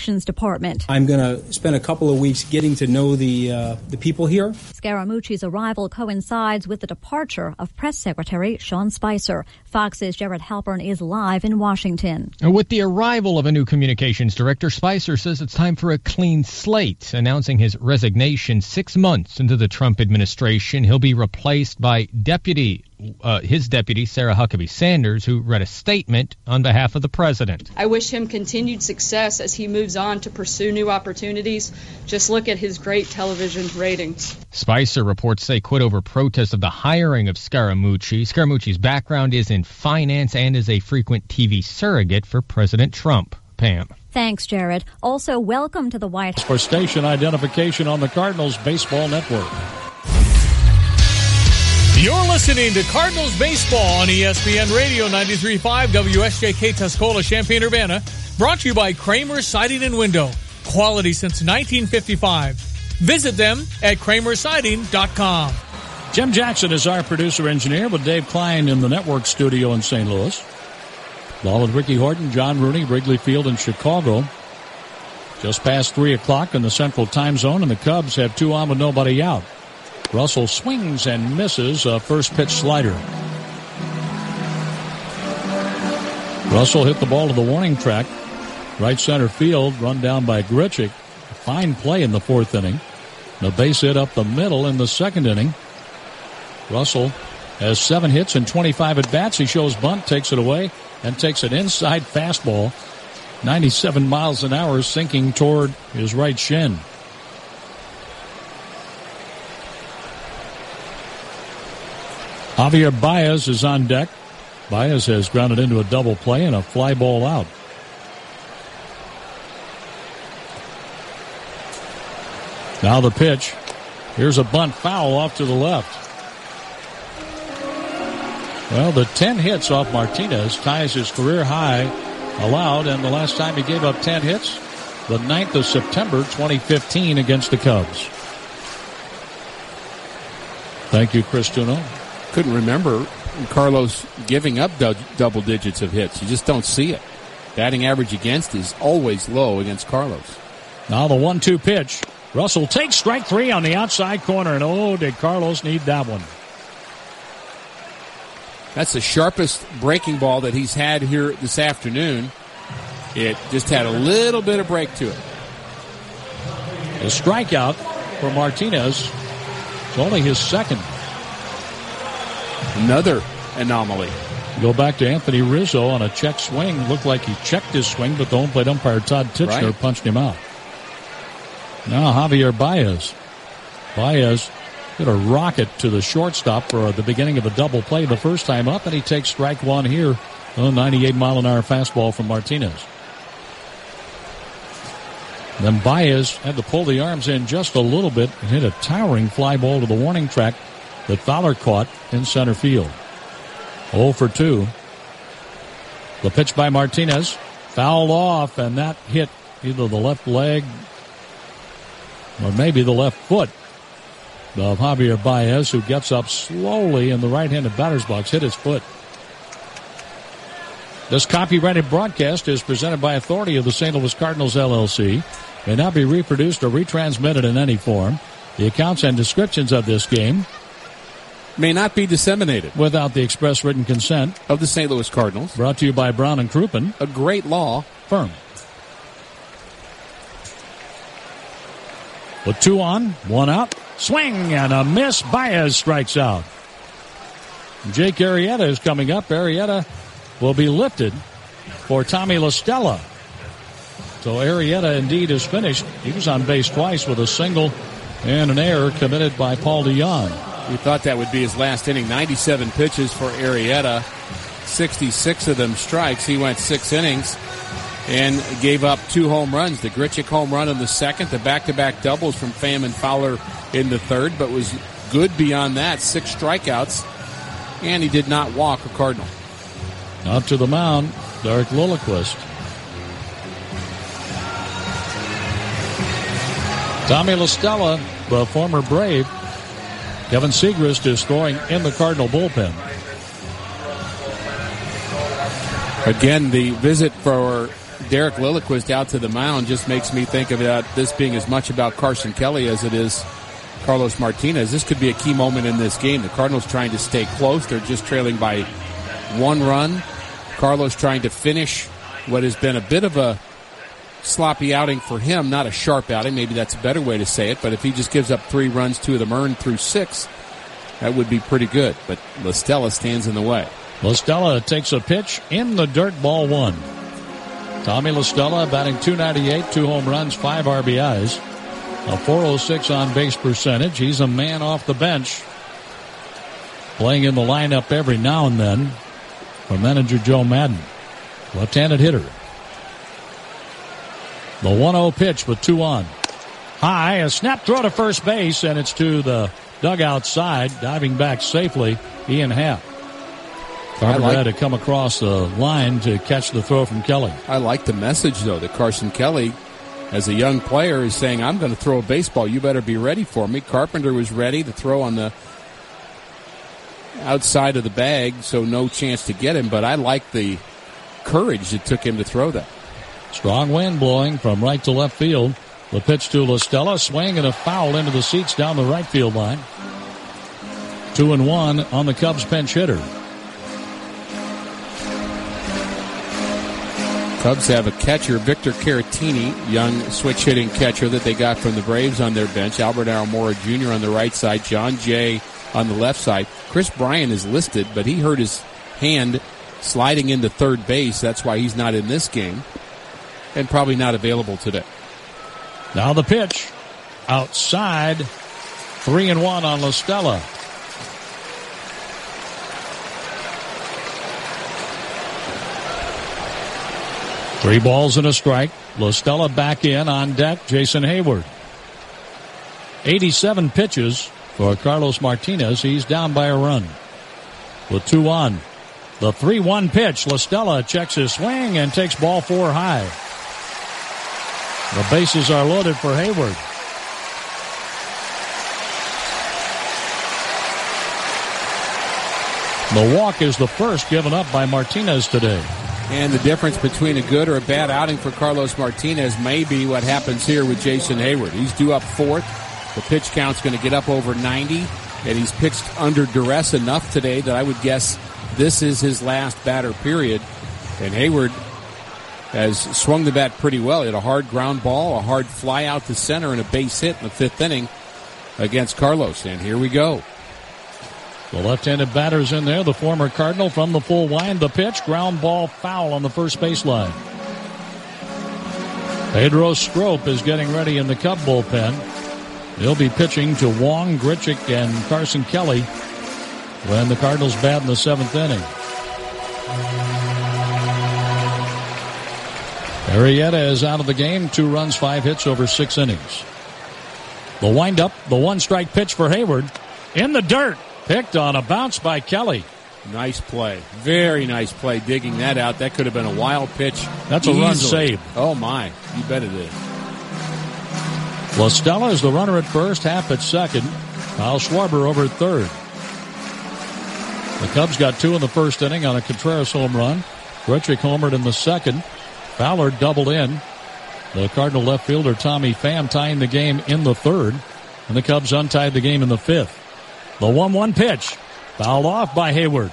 Communications Department. I'm going to spend a couple of weeks getting to know the people here. Scaramucci's arrival coincides with the departure of Press Secretary Sean Spicer. Fox's Jared Halpern is live in Washington. With the arrival of a new communications director, Spicer says it's time for a clean slate, announcing his resignation 6 months into the Trump administration. He'll be replaced by his deputy, Sarah Huckabee Sanders, who read a statement on behalf of the president. I wish him continued success as he moves on to pursue new opportunities. Just look at his great television ratings. Spicer reports say quit over protests of the hiring of Scaramucci. Scaramucci's background is in finance and is a frequent TV surrogate for President Trump. Pam. Thanks, Jared. Also, welcome to the White House. For station identification on the Cardinals Baseball Network. You're listening to Cardinals Baseball on ESPN Radio 93.5 WSJK Tuscola, Champaign-Urbana. Brought to you by Kramer Siding and Window. Quality since 1955. Visit them at kramersiding.com. Jim Jackson is our producer-engineer with Dave Klein in the network studio in St. Louis. Along with Ricky Horton, John Rooney, Wrigley Field in Chicago. Just past 3 o'clock in the Central Time Zone, and the Cubs have 2 on with nobody out. Russell swings and misses a first pitch slider. Russell hit the ball to the warning track. Right center field, run down by Grichuk. Fine play in the 4th inning. The base hit up the middle in the 2nd inning. Russell has 7 hits and 25 at-bats. He shows bunt, takes it away, and takes an inside fastball. 97 miles an hour, sinking toward his right shin. Javier Baez is on deck. Baez has grounded into a double play and a fly ball out. Now the pitch. Here's a bunt foul off to the left. Well, the 10 hits off Martinez ties his career high allowed, and the last time he gave up 10 hits, the 9th of September, 2015 against the Cubs. Thank you, Chris Tuno. Couldn't remember Carlos giving up double digits of hits. You just don't see it. Batting average against is always low against Carlos. Now the 1-2 pitch. Russell takes strike 3 on the outside corner, and oh, did Carlos need that one. That's the sharpest breaking ball that he's had here this afternoon. It just had a little bit of break to it. A strikeout for Martinez. It's only his 2nd. Another anomaly. Go back to Anthony Rizzo on a check swing. Looked like he checked his swing, but the home plate umpire Todd Titchener punched him out. Now Javier Baez. Baez hit a rocket to the shortstop for the beginning of a double play the first time up, and he takes strike 1 here. A 98-mile-an-hour fastball from Martinez. Then Baez had to pull the arms in just a little bit and hit a towering fly ball to the warning track that Fowler caught in center field. 0 for 2. The pitch by Martinez. Fouled off, and that hit either the left leg or maybe the left foot of Javier Baez, who gets up slowly in the right-handed batter's box, hit his foot. This copyrighted broadcast is presented by authority of the St. Louis Cardinals, LLC. May not be reproduced or retransmitted in any form. The accounts and descriptions of this game may not be disseminated without the express written consent of the St. Louis Cardinals. Brought to you by Brown and Crouppen, a great law firm. With 2 on, 1 out. Swing and a miss. Baez strikes out. Jake Arrieta is coming up. Arrieta will be lifted for Tommy La Stella. So Arrieta indeed is finished. He was on base twice with a single and an error committed by Paul DeJong. We thought that would be his last inning. 97 pitches for Arrieta. 66 of them strikes. He went 6 innings and gave up 2 home runs. The Grichuk home run in the 2nd, the back-to-back doubles from Pham and Fowler in the 3rd, but was good beyond that. 6 strikeouts, and he did not walk a Cardinal. Out to the mound, Derek Lilliquist. Tommy La Stella, the former Brave. Kevin Segrist is throwing in the Cardinal bullpen. Again, the visit for Derek Lilliquist out to the mound just makes me think of this being as much about Carson Kelly as it is Carlos Martinez. This could be a key moment in this game. The Cardinals trying to stay close. They're just trailing by 1 run. Carlos trying to finish what has been a bit of a sloppy outing for him, not a sharp outing. Maybe that's a better way to say it. But if he just gives up 3 runs, 2 of them earned through 6, that would be pretty good. But La Stella stands in the way. La Stella takes a pitch in the dirt, ball 1. Tommy La Stella batting .298, 2 home runs, 5 RBIs, a .406 on base percentage. He's a man off the bench, playing in the lineup every now and then for manager Joe Madden. Left-handed hitter. The 1-0 pitch with 2 on. High, a snap throw to first base, and it's to the dugout side. Diving back safely, Ian Happ. Carpenter had to come across the line to catch the throw from Kelly. I like the message, though, that Carson Kelly, as a young player, is saying, I'm going to throw a baseball. You better be ready for me. Carpenter was ready to throw on the outside of the bag, so no chance to get him. But I like the courage it took him to throw that. Strong wind blowing from right to left field. The pitch to La Stella, swing and a foul into the seats down the right field line. 2-1 on the Cubs pinch hitter. Cubs have a catcher, Victor Caratini, young switch-hitting catcher that they got from the Braves on their bench. Albert Almora Jr. on the right side, John Jay on the left side. Chris Bryan is listed, but he hurt his hand sliding into third base. That's why he's not in this game and probably not available today. Now the pitch. Outside. 3-1 on La Stella. Three balls and a strike. La Stella back in on deck. Jason Hayward. 87 pitches for Carlos Martinez. He's down by a run. With 2 on. The 3-1 pitch. La Stella checks his swing and takes ball 4 high. The bases are loaded for Hayward. The walk is the first given up by Martinez today. And the difference between a good or a bad outing for Carlos Martinez may be what happens here with Jason Hayward. He's due up 4th. The pitch count's going to get up over 90, and he's pitched under duress enough today that I would guess this is his last batter period. And Hayward has swung the bat pretty well. He had a hard ground ball, a hard fly out to center, and a base hit in the 5th inning against Carlos. And here we go. The left-handed batter's in there, the former Cardinal from the full wind. The pitch, ground ball, foul on the first baseline. Pedro Strop is getting ready in the Cub bullpen. He'll be pitching to Wong, Grichuk, and Carson Kelly when the Cardinals bat in the 7th inning. Arrieta is out of the game. 2 runs, 5 hits over 6 innings. The windup, the 1-strike pitch for Hayward. In the dirt. Picked on a bounce by Kelly. Nice play. Very nice play digging that out. That could have been a wild pitch. That's a run saved. Oh, my. You bet it is. La Stella is the runner at first, Happ at second. Kyle Schwarber over at third. The Cubs got 2 in the first inning on a Contreras home run. Grichuk homered in the second. Fowler doubled in. The Cardinal left fielder Tommy Pham tying the game in the third. And the Cubs untied the game in the 5th. The 1-1 pitch. Fouled off by Hayward.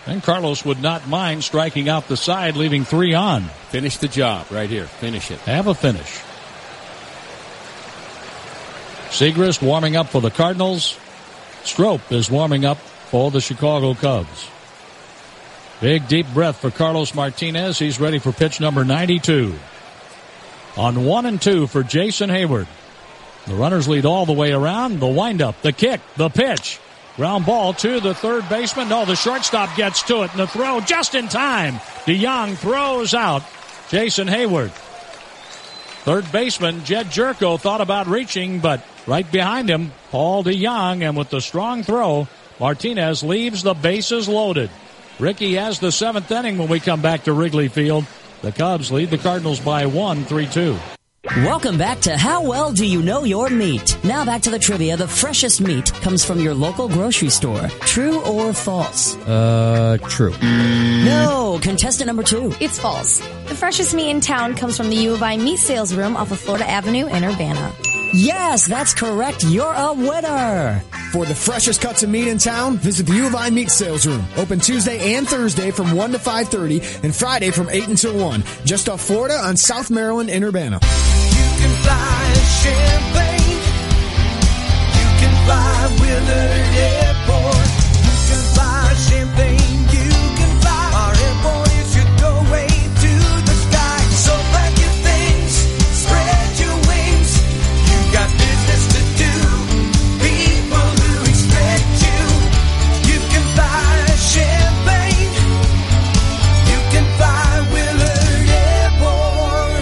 And Carlos would not mind striking out the side, leaving 3 on. Finish the job right here. Finish it. Have a finish. Segrist warming up for the Cardinals. Strop is warming up for the Chicago Cubs. Big deep breath for Carlos Martinez. He's ready for pitch number 92. On 1-2 for Jason Hayward. The runners lead all the way around. The windup, the kick, the pitch. Ground ball to the third baseman. No, the shortstop gets to it, and the throw just in time. DeYoung throws out Jason Hayward. Third baseman Jed Jerko thought about reaching, but right behind him, Paul DeYoung, and with the strong throw, Martinez leaves the bases loaded. Ricky has the 7th inning when we come back to Wrigley Field. The Cubs lead the Cardinals by 1, 3-2. Welcome back to How Well Do You Know Your Meat? Now back to the trivia. The freshest meat comes from your local grocery store. True or false? True. No. Contestant number 2. It's false. The freshest meat in town comes from the U of I Meat Sales Room off of Florida Avenue in Urbana. Yes, that's correct. You're a winner. For the freshest cuts of meat in town, visit the U of I Meat Sales Room. Open Tuesday and Thursday from 1 to 5:30 and Friday from 8 until 1. Just off Florida on South Maryland in Urbana. You can fly Champaign. You can fly Willard Airport. You can fly Champaign. You can fly our airport is your doorway to the sky. So pack your things, spread your wings. You got business to do. People who expect you. You can fly Champaign. You can fly Willard Airport.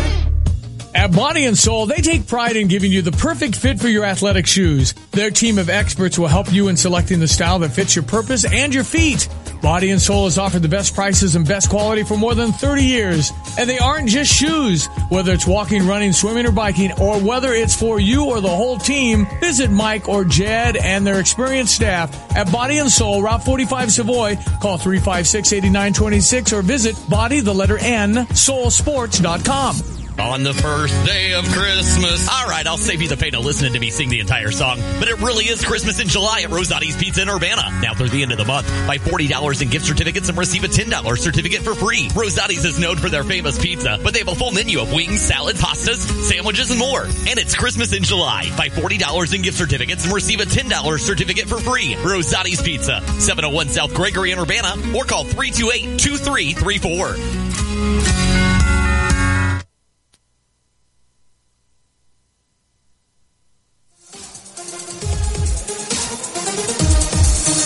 At Body and Soul, they take pride in giving you the perfect fit for your athletic shoes. Their team of experts will help you in selecting the style that fits your purpose and your feet. Body and Soul has offered the best prices and best quality for more than 30 years. And they aren't just shoes. Whether it's walking, running, swimming, or biking, or whether it's for you or the whole team, visit Mike or Jed and their experienced staff at Body and Soul, Route 45 Savoy. Call 356-8926 or visit soulsports.com. On the first day of Christmas. All right, I'll save you the pain of listening to me sing the entire song, but it really is Christmas in July at Rosati's Pizza in Urbana. Now through the end of the month, buy $40 in gift certificates and receive a $10 certificate for free. Rosati's is known for their famous pizza, but they have a full menu of wings, salads, pastas, sandwiches, and more. And it's Christmas in July. Buy $40 in gift certificates and receive a $10 certificate for free. Rosati's Pizza, 701 South Gregory in Urbana, or call 328-2334.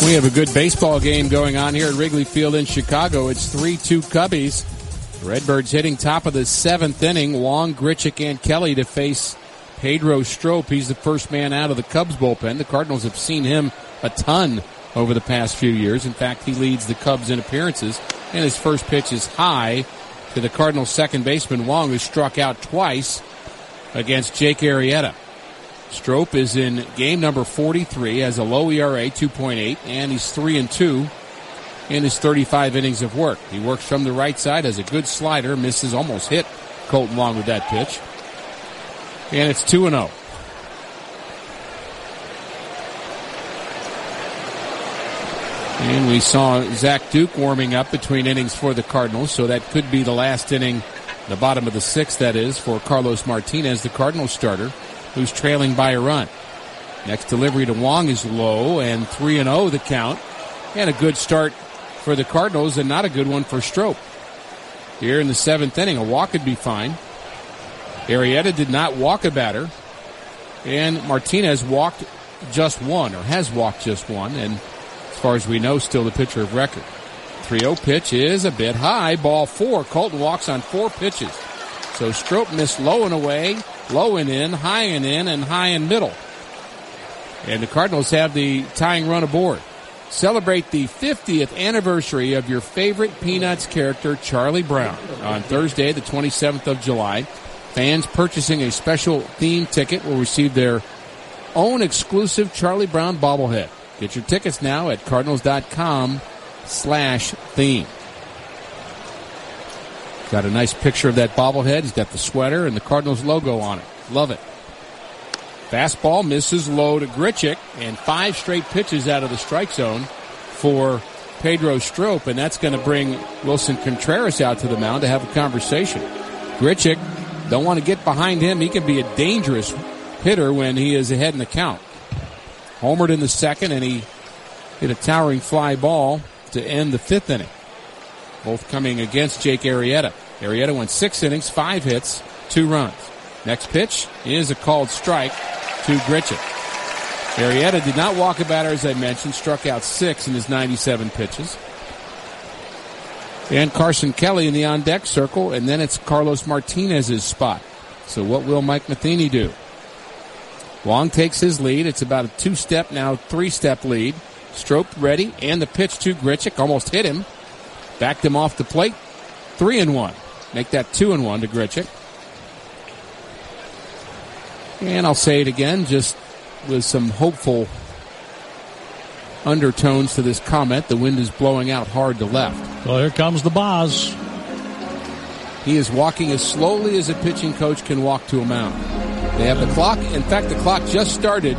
We have a good baseball game going on here at Wrigley Field in Chicago. It's 3-2 Cubbies. Redbirds hitting top of the 7th inning. Wong, Grichuk, and Kelly to face Pedro Strop. He's the first man out of the Cubs bullpen. The Cardinals have seen him a ton over the past few years. In fact, he leads the Cubs in appearances. And his first pitch is high to the Cardinals' second baseman, Wong, who struck out twice against Jake Arrieta. Strop is in game number 43, has a low ERA, 2.8, and he's 3-2 in his 35 innings of work. He works from the right side, has a good slider, misses, almost hit Colton Wong with that pitch. And it's 2-0. And we saw Zach Duke warming up between innings for the Cardinals, so that could be the last inning, the bottom of the 6th, that is, for Carlos Martinez, the Cardinals starter, who's trailing by a run. Next delivery to Wong is low, and 3-0 the count. And a good start for the Cardinals, and not a good one for Strop. Here in the 7th inning, a walk would be fine. Arrieta did not walk a batter, and Martinez walked just one, or has walked just one, and as far as we know, still the pitcher of record. 3-0 pitch is a bit high, ball 4. Colton walks on 4 pitches. So Strop missed low and away, low and in, high and in, and high and middle. And the Cardinals have the tying run aboard. Celebrate the 50th anniversary of your favorite Peanuts character, Charlie Brown, on Thursday, the 27th of July. Fans purchasing a special theme ticket will receive their own exclusive Charlie Brown bobblehead. Get your tickets now at cardinals.com/theme. Got a nice picture of that bobblehead. He's got the sweater and the Cardinals logo on it. Love it. Fastball misses low to Grichuk, and 5 straight pitches out of the strike zone for Pedro Strop, and that's going to bring Wilson Contreras out to the mound to have a conversation. Grichuk, don't want to get behind him. He can be a dangerous hitter when he is ahead in the count. Homered in the 2nd, and he hit a towering fly ball to end the 5th inning. Both coming against Jake Arrieta. Arrieta went 6 innings, 5 hits, 2 runs. Next pitch is a called strike to Grichuk. Arrieta did not walk a batter, as I mentioned, struck out 6 in his 97 pitches. And Carson Kelly in the on-deck circle, and then it's Carlos Martinez's spot. So what will Mike Matheny do? Wong takes his lead. It's about a 2-step, now 3-step lead. Strop ready, and the pitch to Grichuk almost hit him. Backed him off the plate. 3-1. Make that 2-1 to Grichuk. And I'll say it again, just with some hopeful undertones to this comment. The wind is blowing out hard to left. Well, here comes the Boz. He is walking as slowly as a pitching coach can walk to a mound. They have the clock. In fact, the clock just started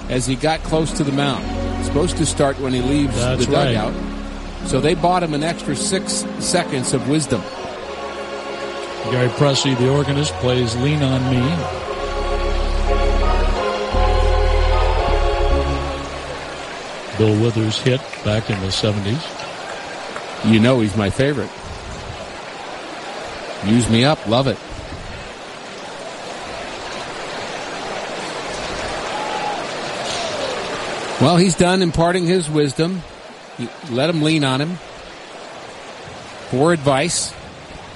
as he got close to the mound. It's supposed to start when he leaves the dugout. Right. So they bought him an extra 6 seconds of wisdom. Gary Pressey, the organist, plays Lean on Me. Bill Withers hit back in the 70s. You know he's my favorite. Use me up. Love it. Well, he's done imparting his wisdom. Let him lean on him for advice.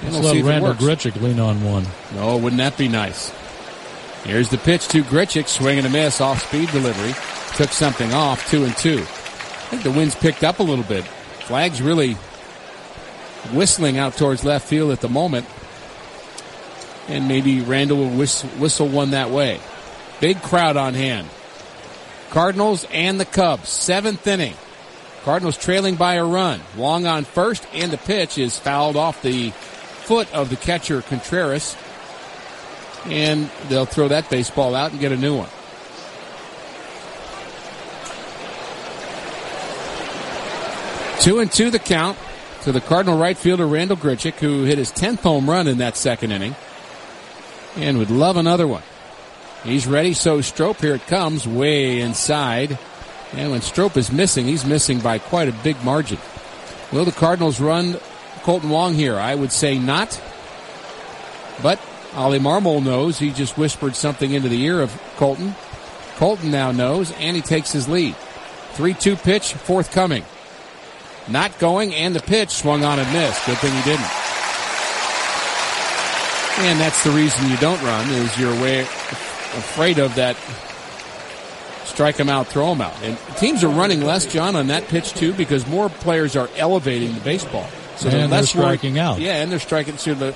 Let's let Randall Grichuk lean on one. No, wouldn't that be nice? Here's the pitch to Grichuk. Swing and a miss. Off-speed delivery. Took something off. 2-2. I think the wind's picked up a little bit. Flag's really whistling out towards left field at the moment. And maybe Randall will whistle one that way. Big crowd on hand. Cardinals and the Cubs. 7th inning. Cardinals trailing by a run. Wong on first, and the pitch is fouled off the foot of the catcher, Contreras. And they'll throw that baseball out and get a new one. Two and two the count to the Cardinal right fielder, Randall Grichuk, who hit his 10th home run in that 2nd inning. And would love another one. He's ready, so Strop, here it comes, way inside. And when Strop is missing, he's missing by quite a big margin. Will the Cardinals run Colton Wong here? I would say not. But Ollie Marmol knows. He just whispered something into the ear of Colton. Colton now knows, and he takes his lead. 3-2 pitch, forthcoming. Not going, and the pitch swung on and missed. Good thing he didn't. And that's the reason you don't run, is you're afraid of that strike him out, throw him out. And teams are running less, John, on that pitch too, because more players are elevating the baseball. So and they're striking out. Yeah, and they're striking. So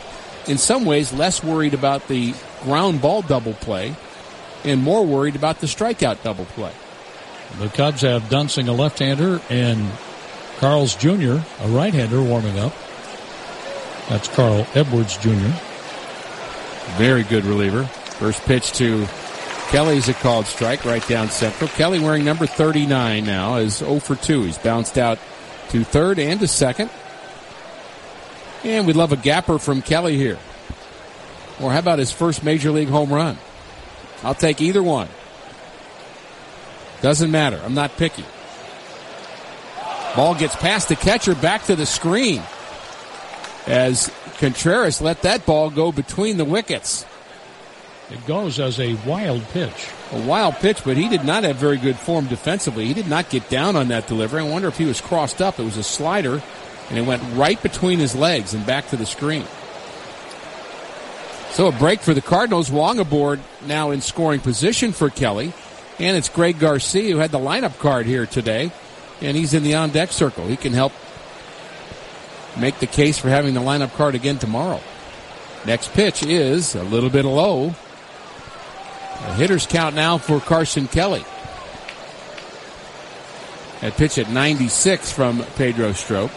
in some ways, less worried about the ground ball double play and more worried about the strikeout double play. The Cubs have Dunsing, a left-hander, and Carls Jr., a right-hander, warming up. That's Carl Edwards Jr. Very good reliever. First pitch to Kelly's a called strike right down central. Kelly wearing number 39 now is 0 for 2. He's bounced out to third and to second. And we'd love a gapper from Kelly here. Or how about his first major league home run? I'll take either one. Doesn't matter. I'm not picky. Ball gets past the catcher, back to the screen, as Contreras let that ball go between the wickets. It goes as a wild pitch. A wild pitch, but he did not have very good form defensively. He did not get down on that delivery. I wonder if he was crossed up. It was a slider, and it went right between his legs and back to the screen. So a break for the Cardinals. Wong aboard now in scoring position for Kelly. And it's Greg Garcia, who had the lineup card here today. And he's in the on-deck circle. He can help make the case for having the lineup card again tomorrow. Next pitch is a little bit low. A hitter's count now for Carson Kelly. That pitch at 96 from Pedro Strop.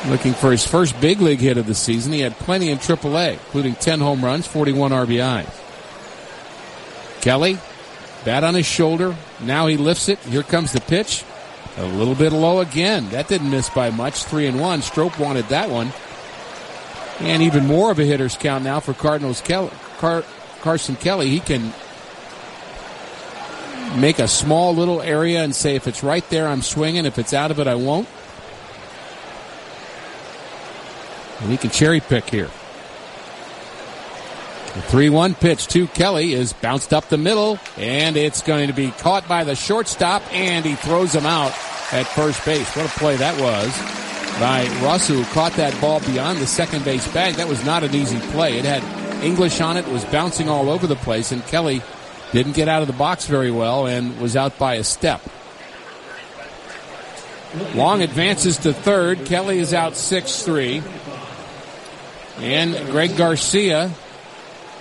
Looking for his first big league hit of the season. He had plenty in AAA, including 10 home runs, 41 RBIs. Kelly, bat on his shoulder. Now he lifts it. Here comes the pitch. A little bit low again. That didn't miss by much. 3-1. Strop wanted that one. And even more of a hitter's count now for Cardinals Carson Kelly. He can make a small little area and say, if it's right there, I'm swinging. If it's out of it, I won't. And he can cherry pick here. The 3-1 pitch to Kelly is bounced up the middle, and it's going to be caught by the shortstop, and he throws him out at first base. What a play that was by Russ, who caught that ball beyond the second base bag. That was not an easy play. It had English on it. It was bouncing all over the place, and Kelly didn't get out of the box very well and was out by a step. Long advances to third. Kelly is out 6-3. And Greg Garcia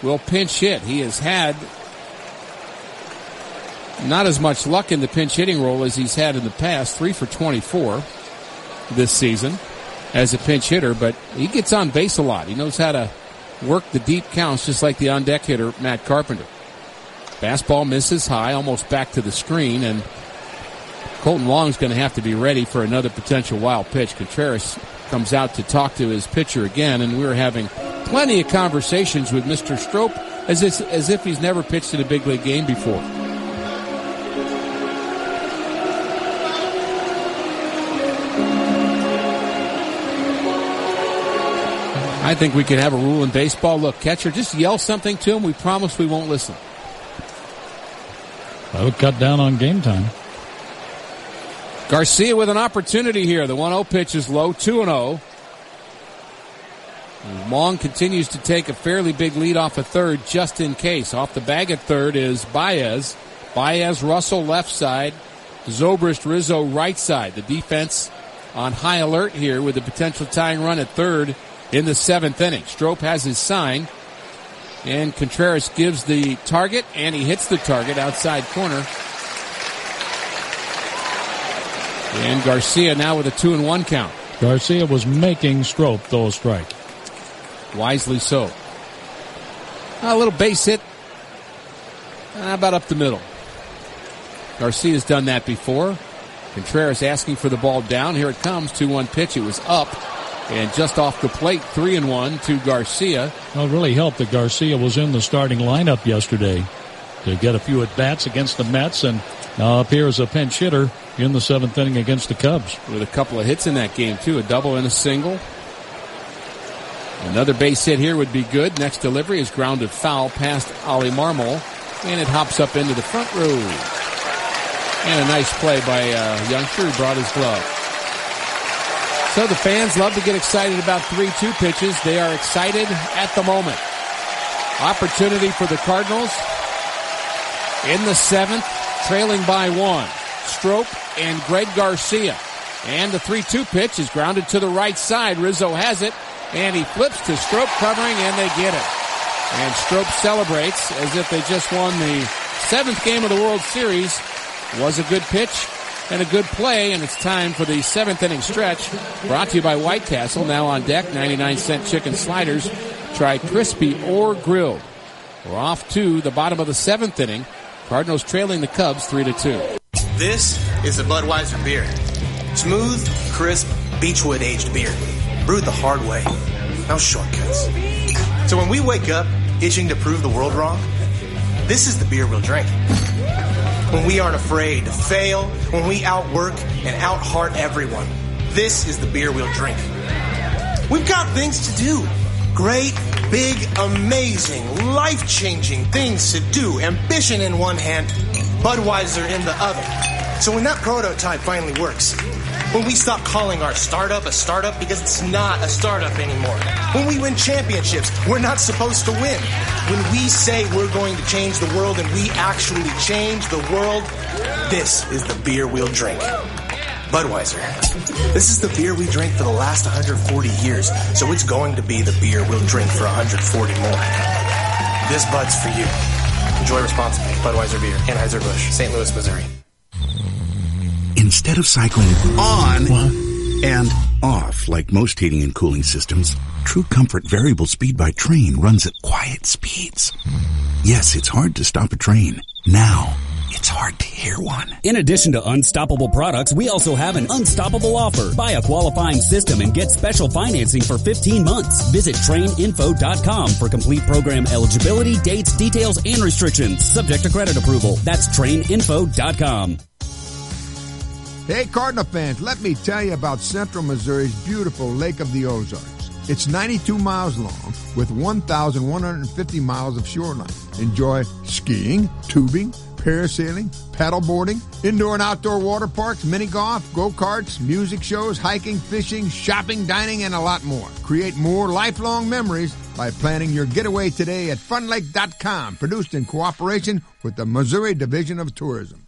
will pinch hit. He has had not as much luck in the pinch hitting role as he's had in the past. 3 for 24 this season as a pinch hitter, but he gets on base a lot. He knows how to work the deep counts just like the on-deck hitter, Matt Carpenter. Fastball misses high, almost back to the screen, and Colton Long's going to have to be ready for another potential wild pitch. Contreras comes out to talk to his pitcher again, and we're having plenty of conversations with Mr. Strop as if he's never pitched in a big league game before. I think we could have a rule in baseball. Look, catcher, just yell something to him. We promise we won't listen. That would cut down on game time. Garcia with an opportunity here. The 1-0 pitch is low, 2-0. Long continues to take a fairly big lead off of third just in case. Off the bag at third is Baez. Baez, Russell left side. Zobrist, Rizzo right side. The defense on high alert here with a potential tying run at third in the 7th inning. Strop has his sign, and Contreras gives the target, and he hits the target outside corner. And Garcia now with a 2-1 count. Garcia was making Strop throw a strike. Wisely so. A little base hit. About up the middle. Garcia's done that before. Contreras asking for the ball down. Here it comes. 2-1 pitch. It was up. And just off the plate, 3-1 to Garcia. Well, it really helped that Garcia was in the starting lineup yesterday to get a few at-bats against the Mets, and now appears a pinch hitter in the 7th inning against the Cubs. With a couple of hits in that game, too. A double and a single. Another base hit here would be good. Next delivery is grounded foul past Ollie Marmol, and it hops up into the front row. And a nice play by Youngster, who brought his glove. So the fans love to get excited about 3-2 pitches. They are excited at the moment. Opportunity for the Cardinals in the 7th, trailing by 1. Strop and Greg Garcia. And the 3-2 pitch is grounded to the right side. Rizzo has it, and he flips to Strop covering, and they get it. And Strop celebrates as if they just won the 7th game of the World Series. Was a good pitch and a good play, and it's time for the 7th inning stretch. Brought to you by White Castle. Now on deck, 99-cent chicken sliders. Try crispy or grilled. We're off to the bottom of the 7th inning. Cardinals trailing the Cubs 3-2. This is a Budweiser beer. Smooth, crisp, beechwood aged beer. Brewed the hard way. No shortcuts. So when we wake up itching to prove the world wrong, this is the beer we'll drink. When we aren't afraid to fail, when we outwork and out-heart everyone, this is the beer we'll drink. We've got things to do. Great, big, amazing, life-changing things to do. Ambition in one hand, Budweiser in the other. So when that prototype finally works, when we stop calling our startup a startup because it's not a startup anymore, when we win championships we're not supposed to win, when we say we're going to change the world and we actually change the world, this is the beer we'll drink. Budweiser. This is the beer we drank for the last 140 years, so it's going to be the beer we'll drink for 140 more. This Bud's for you. Enjoy responsibly. Budweiser Beer, Anheuser-Busch, St. Louis, Missouri. Instead of cycling on and off like most heating and cooling systems, True Comfort Variable Speed by Train runs at quiet speeds. Yes, it's hard to stop a train. Now, it's hard to hear one. In addition to unstoppable products, we also have an unstoppable offer. Buy a qualifying system and get special financing for 15 months. Visit traininfo.com for complete program eligibility, dates, details, and restrictions. Subject to credit approval. That's traininfo.com. Hey, Cardinal fans, let me tell you about Central Missouri's beautiful Lake of the Ozarks. It's 92 miles long with 1,150 miles of shoreline. Enjoy skiing, tubing, parasailing, paddleboarding, indoor and outdoor water parks, mini golf, go-karts, music shows, hiking, fishing, shopping, dining, and a lot more. Create more lifelong memories by planning your getaway today at funlake.com. Produced in cooperation with the Missouri Division of Tourism.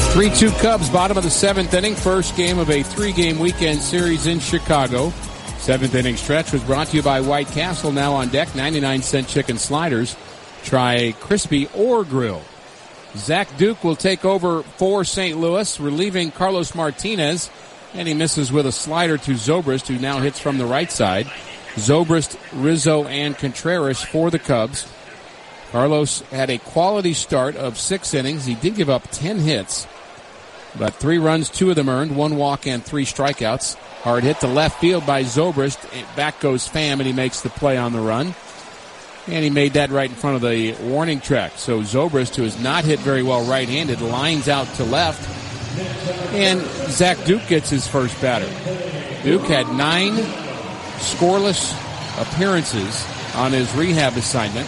3-2 Cubs, bottom of the 7th inning. First game of a 3-game weekend series in Chicago. Seventh inning stretch was brought to you by White Castle. Now on deck, 99-cent chicken sliders. Try crispy or grilled. Zach Duke will take over for St. Louis, relieving Carlos Martinez. And he misses with a slider to Zobrist, who now hits from the right side. Zobrist, Rizzo, and Contreras for the Cubs. Carlos had a quality start of 6 innings. He did give up 10 hits, but 3 runs, 2 of them earned, 1 walk and 3 strikeouts. Hard hit to left field by Zobrist. Back goes Pham, and he makes the play on the run. And he made that right in front of the warning track. So Zobrist, who has not hit very well right-handed, lines out to left. And Zach Duke gets his first batter. Duke had 9 scoreless appearances on his rehab assignment,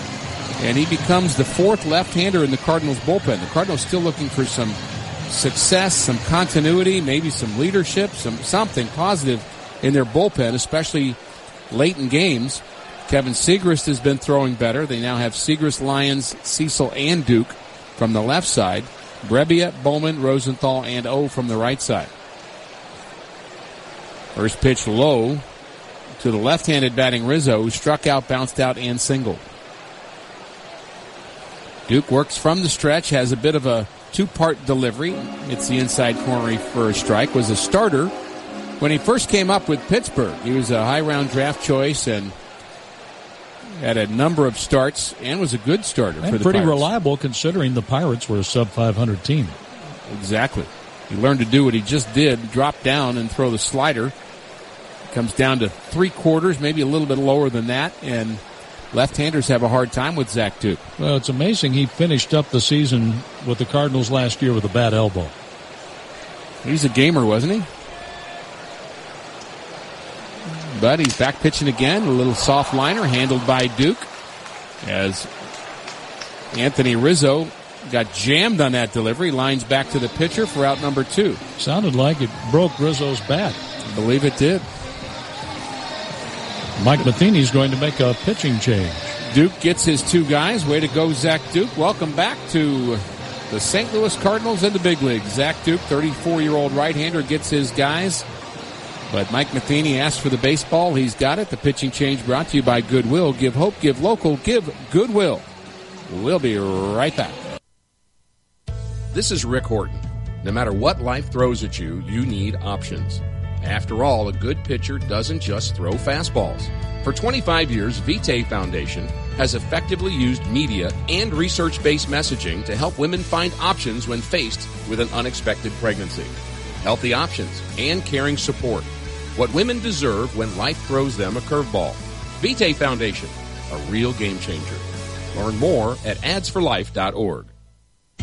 and he becomes the 4th left-hander in the Cardinals bullpen. The Cardinals still looking for some success, some continuity, maybe some leadership, something positive in their bullpen, especially late in games. Kevin Segrist has been throwing better. They now have Segrist, Lyons, Cecil, and Duke from the left side. Brebbia, Bowman, Rosenthal, and O from the right side. First pitch low to the left-handed batting Rizzo, who struck out, bounced out, and singled. Duke works from the stretch, has a bit of a 2-part delivery. It's the inside corner for a strike. Was a starter when he first came up with Pittsburgh. He was a high-round draft choice and had a number of starts and was a good starter for the Pirates. Pretty reliable considering the Pirates were a sub-500 team. Exactly. He learned to do what he just did, drop down and throw the slider. Comes down to 3/4, maybe a little bit lower than that, and left-handers have a hard time with Zach Duke. Well, it's amazing he finished up the season with the Cardinals last year with a bad elbow. He's a gamer, wasn't he? But he's back pitching again. A little soft liner handled by Duke as Anthony Rizzo got jammed on that delivery. Lines back to the pitcher for out number 2. Sounded like it broke Rizzo's bat. I believe it did. Mike Matheny's going to make a pitching change. Duke gets his 2 guys. Way to go, Zach Duke. Welcome back to the St. Louis Cardinals in the big league. Zach Duke, 34-year-old right-hander, gets his guys. But Mike Matheny asked for the baseball. He's got it. The pitching change brought to you by Goodwill. Give hope, give local, give Goodwill. We'll be right back. This is Rick Horton. No matter what life throws at you, you need options. After all, a good pitcher doesn't just throw fastballs. For 25 years, Vitae Foundation has effectively used media and research-based messaging to help women find options when faced with an unexpected pregnancy. Healthy options and caring support. What women deserve when life throws them a curveball. Vitae Foundation, a real game changer. Learn more at adsforlife.org.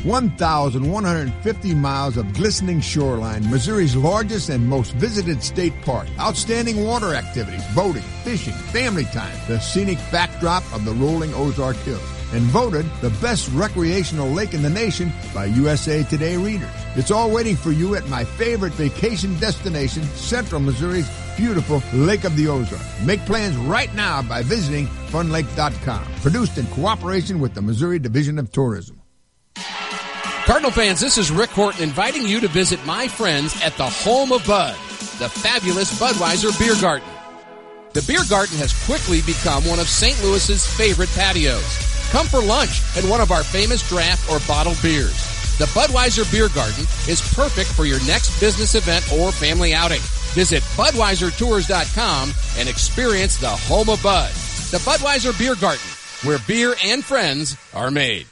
1,150 miles of glistening shoreline, Missouri's largest and most visited state park. Outstanding water activities, boating, fishing, family time, the scenic backdrop of the rolling Ozark Hills, and voted the best recreational lake in the nation by USA Today readers. It's all waiting for you at my favorite vacation destination, Central Missouri's beautiful Lake of the Ozarks. Make plans right now by visiting funlake.com. Produced in cooperation with the Missouri Division of Tourism. Cardinal fans, this is Rick Horton inviting you to visit my friends at the home of Bud, the fabulous Budweiser Beer Garden. The Beer Garden has quickly become one of St. Louis's favorite patios. Come for lunch at one of our famous draft or bottled beers. The Budweiser Beer Garden is perfect for your next business event or family outing. Visit BudweiserTours.com and experience the home of Bud. The Budweiser Beer Garden, where beer and friends are made.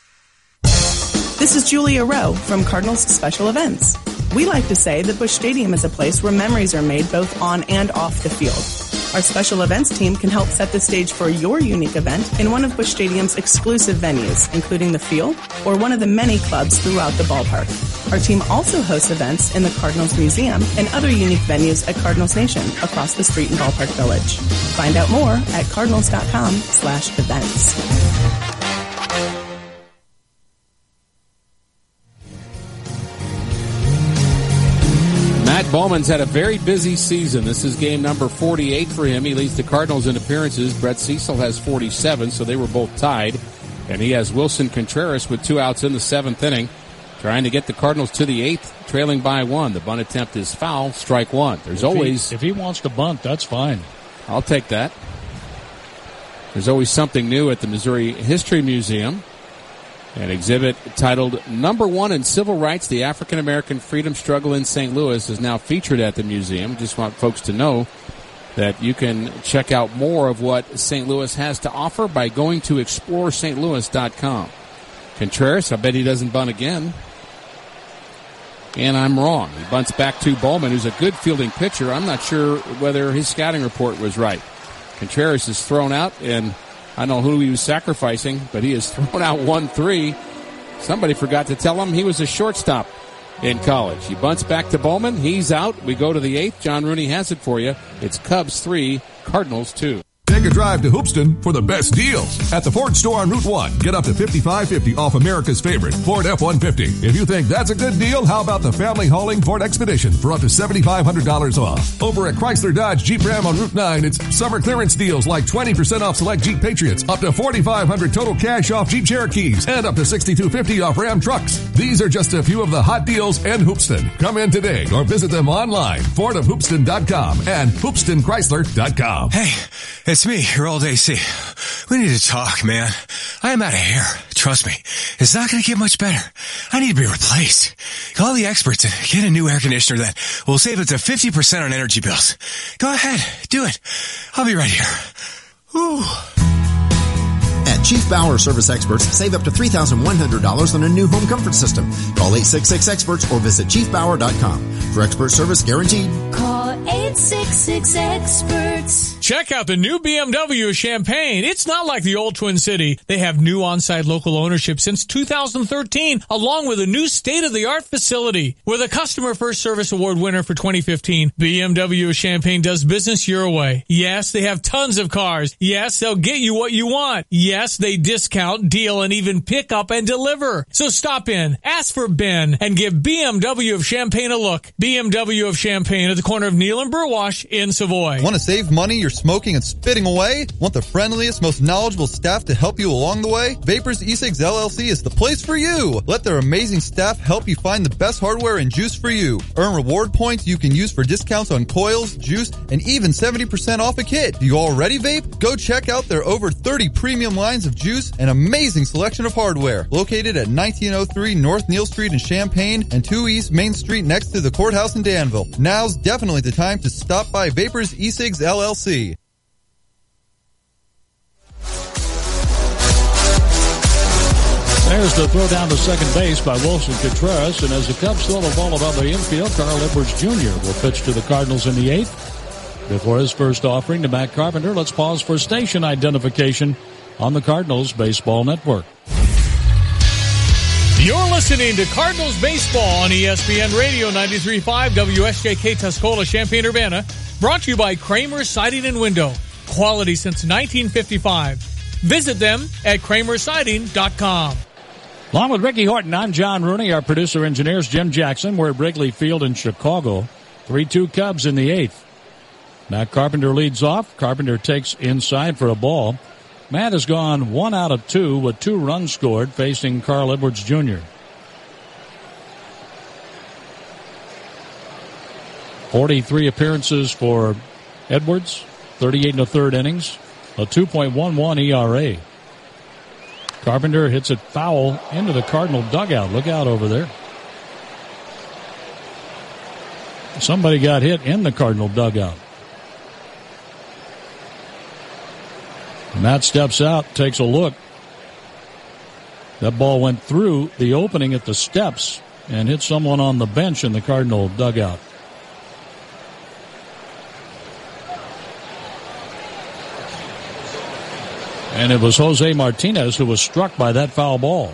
This is Julia Rowe from Cardinals Special Events. We like to say that Busch Stadium is a place where memories are made both on and off the field. Our special events team can help set the stage for your unique event in one of Busch Stadium's exclusive venues, including the field or one of the many clubs throughout the ballpark. Our team also hosts events in the Cardinals Museum and other unique venues at Cardinals Nation across the street in Ballpark Village. Find out more at cardinals.com/events. Matt Bowman's had a very busy season. This is game number 48 for him. He leads the Cardinals in appearances. Brett Cecil has 47, so they were both tied. And he has Wilson Contreras with 2 outs in the 7th inning, trying to get the Cardinals to the 8th, trailing by 1. The bunt attempt is foul, strike 1. If he wants to bunt, that's fine. I'll take that. There's always something new at the Missouri History Museum. An exhibit titled Number 1 in Civil Rights, the African American Freedom Struggle in St. Louis is now featured at the museum. Just want folks to know that you can check out more of what St. Louis has to offer by going to exploreStLouis.com. Contreras, I bet he doesn't bunt again. And I'm wrong. He bunts back to Bowman, who's a good fielding pitcher. I'm not sure whether his scouting report was right. Contreras is thrown out, and I don't know who he was sacrificing, but he is thrown out 1-3. Somebody forgot to tell him he was a shortstop in college. He bunts back to Bowman. He's out. We go to the 8th. John Rooney has it for you. It's Cubs 3, Cardinals 2. Take a drive to Hoopston for the best deals. At the Ford store on Route 1, get up to $55.50 off America's favorite Ford F-150. If you think that's a good deal, how about the family hauling Ford Expedition for up to $7,500 off? Over at Chrysler Dodge Jeep Ram on Route 9, it's summer clearance deals like 20% off select Jeep Patriots, up to $4,500 total cash off Jeep Cherokees, and up to $6,250 off Ram trucks. These are just a few of the hot deals in Hoopston. Come in today or visit them online, FordofHoopston.com and HoopstonChrysler.com. Hey, it's me, your old AC. We need to talk, man. I am out of hair. Trust me. It's not going to get much better. I need to be replaced. Call the experts and get a new air conditioner that will save up to 50% on energy bills. Go ahead. Do it. I'll be right here. Whew. At Chief Bauer Service Experts, save up to $3,100 on a new home comfort system. Call 866-EXPERTS or visit chiefbauer.com. For expert service guaranteed. Call 866-EXPERTS. Check out the new BMW of Champaign. It's not like the old Twin City. They have new on-site local ownership since 2013, along with a new state-of-the-art facility. With a Customer First Service Award winner for 2015, BMW of Champaign does business your way. Yes, they have tons of cars. Yes, they'll get you what you want. Yes, they discount, deal, and even pick up and deliver. So stop in, ask for Ben, and give BMW of Champaign a look. BMW of Champaign at the corner of Neal and Burwash in Savoy. Want to save money you're smoking and spitting away? Want the friendliest, most knowledgeable staff to help you along the way? Vapors E-Cigs LLC is the place for you. Let their amazing staff help you find the best hardware and juice for you. Earn reward points you can use for discounts on coils, juice, and even 70% off a kit. Do you already vape? Go check out their over 30 premium lines of juice and amazing selection of hardware. Located at 1903 North Neal Street in Champaign and 2 East Main Street next to the courthouse in Danville. Now's definitely the time to stop by Vapors E-Cigs LLC. There's the throw down to second base by Wilson Contreras, and as the Cubs throw the ball above the infield, Carl Edwards Jr. will pitch to the Cardinals in the 8th. Before his first offering to Matt Carpenter, let's pause for station identification on the Cardinals Baseball Network. You're listening to Cardinals Baseball on ESPN Radio 93.5 WSJK Tuscola, Champaign-Urbana. Brought to you by Kramer Siding and Window. Quality since 1955. Visit them at kramersiding.com. Along with Ricky Horton, I'm John Rooney. Our producer-engineers Jim Jackson. We're at Wrigley Field in Chicago. 3-2 Cubs in the 8th. Matt Carpenter leads off. Carpenter takes inside for a ball. Matt has gone 1 out of 2 with 2 runs scored facing Carl Edwards Jr. 43 appearances for Edwards, 38 1/3 innings, a 2.11 ERA. Carpenter hits it foul into the Cardinal dugout. Look out over there. Somebody got hit in the Cardinal dugout. Matt steps out, takes a look. That ball went through the opening at the steps and hit someone on the bench in the Cardinal dugout. And it was Jose Martinez who was struck by that foul ball.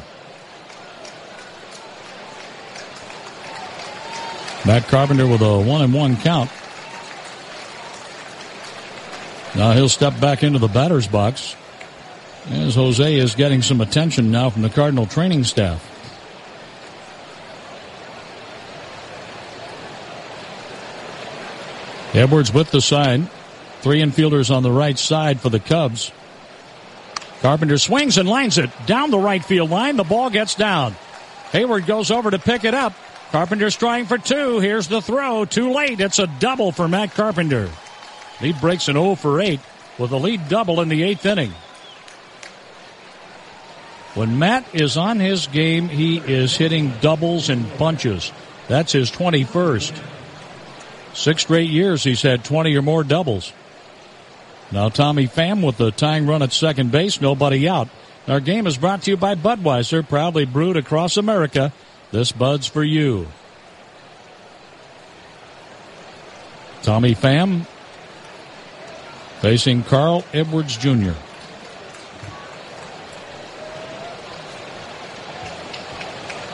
Matt Carpenter with a 1-1 count. Now he'll step back into the batter's box as Jose is getting some attention now from the Cardinal training staff. Edwards with the side. 3 infielders on the right side for the Cubs. Carpenter swings and lines it down the right field line. The ball gets down. Hayward goes over to pick it up. Carpenter's trying for 2. Here's the throw. Too late. It's a double for Matt Carpenter. He breaks an 0 for 8 with a lead double in the 8th inning. When Matt is on his game, he is hitting doubles and bunches. That's his 21st. 6 straight years he's had 20 or more doubles. Now Tommy Pham with the tying run at second base, nobody out. Our game is brought to you by Budweiser, proudly brewed across America. This Bud's for you. Tommy Pham facing Carl Edwards Jr.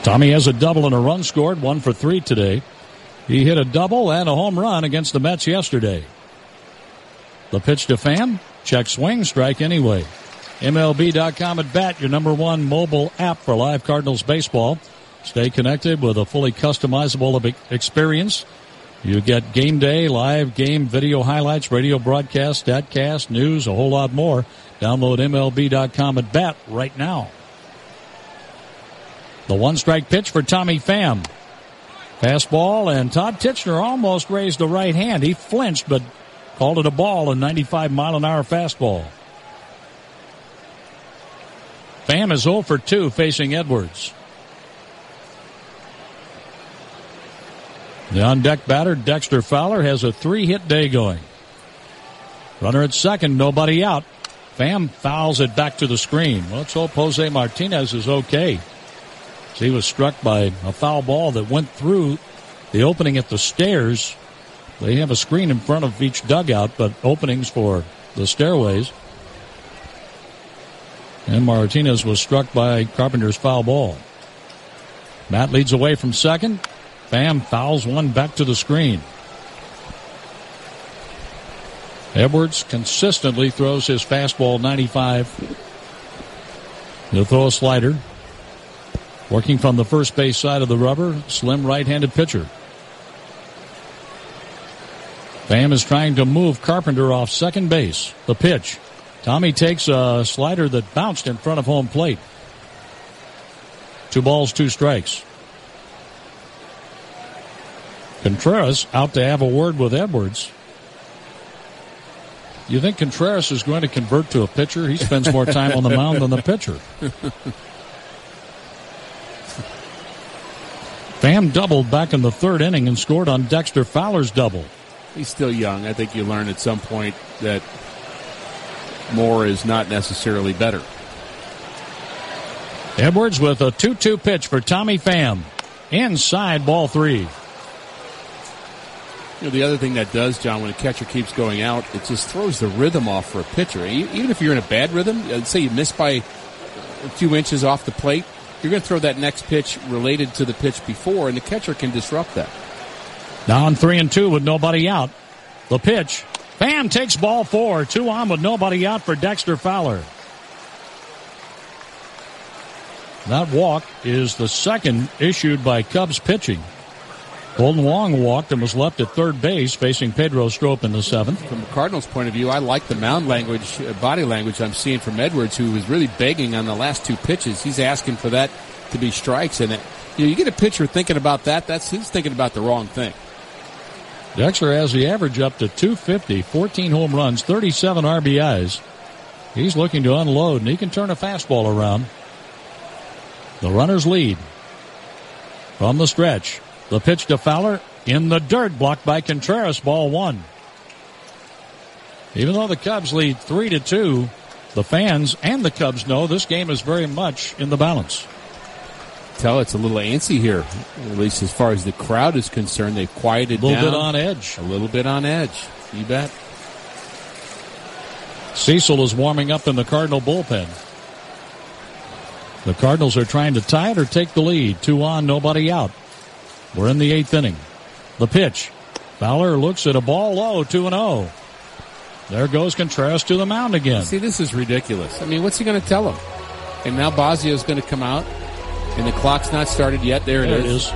Tommy has a double and a run scored, 1 for 3 today. He hit a double and a home run against the Mets yesterday. The pitch to Pham, check swing, strike anyway. MLB.com at bat, your #1 mobile app for live Cardinals baseball. Stay connected with a fully customizable experience. You get game day, live game video highlights, radio broadcast, statcast, news, a whole lot more. Download MLB.com at bat right now. The 1-strike pitch for Tommy Pham. Fastball, and Todd Titchener almost raised the right hand. He flinched, but called it a ball, a 95-mile-an-hour fastball. Pham is 0 for 2 facing Edwards. The on-deck batter, Dexter Fowler, has a 3-hit day going. Runner at second, nobody out. Pham fouls it back to the screen. Let's hope Jose Martinez is okay. He was struck by a foul ball that went through the opening at the stairs. They have a screen in front of each dugout, but openings for the stairways. And Martinez was struck by Carpenter's foul ball. Matt leads away from second. Pham fouls one back to the screen. Edwards consistently throws his fastball 95. He'll throw a slider. Working from the first base side of the rubber, slim right-handed pitcher. Pham is trying to move Carpenter off second base. The pitch. Tommy takes a slider that bounced in front of home plate. 2 balls, 2 strikes. Contreras out to have a word with Edwards. You think Contreras is going to convert to a pitcher? He spends more time on the mound than the pitcher. Pham doubled back in the 3rd inning and scored on Dexter Fowler's double. He's still young. I think you learn at some point that more is not necessarily better. Edwards with a 2-2 pitch for Tommy Pham. Inside, ball 3. You know, the other thing that does, John, when a catcher keeps going out, it just throws the rhythm off for a pitcher. Even if you're in a bad rhythm, say you miss by a few inches off the plate, you're going to throw that next pitch related to the pitch before, and the catcher can disrupt that. Now on 3-2 with nobody out. The pitch. Pham takes ball 4. 2 on with nobody out for Dexter Fowler. That walk is the second issued by Cubs pitching. Golden Wong walked and was left at third base facing Pedro Strop in the 7th. From the Cardinals' point of view, I like the mound language, body language I'm seeing from Edwards, who was really begging on the last 2 pitches. He's asking for that to be strikes. And you get a pitcher thinking about that, he's thinking about the wrong thing. Dexter has the average up to 250, 14 home runs, 37 RBIs. He's looking to unload, and he can turn a fastball around. The runners lead from the stretch. The pitch to Fowler in the dirt, blocked by Contreras, ball 1. Even though the Cubs lead 3-2, the fans and the Cubs know this game is very much in the balance. Tell it's a little antsy here, at least as far as the crowd is concerned. They've quieted down. A little bit on edge. A little bit on edge. You bet. Cecil is warming up in the Cardinal bullpen. The Cardinals are trying to tie it or take the lead. 2 on, nobody out. We're in the 8th inning. The pitch. Fowler looks at a ball low, 2-0. There goes Contreras to the mound again. See, this is ridiculous. I mean, what's he going to tell him? And now Basio's going to come out, and the clock's not started yet. There it is.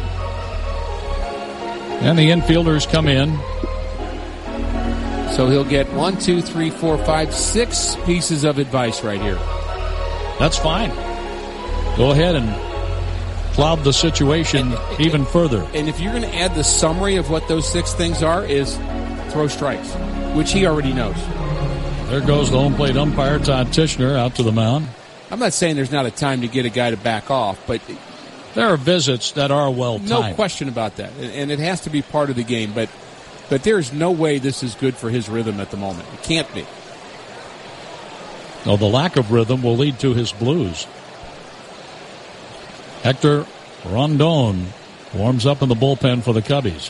And the infielders come in. So he'll get 1, 2, 3, 4, 5, 6 pieces of advice right here. That's fine. Go ahead and cloud the situation even further. And if you're going to add the summary of what those 6 things are, is throw strikes. which he already knows. There goes the home plate umpire, Todd Tishner, out to the mound. I'm not saying there's not a time to get a guy to back off, but there are visits that are well-timed. No question about that, and it has to be part of the game, but there's no way this is good for his rhythm at the moment. It can't be. No, the lack of rhythm will lead to his blues. Hector Rondon warms up in the bullpen for the Cubbies.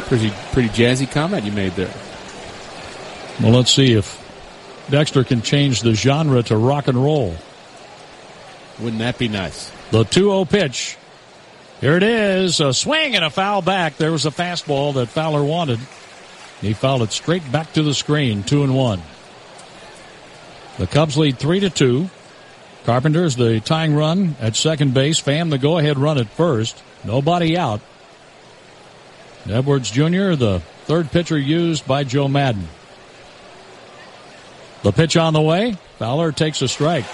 Pretty jazzy comment you made there. Well, let's see if Dexter can change the genre to rock and roll. Wouldn't that be nice? The 2-0 pitch. Here it is. A swing and a foul back. There was a fastball that Fowler wanted. He fouled it straight back to the screen. 2-1. The Cubs lead 3-2. Carpenter's the tying run at second base. Pham the go-ahead run at first. Nobody out. Edwards Jr., the third pitcher used by Joe Madden. The pitch on the way. Fowler takes a strike.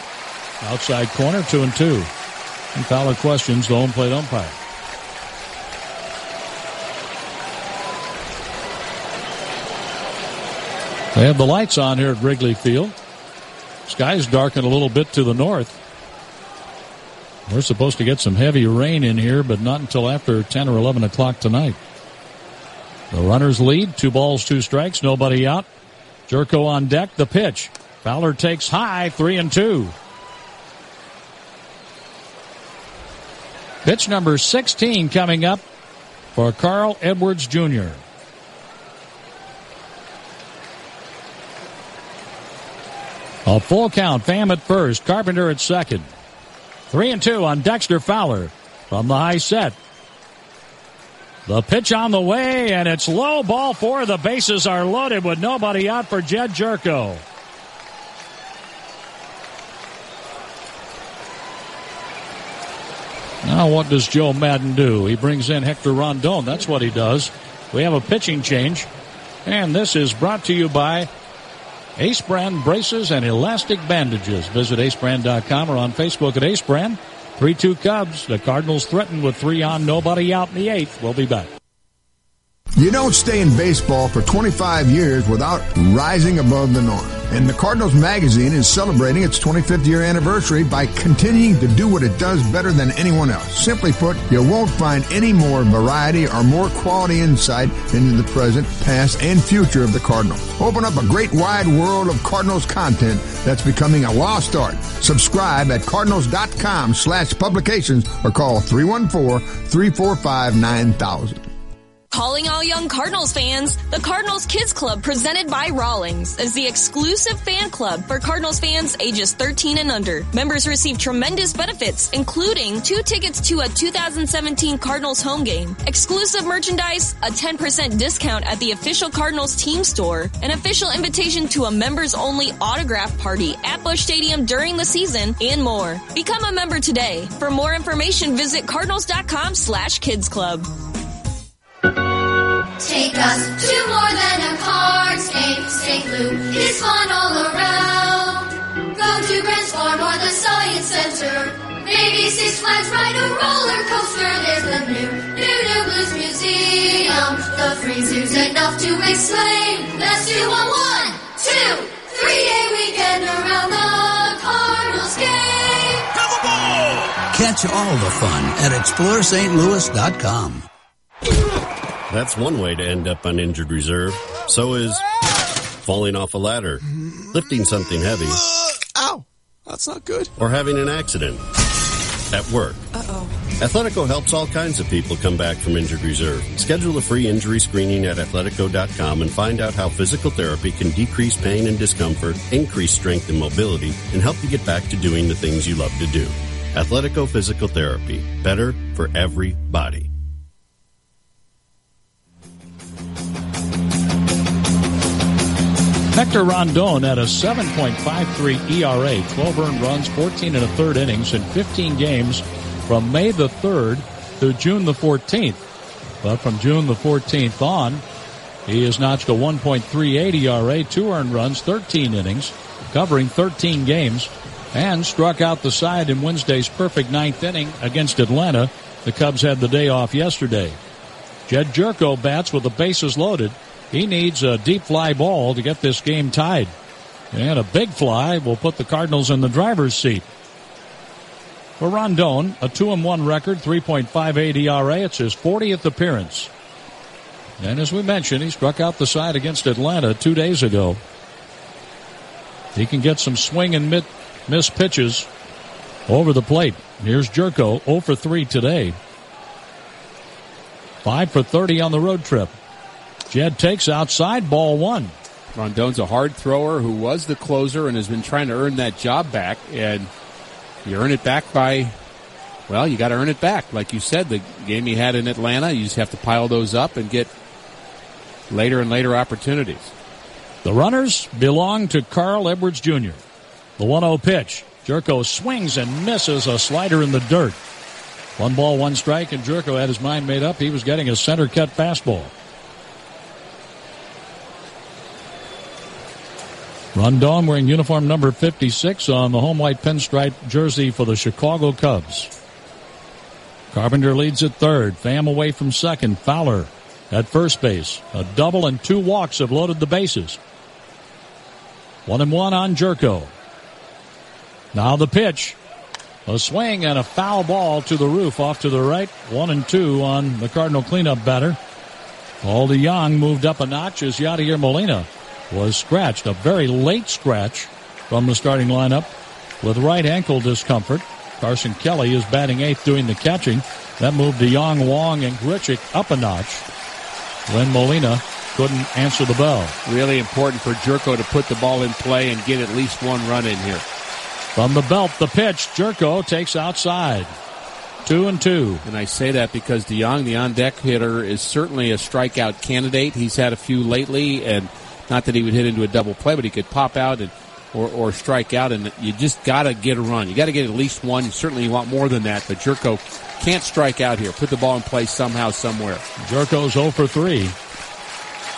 Outside corner, 2-2. And Fowler questions the home plate umpire. They have the lights on here at Wrigley Field. Skies darken a little bit to the north. We're supposed to get some heavy rain in here, but not until after 10 or 11 o'clock tonight. The runners lead. 2 balls, 2 strikes. Nobody out. Jerko on deck. The pitch. Fowler takes high. 3-2. Pitch number 16 coming up for Carl Edwards Jr. A full count. Pham at first. Carpenter at second. 3-2 on Dexter Fowler from the high set. The pitch on the way, and it's low, ball 4. The bases are loaded with nobody out for Jed Jerko. Now what does Joe Madden do? He brings in Hector Rondon. That's what he does. We have a pitching change. And this is brought to you by Ace Brand Braces and Elastic Bandages. Visit acebrand.com or on Facebook at Ace Brand. 3-2 Cubs. The Cardinals threatened with 3 on, nobody out in the 8th. We'll be back. You don't stay in baseball for 25 years without rising above the norm. And the Cardinals magazine is celebrating its 25th year anniversary by continuing to do what it does better than anyone else. Simply put, you won't find any more variety or more quality insight into the present, past, and future of the Cardinals. Open up a great wide world of Cardinals content that's becoming a lost art. Subscribe at cardinals.com/publications or call 314-345-9000. Calling all young Cardinals fans, the Cardinals Kids Club presented by Rawlings is the exclusive fan club for Cardinals fans ages 13 and under. Members receive tremendous benefits, including 2 tickets to a 2017 Cardinals home game, exclusive merchandise, a 10% discount at the official Cardinals team store, an official invitation to a members-only autograph party at Busch Stadium during the season, and more. Become a member today. For more information, visit cardinals.com/kidsclub. Take us to more than a cards game. St. Lou is fun all around. Go to Grant's Farm or the Science Center. Maybe Six Flags, ride a roller coaster. There's the new Blues Museum. The free zoo's enough to explain. Let's do a 1, 2, 3-day weekend around the Cardinals game. Have a ball! Catch all the fun at ExploreSt.Louis.com. That's one way to end up on injured reserve. So is falling off a ladder, lifting something heavy. Ow! That's not good. Or having an accident at work. Uh-oh. Athletico helps all kinds of people come back from injured reserve. Schedule a free injury screening at Athletico.com and find out how physical therapy can decrease pain and discomfort, increase strength and mobility, and help you get back to doing the things you love to do. Athletico Physical Therapy. Better for everybody. Hector Rondon had a 7.53 ERA, 12 earned runs, 14 and a third innings in 15 games from May the 3rd to June the 14th. But from June the 14th on, he has notched a 1.38 ERA, 2 earned runs, 13 innings, covering 13 games, and struck out the side in Wednesday's perfect 9th inning against Atlanta. The Cubs had the day off yesterday. Jed Jerko bats with the bases loaded. He needs a deep fly ball to get this game tied. And a big fly will put the Cardinals in the driver's seat. For Rondon, a 2-1 record, 3.58 ERA. It's his 40th appearance. And as we mentioned, he struck out the side against Atlanta 2 days ago. He can get some swing and miss pitches over the plate. Here's Jerko, 0 for 3 today. 5 for 30 on the road trip. Jed takes outside, ball 1. Rondon's a hard thrower who was the closer and has been trying to earn that job back. And you earn it back by, well, you got to earn it back. Like you said, the game he had in Atlanta, you just have to pile those up and get later and later opportunities. The runners belong to Carl Edwards Jr. The 1-0 pitch. Jerko swings and misses a slider in the dirt. 1 ball, 1 strike, and Jerko had his mind made up. He was getting a center cut fastball. Rondon wearing uniform number 56 on the home white pinstripe jersey for the Chicago Cubs. Carpenter leads at third. Pham away from second. Fowler at first base. A double and 2 walks have loaded the bases. 1-1 on Jerko. Now the pitch. A swing and a foul ball to the roof off to the right. 1-2 on the Cardinal cleanup batter. Paul DeJong moved up a notch as Yadier Molina was scratched. A very late scratch from the starting lineup with right ankle discomfort. Carson Kelly is batting 8th doing the catching. That moved DeJong, Wong, and Grichuk up a notch when Molina couldn't answer the bell. Really important for Jerko to put the ball in play and get at least 1 run in here. From the belt, the pitch. Jerko takes outside. 2-2. And I say that because DeJong, the on-deck hitter, is certainly a strikeout candidate. He's had a few lately, and not that he would hit into a double play, but he could pop out or strike out, and you just got to get a run. You got to get at least 1. Certainly you want more than that, but Jerko can't strike out here. Put the ball in play somehow, somewhere. Jerko's 0 for 3.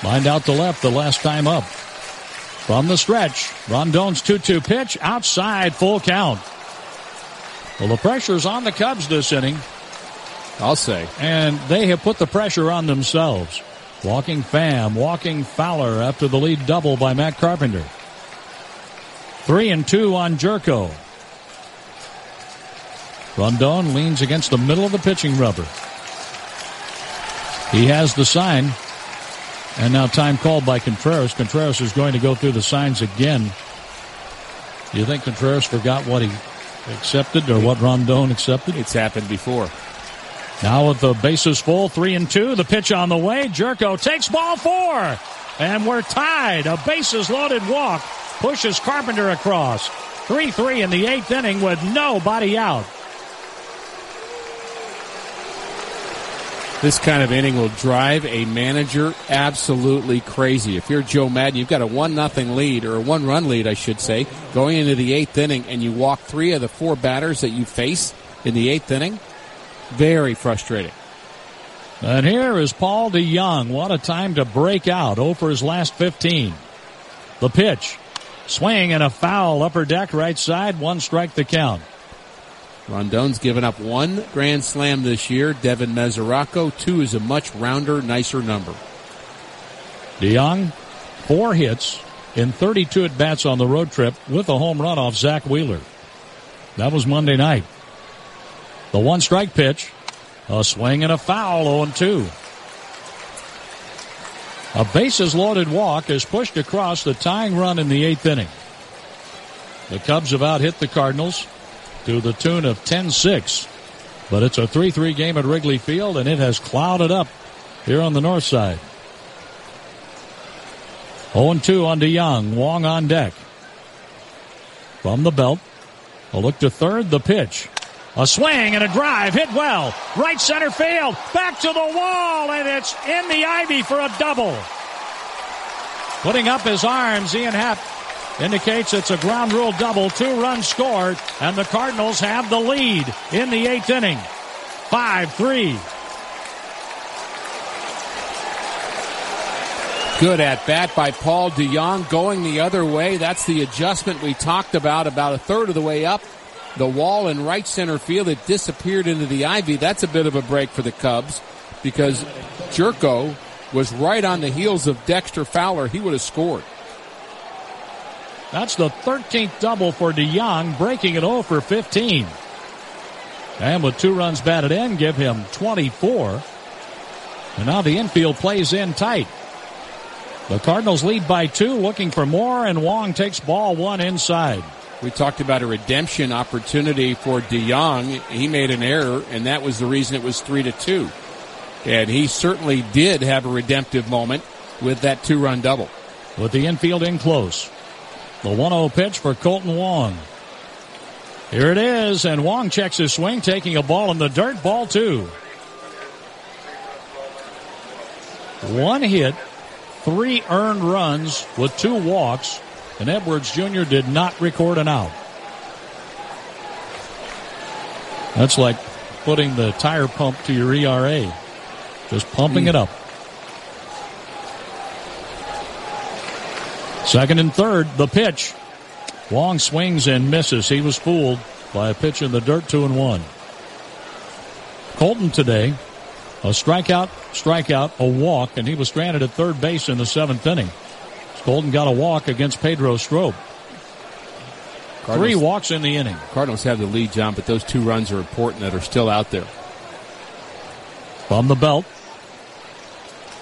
Lined out to left the last time up. From the stretch, Rondon's 2-2 pitch, outside, full count. Well, the pressure's on the Cubs this inning. I'll say. And they have put the pressure on themselves. Walking Pham, walking Fowler after the lead double by Matt Carpenter. 3-2 on Jerko. Rondon leans against the middle of the pitching rubber. He has the sign. And now time called by Contreras. Contreras is going to go through the signs again. Do you think Contreras forgot what he accepted or what Rondon accepted? It's happened before. Now with the bases full, 3-2. The pitch on the way. Jerko takes ball 4. And we're tied. A bases loaded walk pushes Carpenter across. 3-3 in the 8th inning with nobody out. This kind of inning will drive a manager absolutely crazy. If you're Joe Madden, you've got a 1-0 lead, or a 1-run lead, I should say, going into the 8th inning, and you walk 3 of the 4 batters that you face in the 8th inning. Very frustrating. And here is Paul DeJong. What a time to break out. 0 for his last 15. The pitch. Swing and a foul. Upper deck, right side. 1 strike the count. Rondon's given up 1 grand slam this year. Devin Mesoraco, 2 is a much rounder, nicer number. DeJong, 4 hits in 32 at-bats on the road trip with a home run off Zach Wheeler. That was Monday night. The 1-strike pitch. A swing and a foul, 0-2. A bases-loaded walk is pushed across the tying run in the 8th inning. The Cubs have out-hit the Cardinals to the tune of 10-6. But it's a 3-3 game at Wrigley Field, and it has clouded up here on the north side. 0-2 on DeJong. Wong on deck. From the belt. A look to third. The pitch. A swing and a drive. Hit well. Right center field. Back to the wall, and it's in the ivy for a double. Putting up his arms, Ian Happ indicates it's a ground rule double. 2 runs scored, and the Cardinals have the lead in the 8th inning. 5-3. Good at bat by Paul DeJong, going the other way. That's the adjustment we talked about a third of the way up. The wall in right center field, it disappeared into the ivy. That's a bit of a break for the Cubs. because Jerko was right on the heels of Dexter Fowler. He would have scored. That's the 13th double for DeYoung, breaking it 0 for 15. And with 2 runs batted in, give him 24. And now the infield plays in tight. The Cardinals lead by 2, looking for more, and Wong takes ball 1 inside. We talked about a redemption opportunity for DeYoung. He made an error, and that was the reason it was 3-2. And he certainly did have a redemptive moment with that 2-run double. With the infield in close. The 1-0 pitch for Colton Wong. Here it is, and Wong checks his swing, taking a ball in the dirt, ball 2. 1 hit, 3 earned runs with 2 walks, and Edwards Jr. did not record an out. That's like putting the tire pump to your ERA. Just pumping it up. Second and third, the pitch. Wong swings and misses. He was fooled by a pitch in the dirt, 2-1. Colton today, a strikeout, a walk, and he was stranded at third base in the 7th inning. Colton got a walk against Pedro Strop. 3 walks in the inning. Cardinals have the lead, John, but those 2 runs are important that are still out there. From the belt,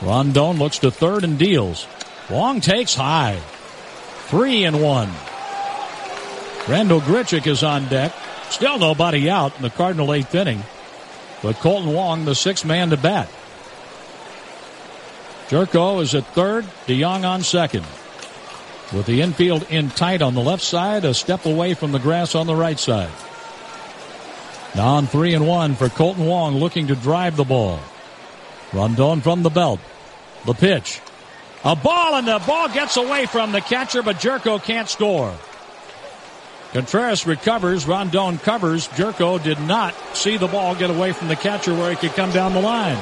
Rondon looks to third and deals. Wong takes high. 3-1. Randall Grichuk is on deck. Still nobody out in the Cardinal 8th inning. But Colton Wong, the 6th man to bat. Jerko is at third, DeYoung on second. With the infield in tight on the left side, a step away from the grass on the right side. Now on 3-1 for Colton Wong, looking to drive the ball. Rondon from the belt. The pitch. A ball, and the ball gets away from the catcher, but Jerko can't score. Contreras recovers. Rondon covers. Jerko did not see the ball get away from the catcher where he could come down the line.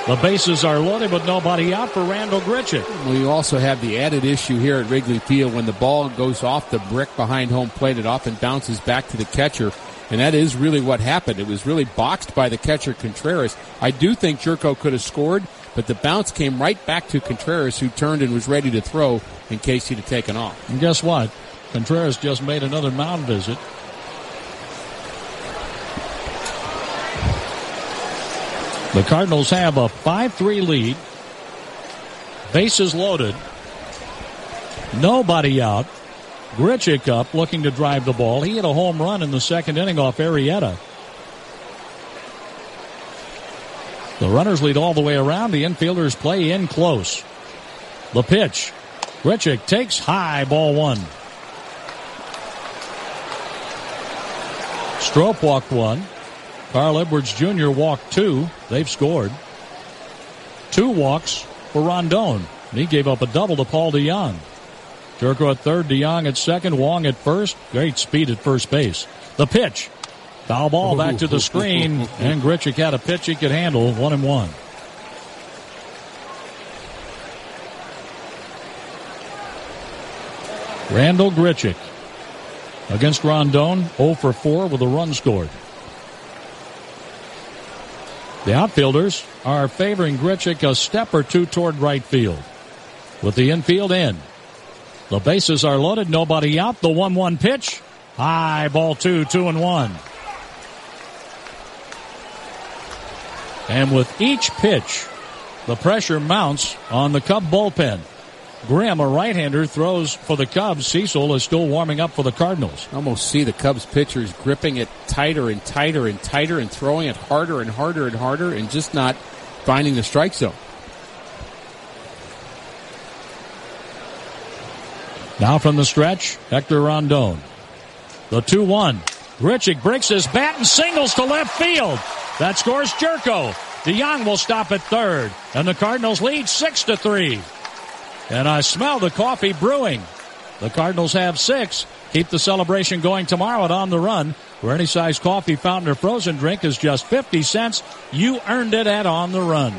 The bases are loaded, but nobody out for Randall Grichuk. We also have the added issue here at Wrigley Field. When the ball goes off the brick behind home plate, it often bounces back to the catcher, and that is really what happened. It was really boxed by the catcher, Contreras. I do think Jerko could have scored, but the bounce came right back to Contreras, who turned and was ready to throw in case he'd have taken off. And guess what? Contreras just made another mound visit. The Cardinals have a 5-3 lead. Bases loaded. Nobody out. Grichuk up, looking to drive the ball. He hit a home run in the 2nd inning off Arrieta. The runners lead all the way around. The infielders play in close. The pitch. Grichuk takes high, ball 1. Strop walked 1. Carl Edwards Jr. walked 2. They've scored. 2 walks for Rondon. And he gave up a double to Paul DeYoung. Jerko at third, DeYoung at second, Wong at first. Great speed at first base. The pitch. Foul ball back to the screen, and Grichuk had a pitch he could handle, 1-1. Randall Grichuk against Rondon, 0 for 4 with a run scored. The outfielders are favoring Grichuk a step or 2 toward right field. With the infield in. The bases are loaded, nobody out. The 1-1 pitch. High, ball 2, 2-1. And with each pitch, the pressure mounts on the Cub bullpen. Grimm, a right-hander, throws for the Cubs. Cecil is still warming up for the Cardinals. Almost see the Cubs pitchers gripping it tighter and tighter and tighter and throwing it harder and harder and harder and just not finding the strike zone. Now from the stretch, Hector Rondon. The 2-1. Grichuk breaks his bat and singles to left field. That scores Jerko. DeYoung will stop at third, and the Cardinals lead 6-3. And I smell the coffee brewing. The Cardinals have 6. Keep the celebration going tomorrow at On the Run, where any size coffee, fountain, or frozen drink is just 50 cents. You earned it at On the Run.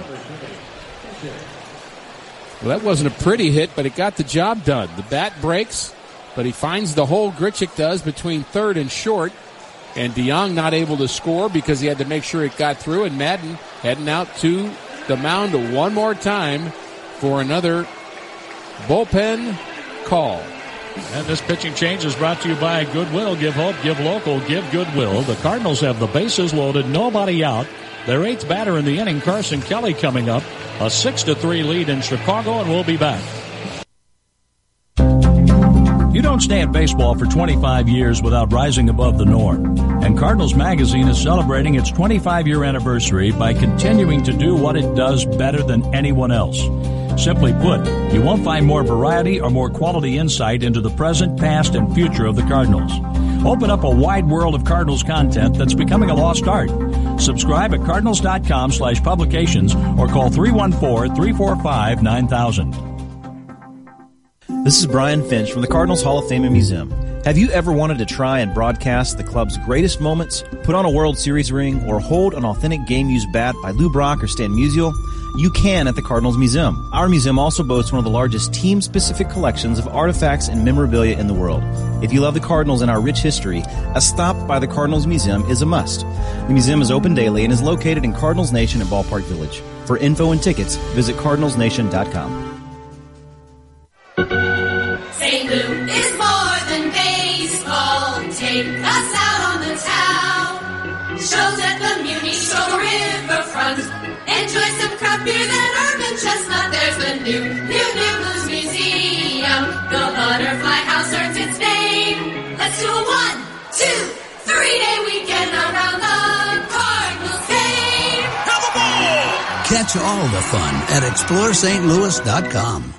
Well, that wasn't a pretty hit, but it got the job done. The bat breaks, but he finds the hole, Grichuk does, between third and short. And DeYoung not able to score because he had to make sure it got through. And Madden heading out to the mound one more time for another bullpen call. And this pitching change is brought to you by Goodwill. Give hope, give local, give Goodwill. The Cardinals have the bases loaded, nobody out. Their 8th batter in the inning, Carson Kelly, coming up. A 6-3 lead in Chicago, and we'll be back. You don't stay in baseball for 25 years without rising above the norm. And Cardinals Magazine is celebrating its 25-year anniversary by continuing to do what it does better than anyone else. Simply put, you won't find more variety or more quality insight into the present, past, and future of the Cardinals. Open up a wide world of Cardinals content that's becoming a lost art. Subscribe at cardinals.com/publications or call 314-345-9000. This is Brian Finch from the Cardinals Hall of Fame and Museum. Have you ever wanted to try and broadcast the club's greatest moments, put on a World Series ring, or hold an authentic game-used bat by Lou Brock or Stan Musial? You can at the Cardinals Museum. Our museum also boasts one of the largest team-specific collections of artifacts and memorabilia in the world. If you love the Cardinals and our rich history, a stop by the Cardinals Museum is a must. The museum is open daily and is located in Cardinals Nation at Ballpark Village. For info and tickets, visit cardinalsnation.com. St. Lou is more than baseball. Take us out on the town. Shows at the Muni Show Riverfront. Enjoy some craft beer, that urban chestnut. There's the new Blues Museum. The Butterfly House earns its name. Let's do a 1, 2, 3-day weekend around the Cardinals game. Have a ball! Catch all the fun at ExploreSt.Louis.com.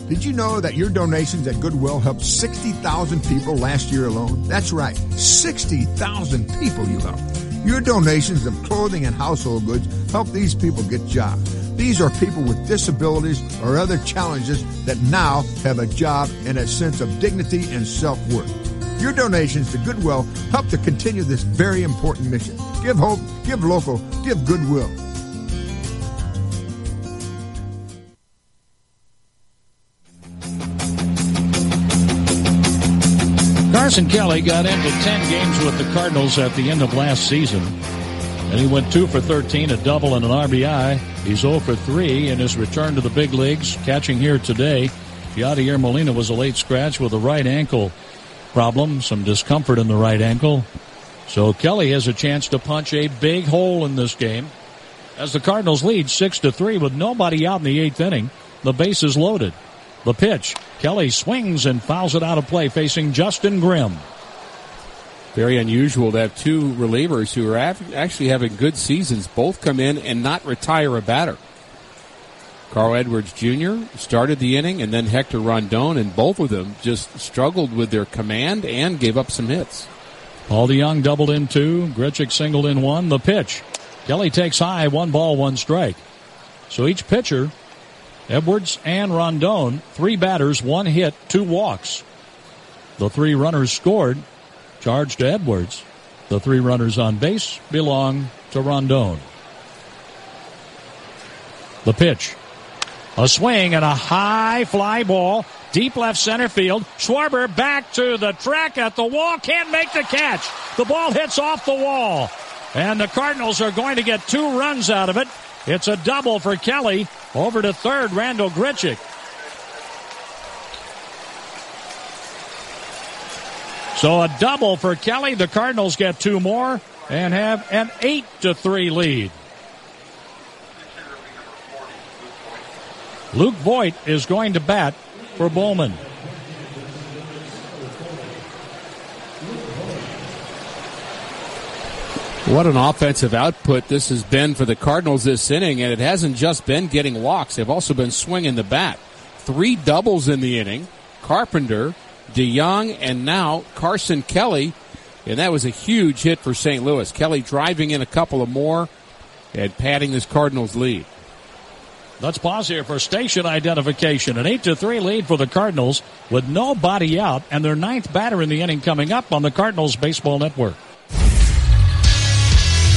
Did you know that your donations at Goodwill helped 60,000 people last year alone? That's right, 60,000 people you helped. Your donations of clothing and household goods help these people get jobs. These are people with disabilities or other challenges that now have a job and a sense of dignity and self-worth. Your donations to Goodwill help to continue this very important mission. Give hope, give local, give Goodwill. Carson Kelly got into 10 games with the Cardinals at the end of last season, and he went 2 for 13, a double and an RBI. He's 0 for 3 in his return to the big leagues. Catching here today, Yadier Molina was a late scratch with a right ankle problem, some discomfort in the right ankle. So Kelly has a chance to punch a big hole in this game as the Cardinals lead 6-3 with nobody out in the 8th inning. The bases loaded. The pitch. Kelly swings and fouls it out of play, facing Justin Grimm. Very unusual to have two relievers who are actually having good seasons both come in and not retire a batter. Carl Edwards Jr. started the inning, and then Hector Rondon, and both of them just struggled with their command and gave up some hits. Paul DeYoung doubled in 2. Grichuk singled in 1. The pitch. Kelly takes high, 1 ball, 1 strike. So each pitcher, Edwards and Rondon, 3 batters, 1 hit, 2 walks. The 3 runners scored, charged to Edwards. The 3 runners on base belong to Rondon. The pitch. A swing and a high fly ball, deep left center field. Schwarber back to the track at the wall, can't make the catch. The ball hits off the wall, and the Cardinals are going to get 2 runs out of it. It's a double for Kelly. Over to third, Randall Grichuk. So a double for Kelly. The Cardinals get 2 more and have an 8-3 lead. Luke Voigt is going to bat for Bowman. What an offensive output this has been for the Cardinals this inning, and it hasn't just been getting walks. They've also been swinging the bat. 3 doubles in the inning. Carpenter, DeYoung, and now Carson Kelly, and that was a huge hit for St. Louis. Kelly driving in a couple of more and padding this Cardinals lead. Let's pause here for station identification. An 8-3 lead for the Cardinals with nobody out, and their 9th batter in the inning coming up on the Cardinals Baseball Network.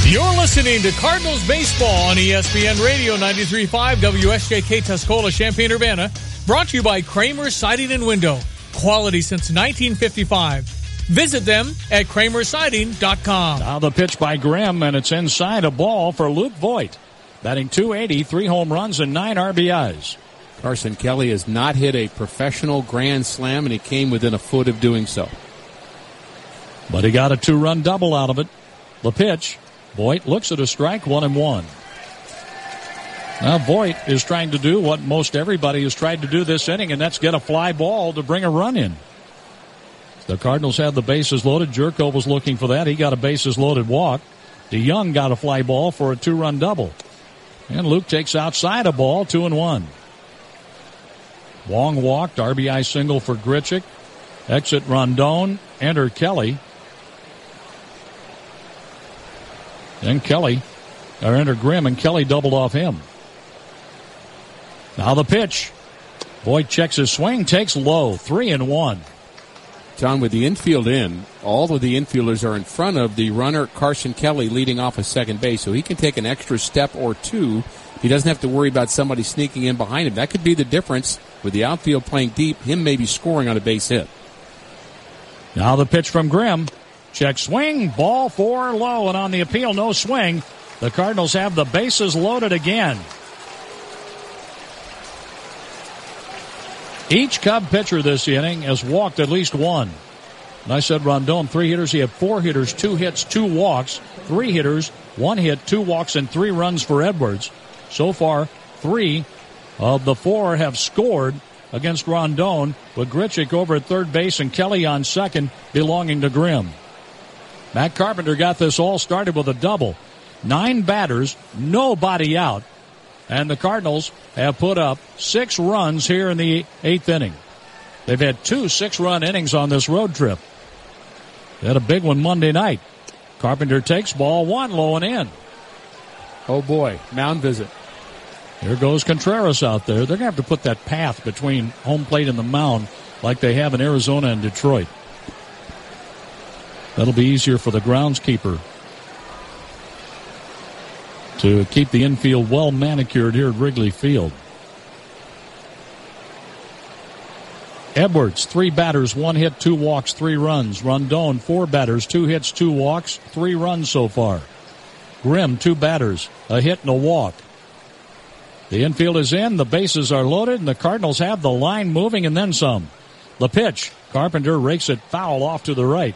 You're listening to Cardinals Baseball on ESPN Radio 93.5 WSJK Tuscola, Champaign-Urbana. Brought to you by Kramer Siding and Window. Quality since 1955. Visit them at kramersiding.com. Now the pitch by Grimm, and it's inside, a ball for Luke Voigt. batting .280, 3 home runs and 9 RBIs. Carson Kelly has not hit a professional grand slam, and he came within a foot of doing so. But he got a 2-run double out of it. The pitch, Voit looks at a strike, 1-1. Now Voit is trying to do what most everybody has tried to do this inning, and that's get a fly ball to bring a run in. The Cardinals had the bases loaded. Jerko was looking for that. He got a bases loaded walk. DeYoung got a fly ball for a 2-run double. And Luke takes outside a ball, 2-1. Wong walked, RBI single for Grichuk. Exit Rondon, enter Kelly. Then enter Grimm, and Kelly doubled off him. Now the pitch. Voit checks his swing, takes low, 3-1. John, with the infield in, all of the infielders are in front of the runner Carson Kelly leading off at second base, so he can take an extra step or two. He doesn't have to worry about somebody sneaking in behind him. That could be the difference with the outfield playing deep, him maybe scoring on a base hit. Now the pitch from Grimm. Check swing, ball 4 low, and on the appeal, no swing. The Cardinals have the bases loaded again. Each Cub pitcher this inning has walked at least one. And I said Rondon, 3 hitters. He had 4 hitters, 2 hits, 2 walks. 3 hitters, 1 hit, 2 walks, and 3 runs for Edwards. So far, 3 of the 4 have scored against Rondon, with Grichuk over at third base and Kelly on second, belonging to Grimm. Matt Carpenter got this all started with a double. 9 batters, nobody out. And the Cardinals have put up 6 runs here in the 8th inning. They've had 2 6-run innings on this road trip. They had a big one Monday night. Carpenter takes ball 1, low and in. Oh boy, mound visit. Here goes Contreras out there. They're going to have to put that path between home plate and the mound like they have in Arizona and Detroit. That'll be easier for the groundskeeper to keep the infield well manicured here at Wrigley Field. Edwards, 3 batters, 1 hit, 2 walks, 3 runs. Rondon, 4 batters, 2 hits, 2 walks, 3 runs so far. Grimm, 2 batters, a hit and a walk. The infield is in, the bases are loaded, and the Cardinals have the line moving and then some. The pitch, Carpenter rakes it foul off to the right.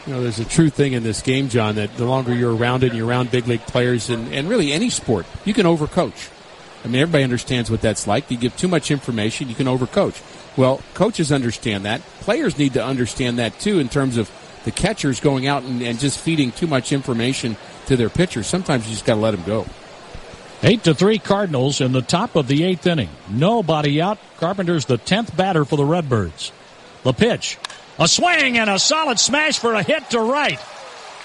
You know, there's a true thing in this game, John, that the longer you're around it and you're around big league players and really any sport, you can overcoach. I mean, everybody understands what that's like. You give too much information, you can overcoach. Well, coaches understand that. Players need to understand that, too, in terms of the catchers going out and just feeding too much information to their pitchers. Sometimes you just got to let them go. 8-3 Cardinals in the top of the 8th inning. Nobody out. Carpenter's the 10th batter for the Redbirds. The pitch. A swing and a solid smash for a hit to right.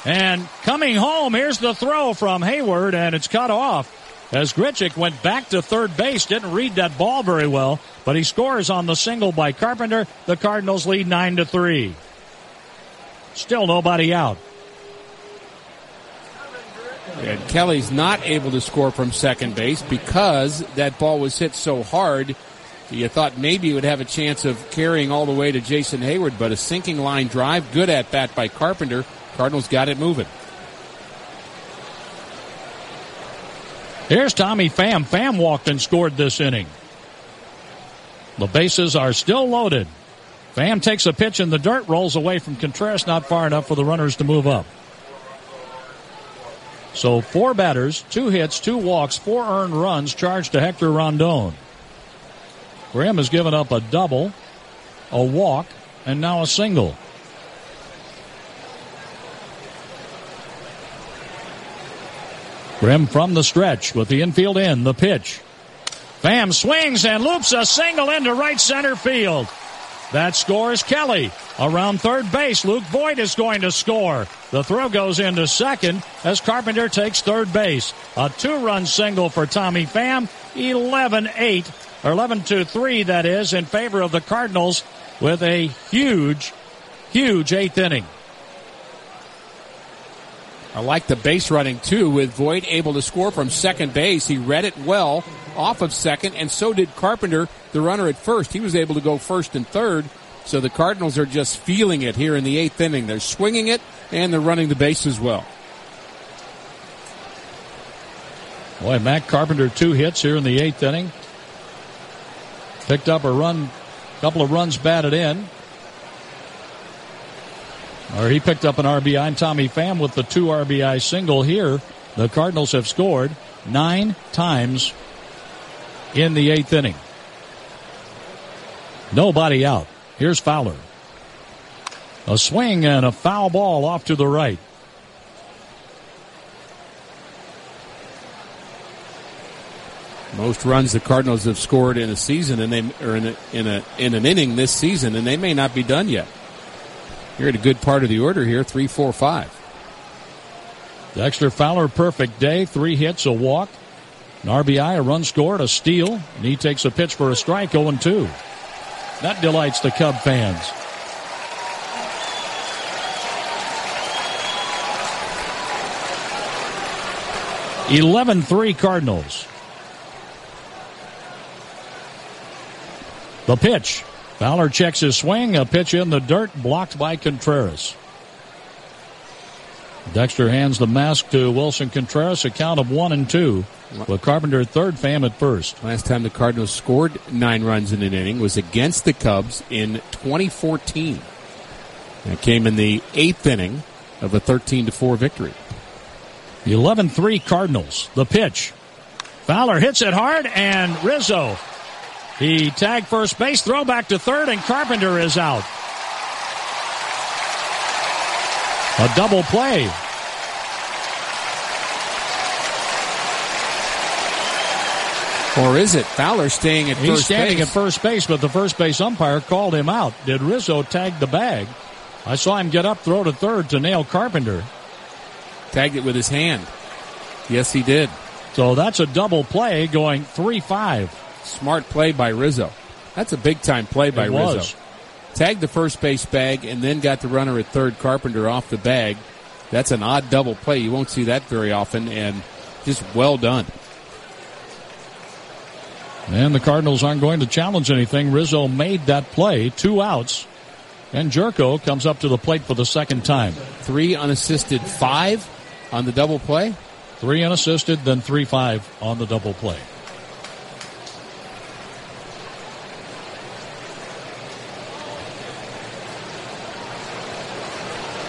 And coming home, here's the throw from Hayward, and it's cut off as Grichuk went back to third base. Didn't read that ball very well, but he scores on the single by Carpenter. The Cardinals lead 9-3. Still nobody out. And Kelly's not able to score from second base because that ball was hit so hard. You thought maybe he would have a chance of carrying all the way to Jason Hayward, but a sinking line drive, good at bat by Carpenter. Cardinals got it moving. Here's Tommy Pham. Pham walked and scored this inning. The bases are still loaded. Pham takes a pitch in the dirt, rolls away from Contreras, not far enough for the runners to move up. So 4 batters, 2 hits, 2 walks, 4 earned runs charged to Hector Rondon. Grimm has given up a double, a walk, and now a single. Grimm from the stretch with the infield in. The pitch. Pham swings and loops a single into right center field. That scores Kelly. Around third base, Luke Voit is going to score. The throw goes into second as Carpenter takes third base. A 2-run single for Tommy Pham. 11-3, that is, in favor of the Cardinals with a huge 8th inning. I like the base running, too, with Voit able to score from second base. He read it well off of second, and so did Carpenter, the runner at first. He was able to go first and third, so the Cardinals are just feeling it here in the 8th inning. They're swinging it, and they're running the base as well. Boy, Matt Carpenter, 2 hits here in the 8th inning. Picked up a couple of runs batted in. Or he picked up an RBI, and Tommy Pham with the 2 RBI single here. The Cardinals have scored 9 times in the 8th inning. Nobody out. Here's Fowler. A swing and a foul ball off to the right. Most runs the Cardinals have scored in a season, and in an inning this season, and they may not be done yet. You're at a good part of the order here, 3, 4, 5. Dexter Fowler, perfect day. 3 hits, a walk, an RBI, a run scored, a steal, and he takes a pitch for a strike, 0-2. That delights the Cub fans. (11-3) Cardinals. The pitch. Fowler checks his swing. A pitch in the dirt, blocked by Contreras. Dexter hands the mask to Wilson Contreras. A count of 1-2. With Carpenter at third, Pham at first. Last time the Cardinals scored 9 runs in an inning was against the Cubs in 2014. That came in the 8th inning of a 13-4 victory. 11-3 Cardinals. The pitch. Fowler hits it hard, and Rizzo. He tagged first base, throw back to third, and Carpenter is out. A double play. Or is it Fowler staying at first base? He's standing at first base, but the first base umpire called him out. Did Rizzo tag the bag? I saw him get up, throw to third to nail Carpenter. Tagged it with his hand. Yes, he did. So that's a double play going 3-5. Smart play by Rizzo. That's a big-time play by Rizzo. Tagged the first base bag and then got the runner at third, Carpenter, off the bag. That's an odd double play. You won't see that very often, and just well done. And the Cardinals aren't going to challenge anything. Rizzo made that play. 2 outs. And Jerko comes up to the plate for the second time. 3 unassisted, 5 on the double play? 3 unassisted, then 3-5 on the double play.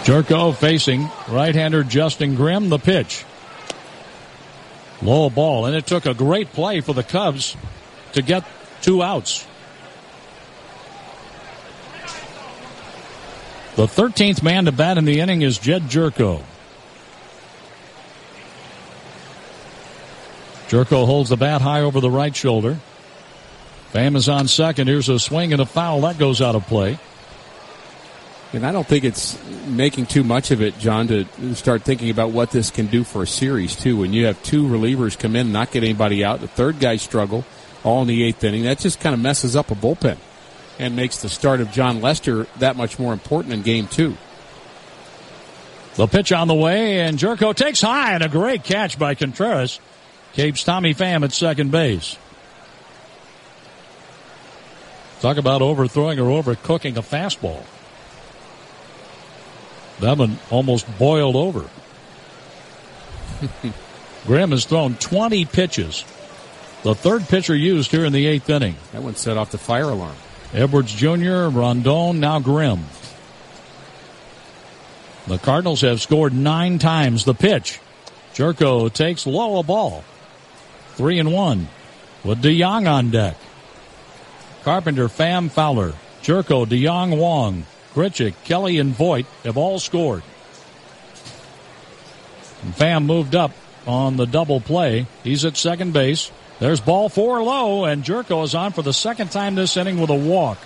Jerko facing right-hander Justin Grimm. The pitch. Low ball, and it took a great play for the Cubs to get 2 outs. The 13th man to bat in the inning is Jed Jerko. Jerko holds the bat high over the right shoulder. Pham is on second. Here's a swing and a foul. That goes out of play. And I don't think it's making too much of it, John, to start thinking about what this can do for a series, too. When you have 2 relievers come in, not get anybody out, the third guy struggle, all in the 8th inning, that just kind of messes up a bullpen and makes the start of John Lester that much more important in Game 2. The pitch on the way, and Jerko takes high, and a great catch by Contreras. Keeps Tommy Pham at second base. Talk about overthrowing or overcooking a fastball. That one almost boiled over. Grimm has thrown 20 pitches. The third pitcher used here in the 8th inning. That one set off the fire alarm. Edwards Jr., Rondon, now Grimm. The Cardinals have scored 9 times. The pitch. Jerko takes low a ball. 3-1 with DeYoung on deck. Carpenter, Pham, Fowler, Jerko, DeYoung, Wong, Grichuk, Kelly, and Voit have all scored. And Pham moved up on the double play. He's at second base. There's ball 4 low, and Jerko is on for the second time this inning with a walk.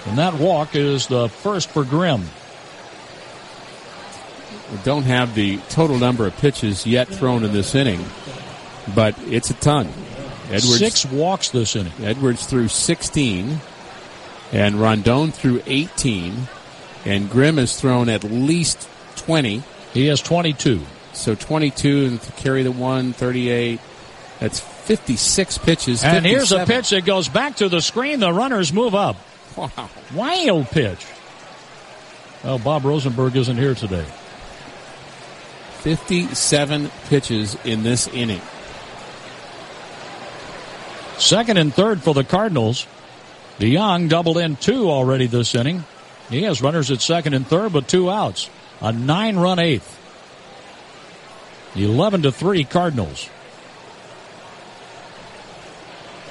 And that walk is the first for Grimm. We don't have the total number of pitches yet thrown in this inning, but it's a ton. Edwards, 6 walks this inning. Edwards threw 16, and Rondon threw 18, and Grimm has thrown at least 20. He has 22. So 22 and to carry the 38. That's 56 pitches. And 57. Here's a pitch that goes back to the screen. The runners move up. Wow. Wild pitch. Well, Bob Rosenberg isn't here today. 57 pitches in this inning. Second and third for the Cardinals. DeYoung doubled in 2 already this inning. He has runners at second and third, but 2 outs. A 9-run eighth. 11-3 Cardinals.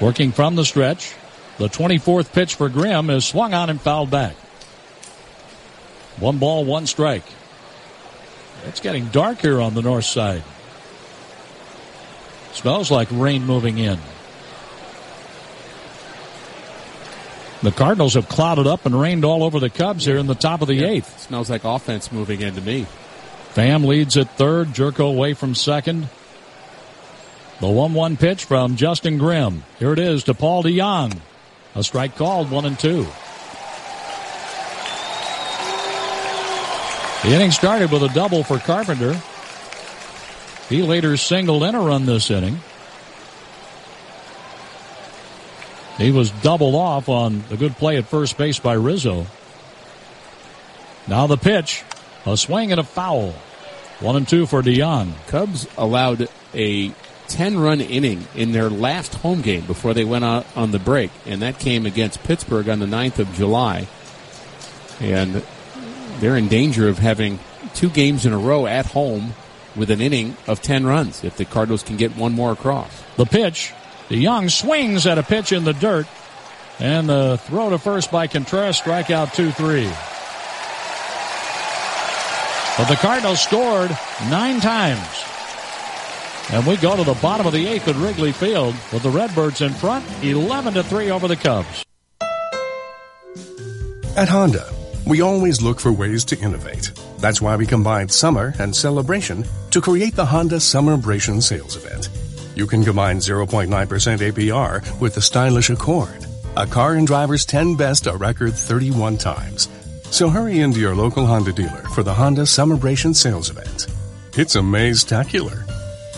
Working from the stretch. The 24th pitch for Grimm is swung on and fouled back. 1 ball, 1 strike. It's getting dark here on the north side. Smells like rain moving in. The Cardinals have clouded up and rained all over the Cubs here in the top of the 8th. Smells like offense moving in to me. Pham leads at third. Jerko away from second. The 1-1 pitch from Justin Grimm. Here it is to Paul DeYoung. A strike called, 1-2. The inning started with a double for Carpenter. He later singled in a run this inning. He was doubled off on the good play at first base by Rizzo. Now the pitch. A swing and a foul. 1-2 for DeYoung. Cubs allowed a 10-run inning in their last home game before they went out on the break, and that came against Pittsburgh on the 9th of July. And they're in danger of having 2 games in a row at home with an inning of 10 runs if the Cardinals can get one more across. The pitch. DeYoung swings at a pitch in the dirt. And the throw to first by Contreras, strikeout 2-3. But the Cardinals scored 9 times. And we go to the bottom of the 8th at Wrigley Field with the Redbirds in front, 11-3 over the Cubs. At Honda, we always look for ways to innovate. That's why we combined summer and celebration to create the Honda Summerbration sales event. You can combine 0.9% APR with the stylish Accord, a car and driver's 10 best a record 31 times. So hurry into your local Honda dealer for the Honda Summerbration sales event. It's amaze-tacular.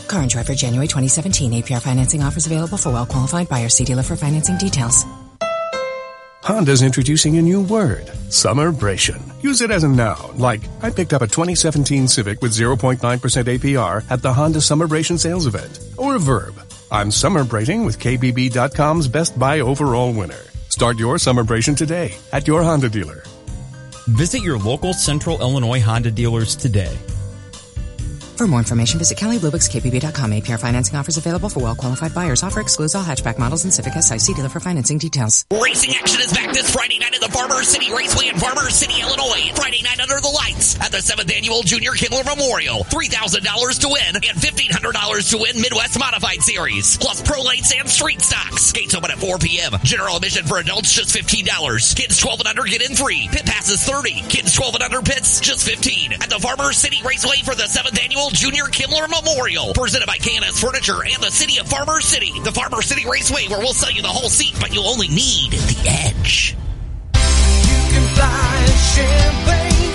Car and Driver, January 2017. APR financing offers available for well-qualified buyers. See dealer for financing details. Honda's introducing a new word, Summerbration. Use it as a noun, like, I picked up a 2017 Civic with 0.9% APR at the Honda Summerbration sales event. Or a verb, I'm summerbrating with KBB.com's Best Buy overall winner. Start your Summerbration today at your Honda dealer. Visit your local Central Illinois Honda dealers today. For more information, visit KellyBlueBooksKBB.com. APR financing offers available for well-qualified buyers. Offer excludes all hatchback models and Civic SI. See dealer for financing details. Racing action is back this Friday night at the Farmers City Raceway in Farmers City, Illinois. Friday night under the lights at the 7th Annual Junior Kimmler Memorial. $3,000 to win and $1,500 to win Midwest Modified Series. Plus pro lights and street stocks. Gates open at 4 p.m. General admission for adults just $15. Kids 12 and under get in free. Pit passes $30. Kids 12 and under pits just $15. At the Farmers City Raceway for the 7th Annual Junior Kimmler Memorial. Presented by K&S Furniture and the City of Farmers City. The Farmers City Raceway, where we'll sell you the whole seat, but you'll only need the edge. You can fly Champaign.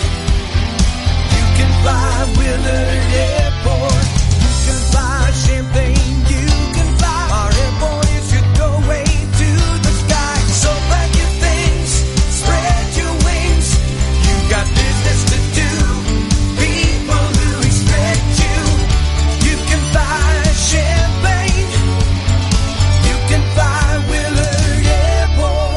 You can fly Willard Airport. You can fly Champaign. You can fly. Our airport is your doorway to the sky. So pack your things, spread your wings. You got business to do. People who expect you. You can fly Champaign. You can fly Willard Airport.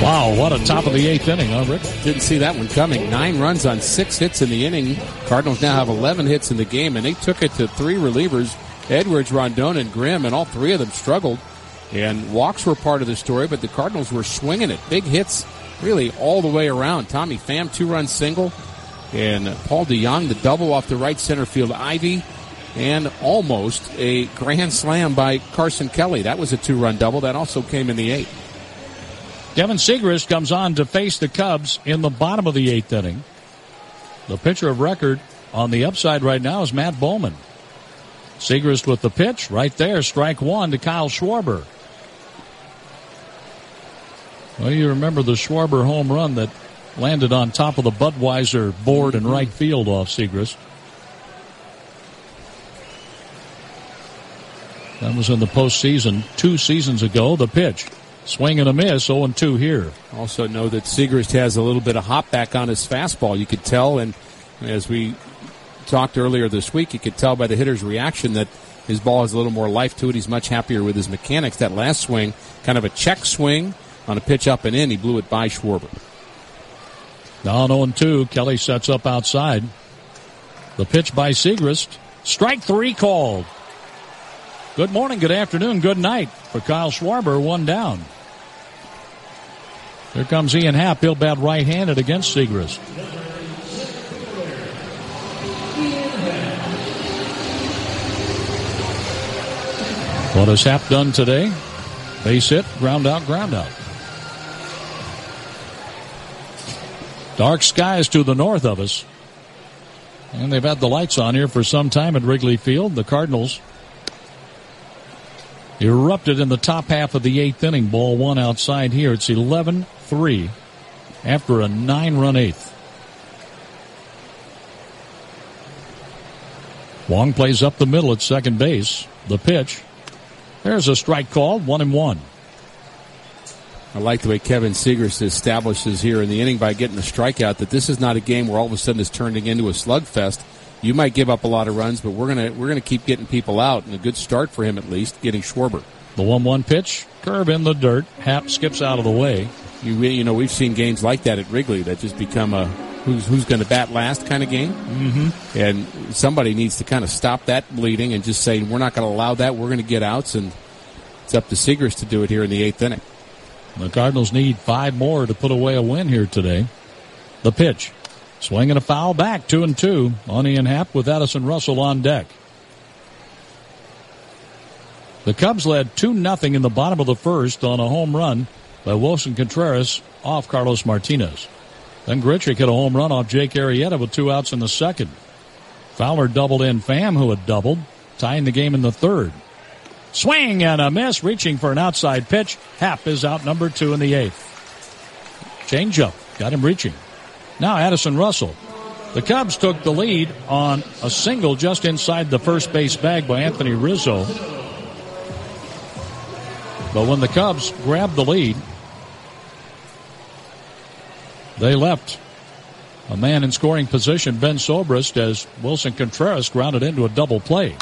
Wow, what a top of the 8th inning, huh, Rick? Didn't see that one coming. 9 runs on 6 hits in the inning. Cardinals now have 11 hits in the game, and they took it to 3 relievers, Edwards, Rondon, and Grimm, and all 3 of them struggled. And walks were part of the story, but the Cardinals were swinging it. Big hits really all the way around. Tommy Pham, 2-run single, and Paul DeYoung, the double off the right center field Ivy, and almost a grand slam by Carson Kelly. That was a 2-run double. That also came in the 8th. Devin Segrist comes on to face the Cubs in the bottom of the 8th inning. The pitcher of record on the upside right now is Matt Bowman. Segrist with the pitch right there, strike 1 to Kyle Schwarber. Well, you remember the Schwarber home run that landed on top of the Budweiser board in right field off Segrist. That was in the postseason 2 seasons ago. The pitch. Swing and a miss, 0-2 here. Also know that Segrist has a little bit of hop back on his fastball. You could tell, and as we talked earlier this week, you could tell by the hitter's reaction that his ball has a little more life to it. He's much happier with his mechanics. That last swing, kind of a check swing on a pitch up and in. He blew it by Schwarber. Now 0-2, Kelly sets up outside. The pitch by Segrist. Strike 3 called. Good morning, good afternoon, good night for Kyle Schwarber, 1 down. Here comes Ian Happ. He'll bat right-handed against Segrist. What has Happ done today? Base hit, ground out, ground out. Dark skies to the north of us. And they've had the lights on here for some time at Wrigley Field. The Cardinals erupted in the top half of the 8th inning. Ball 1 outside here. It's 11-3 after a 9-run 8th. Wong plays up the middle at second base. The pitch. There's a strike called, 1-1. I like the way Kevin Segrist establishes here in the inning by getting a strikeout that this is not a game where all of a sudden it's turning into a slugfest. You might give up a lot of runs, but we're gonna keep getting people out, and a good start for him at least, getting Schwarber. The 1-1 pitch, curve in the dirt. Happ skips out of the way. You know, we've seen games like that at Wrigley that just become a who's going to bat last kind of game. Mm-hmm. And somebody needs to kind of stop that bleeding and just say, we're not going to allow that. We're going to get outs, and it's up to Segrist to do it here in the 8th inning. The Cardinals need 5 more to put away a win here today. The pitch. Swing and a foul back, 2-2 on Ian Happ with Addison Russell on deck. The Cubs led 2-0 in the bottom of the first on a home run by Wilson Contreras off Carlos Martinez. Then Grichuk hit a home run off Jake Arrieta with 2 outs in the second. Fowler doubled in Pham, who had doubled, tying the game in the third. Swing and a miss, reaching for an outside pitch. Happ is out number 2 in the 8th. Changeup, got him reaching. Now Addison Russell. The Cubs took the lead on a single just inside the first base bag by Anthony Rizzo. But when the Cubs grabbed the lead, they left a man in scoring position, Ben Sobrist, as Wilson Contreras grounded into a double play.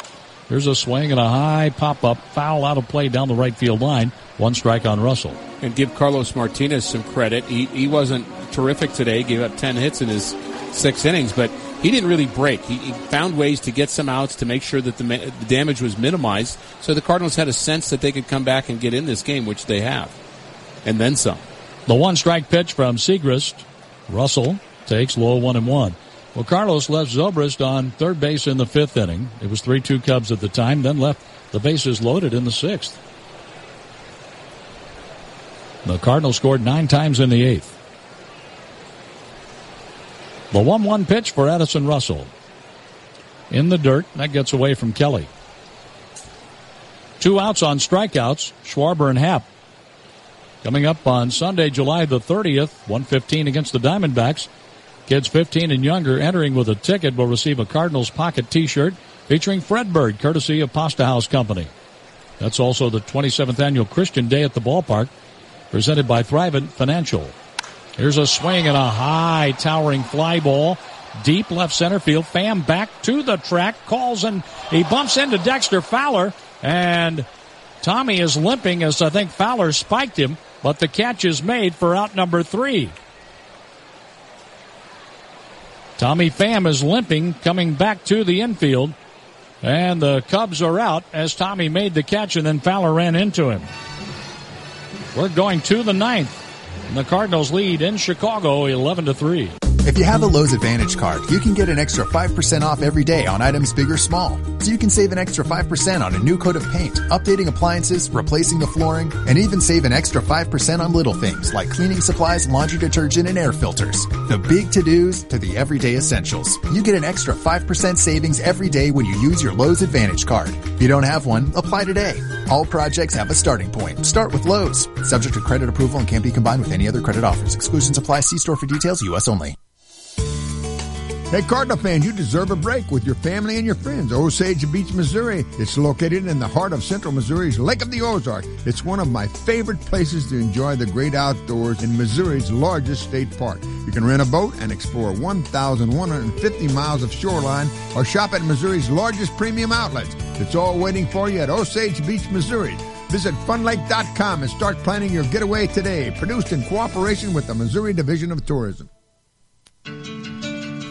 Here's a swing and a high pop-up, foul out of play down the right field line. 1 strike on Russell. And give Carlos Martinez some credit. He wasn't terrific today. Gave up 10 hits in his 6 innings, but he didn't really break. He found ways to get some outs to make sure that the damage was minimized. So the Cardinals had a sense that they could come back and get in this game, which they have. And then some. The 1-strike pitch from Segrist. Russell takes low 1-1. Well, Carlos left Zobrist on third base in the 5th inning. It was 3-2 Cubs at the time, then left the bases loaded in the 6th. The Cardinals scored 9 times in the 8th. The 1-1 pitch for Addison Russell. In the dirt, that gets away from Kelly. 2 outs on strikeouts, Schwarber and Happ. Coming up on Sunday, July the 30th, 1:15 against the Diamondbacks. Kids 15 and younger entering with a ticket will receive a Cardinals pocket T-shirt featuring Fred Bird, courtesy of Pasta House Company. That's also the 27th annual Christian Day at the Ballpark, presented by Thrivent Financial. Here's a swing and a high towering fly ball. Deep left center field. Pham back to the track. Calls and he bumps into Dexter Fowler. And Tommy is limping as I think Fowler spiked him. But the catch is made for out number 3. Tommy Pham is limping, coming back to the infield. And the Cubs are out as Tommy made the catch and then Fowler ran into him. We're going to the 9th. And the Cardinals lead in Chicago 11-3. If you have a Lowe's Advantage card, you can get an extra 5% off every day on items big or small. So you can save an extra 5% on a new coat of paint, updating appliances, replacing the flooring, and even save an extra 5% on little things like cleaning supplies, laundry detergent, and air filters. The big to-dos to the everyday essentials. You get an extra 5% savings every day when you use your Lowe's Advantage card. If you don't have one, apply today. All projects have a starting point. Start with Lowe's. Subject to credit approval and can't be combined with any other credit offers. Exclusions apply. See store for details. U.S. only. Hey, Cardinal fans, you deserve a break with your family and your friends. Osage Beach, Missouri. It's located in the heart of central Missouri's Lake of the Ozarks. It's one of my favorite places to enjoy the great outdoors in Missouri's largest state park. You can rent a boat and explore 1,150 miles of shoreline or shop at Missouri's largest premium outlets. It's all waiting for you at Osage Beach, Missouri. Visit funlake.com and start planning your getaway today. Produced in cooperation with the Missouri Division of Tourism.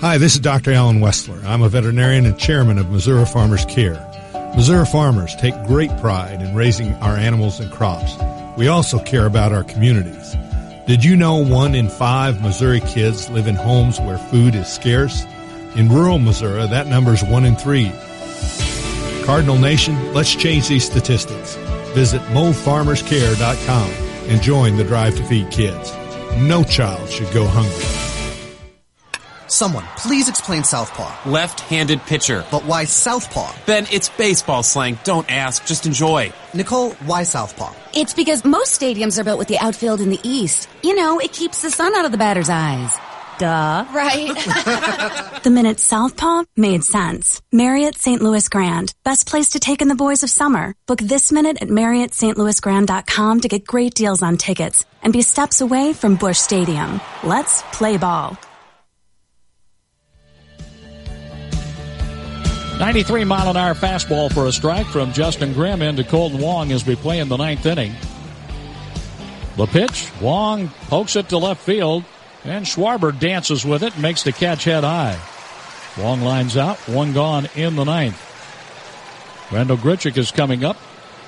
Hi, this is Dr. Alan Westler. I'm a veterinarian and chairman of Missouri Farmers Care. Missouri farmers take great pride in raising our animals and crops. We also care about our communities. Did you know 1 in 5 Missouri kids live in homes where food is scarce? In rural Missouri, that number is 1 in 3. Cardinal Nation, let's change these statistics. Visit mofarmerscare.com and join the drive to feed kids. No child should go hungry. Someone, please explain southpaw. Left-handed pitcher. But why southpaw? Ben, it's baseball slang. Don't ask. Just enjoy. Nicole, why southpaw? It's because most stadiums are built with the outfield in the east. You know, it keeps the sun out of the batter's eyes. Duh. Right. The minute southpaw made sense. Marriott St. Louis Grand. Best place to take in the boys of summer. Book this minute at MarriottStLouisGrand.com to get great deals on tickets and be steps away from Busch Stadium. Let's play ball. 93-mile-an-hour fastball for a strike from Justin Grimm into Colton Wong as we play in the 9th inning. The pitch, Wong pokes it to left field, and Schwarber dances with it and makes the catch head high. Wong lines out, 1 gone in the 9th. Randall Grichuk is coming up.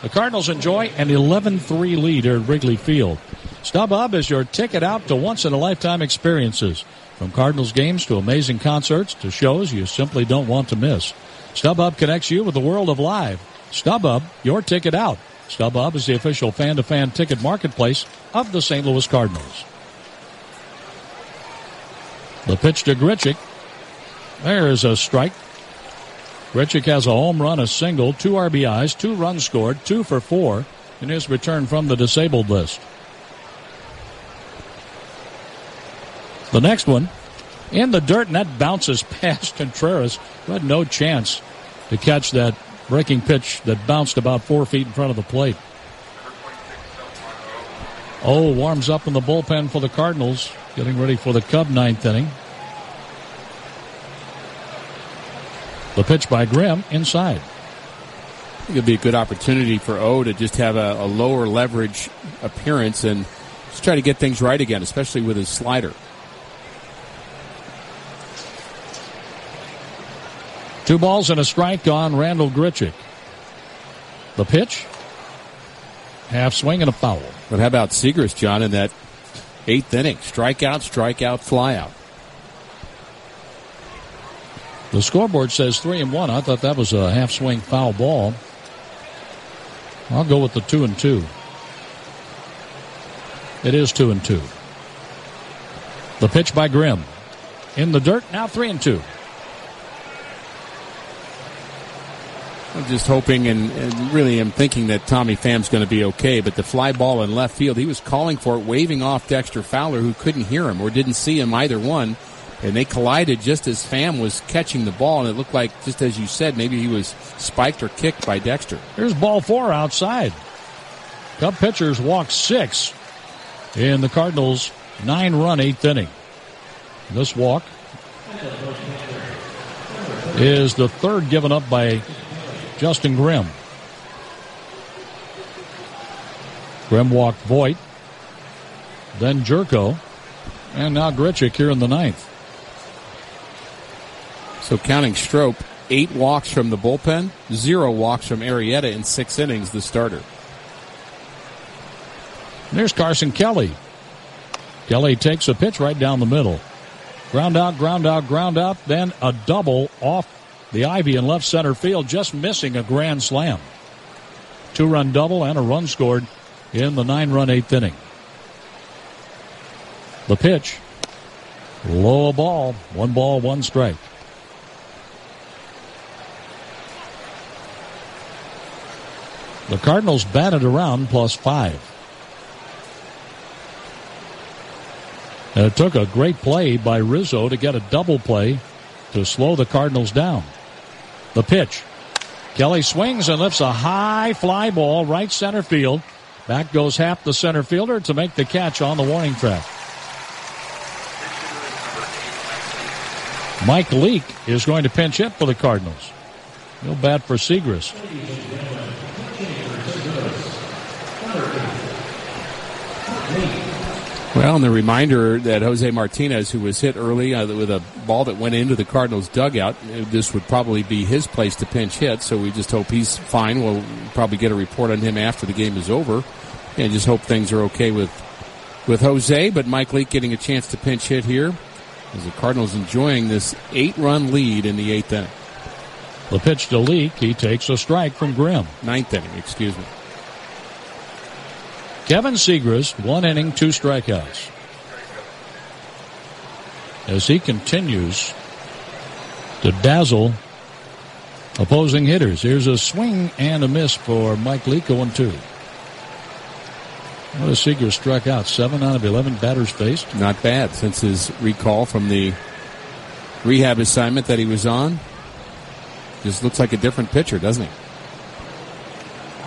The Cardinals enjoy an 11-3 lead here at Wrigley Field. StubHub is your ticket out to once-in-a-lifetime experiences. From Cardinals games to amazing concerts to shows you simply don't want to miss. StubHub connects you with the world of live. StubHub, your ticket out. StubHub is the official fan-to-fan ticket marketplace of the St. Louis Cardinals. The pitch to Grichuk. There's a strike. Grichuk has a home run, a single, 2 RBIs, 2 runs scored, 2 for 4 in his return from the disabled list. The next one in the dirt, and that bounces past Contreras, who had no chance to catch that breaking pitch that bounced about 4 feet in front of the plate. Oh, warms up in the bullpen for the Cardinals, getting ready for the Cub 9th inning. The pitch by Grimm inside. I think it'd be a good opportunity for O to just have a lower leverage appearance and just try to get things right again, especially with his slider. 2 balls and a strike on Randall Grichuk. The pitch, half swing and a foul. But how about Segrist, John, in that 8th inning? Strikeout, flyout. The scoreboard says 3-1. I thought that was a half swing foul ball. I'll go with the 2-2. It is 2-2. The pitch by Grimm. In the dirt, now 3-2. I'm just hoping and really am thinking that Tommy Pham's going to be okay, but the fly ball in left field, he was calling for it, waving off Dexter Fowler, who couldn't hear him or didn't see him, either one, and they collided just as Pham was catching the ball, and it looked like, just as you said, maybe he was spiked or kicked by Dexter. Here's ball 4 outside. Cub pitchers walk 6 in the Cardinals' 9-run 8th inning. This walk is the 3rd given up by Justin Grimm. Grimm walked Voit, then Jerko, and now Grichuk here in the 9th. So counting Strop, 8 walks from the bullpen, 0 walks from Arrieta in 6 innings, the starter. And there's Carson Kelly. Kelly takes a pitch right down the middle. Ground out, then a double off the ivy in left center field, just missing a grand slam. 2-run double and a run scored in the 9-run 8th inning. The pitch, low ball, 1 ball, 1 strike. The Cardinals batted around +5. And it took a great play by Rizzo to get a double play to slow the Cardinals down. The pitch. Kelly swings and lifts a high fly ball right center field. Back goes Happ, the center fielder, to make the catch on the warning track. Mike Leake is going to pinch hit for the Cardinals. No bat for Segrist. Well, and the reminder that Jose Martinez, who was hit early with a ball that went into the Cardinals' dugout, this would probably be his place to pinch hit, so we just hope he's fine. We'll probably get a report on him after the game is over, and just hope things are okay with Jose, but Mike Leake getting a chance to pinch hit here as the Cardinals enjoying this 8-run lead in the 8th inning. The pitch to Leake. He takes a strike from Grimm. 9th inning, excuse me. Kevin Segrist, 1 inning, 2 strikeouts. As he continues to dazzle opposing hitters. Here's a swing and a miss for Mike Leake, 0-2. Notice Segrist struck out 7 out of 11 batters faced. Not bad since his recall from the rehab assignment that he was on. Just looks like a different pitcher, doesn't he?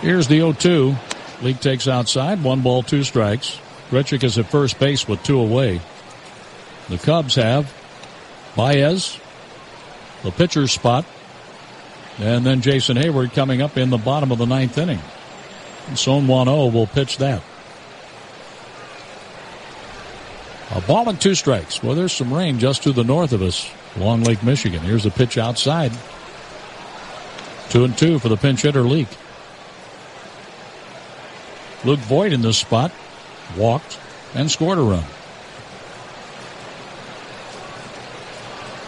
Here's the 0-2. Leake takes outside, 1 ball, 2 strikes. Grichuk is at first base with 2 away. The Cubs have Baez, the pitcher's spot, and then Jason Hayward coming up in the bottom of the 9th inning. And Son Juan-O will pitch that. A ball and 2 strikes. Well, there's some rain just to the north of us along Lake Michigan. Here's a pitch outside. 2-2 for the pinch hitter Leake. Luke Voigt in this spot walked and scored a run.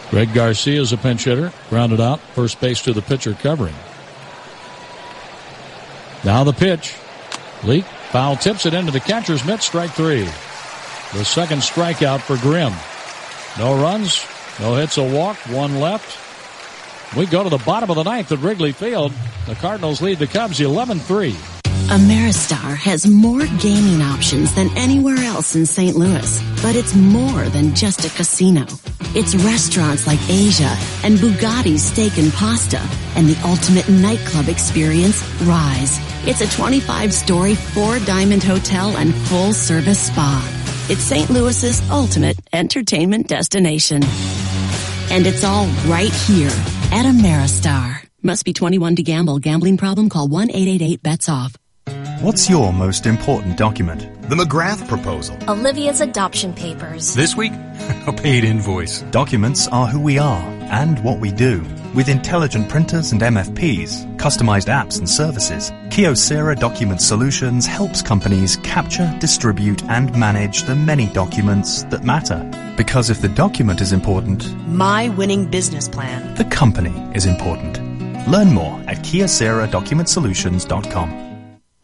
Greg Garcia is a pinch hitter, grounded out, first base to the pitcher covering. Now the pitch. Leake foul tips it into the catcher's mitt, strike 3. The second strikeout for Grimm. No runs, no hits, a walk, 1 left. We go to the bottom of the 9th at Wrigley Field. The Cardinals lead the Cubs 11-3. Ameristar has more gaming options than anywhere else in St. Louis. But it's more than just a casino. It's restaurants like Asia and Bugatti's Steak and Pasta and the ultimate nightclub experience, Rise. It's a 25-story 4-diamond hotel and full-service spa. It's St. Louis's ultimate entertainment destination. And it's all right here at Ameristar. Must be 21 to gamble. Gambling problem? Call 1-888-BETS-OFF. What's your most important document? The McGrath proposal. Olivia's adoption papers. This week, a paid invoice. Documents are who we are and what we do. With intelligent printers and MFPs, customized apps and services, Kyocera Document Solutions helps companies capture, distribute, and manage the many documents that matter. Because if the document is important, my winning business plan, the company is important. Learn more at KyoceraDocumentSolutions.com.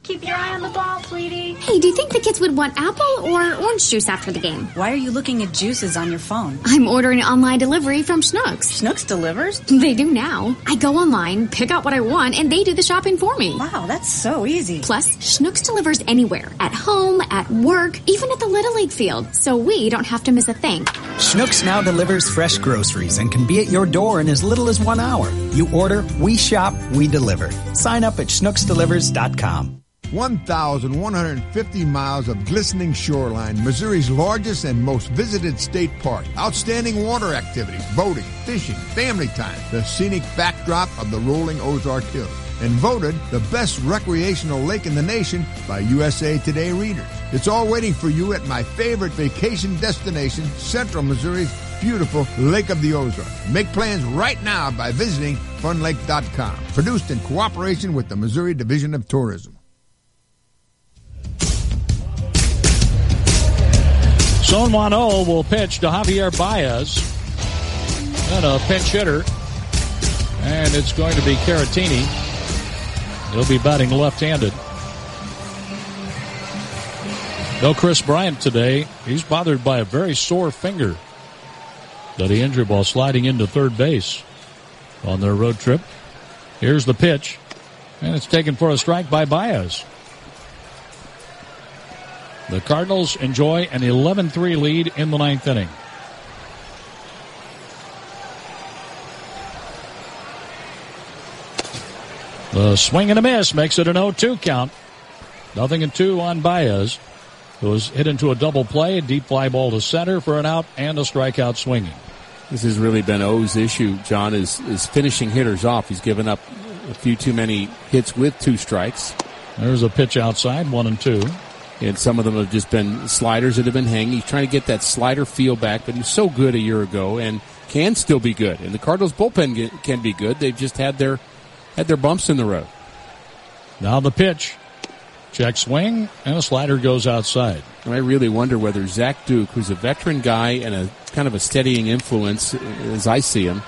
Keep your eye on the ball, sweetie. Hey, do you think the kids would want apple or orange juice after the game? Why are you looking at juices on your phone? I'm ordering online delivery from Schnucks. Schnucks delivers? They do now. I go online, pick out what I want, and they do the shopping for me. Wow, that's so easy. Plus, Schnucks delivers anywhere. At home, at work, even at the Little League field. So we don't have to miss a thing. Schnucks now delivers fresh groceries and can be at your door in as little as 1 hour. You order, we shop, we deliver. Sign up at schnucksdelivers.com. 1,150 miles of glistening shoreline, Missouri's largest and most visited state park. Outstanding water activities, boating, fishing, family time, the scenic backdrop of the rolling Ozark Hills. And voted the best recreational lake in the nation by USA Today readers. It's all waiting for you at my favorite vacation destination, Central Missouri's beautiful Lake of the Ozarks. Make plans right now by visiting funlake.com. Produced in cooperation with the Missouri Division of Tourism. Son Juan-O will pitch to Javier Baez. And a pinch hitter. And it's going to be Caratini. He'll be batting left-handed. No Chris Bryant today. He's bothered by a very sore finger that he injured while sliding into third base on their road trip. Here's the pitch. And it's taken for a strike by Baez. The Cardinals enjoy an 11-3 lead in the 9th inning. The swing and a miss makes it an 0-2 count. 0-2 on Baez. It was hit into a double play, a deep fly ball to center for an out and a strikeout swinging. This has really been O's issue, John, is finishing hitters off. He's given up a few too many hits with 2 strikes. There's a pitch outside, 1-2. And some of them have just been sliders that have been hanging. He's trying to get that slider feel back, but he was so good a year ago and can still be good. And the Cardinals bullpen can be good. They've just had their bumps in the road. Now the pitch. Check swing, and a slider goes outside. I really wonder whether Zach Duke, who's a veteran guy and a kind of a steadying influence, as I see him,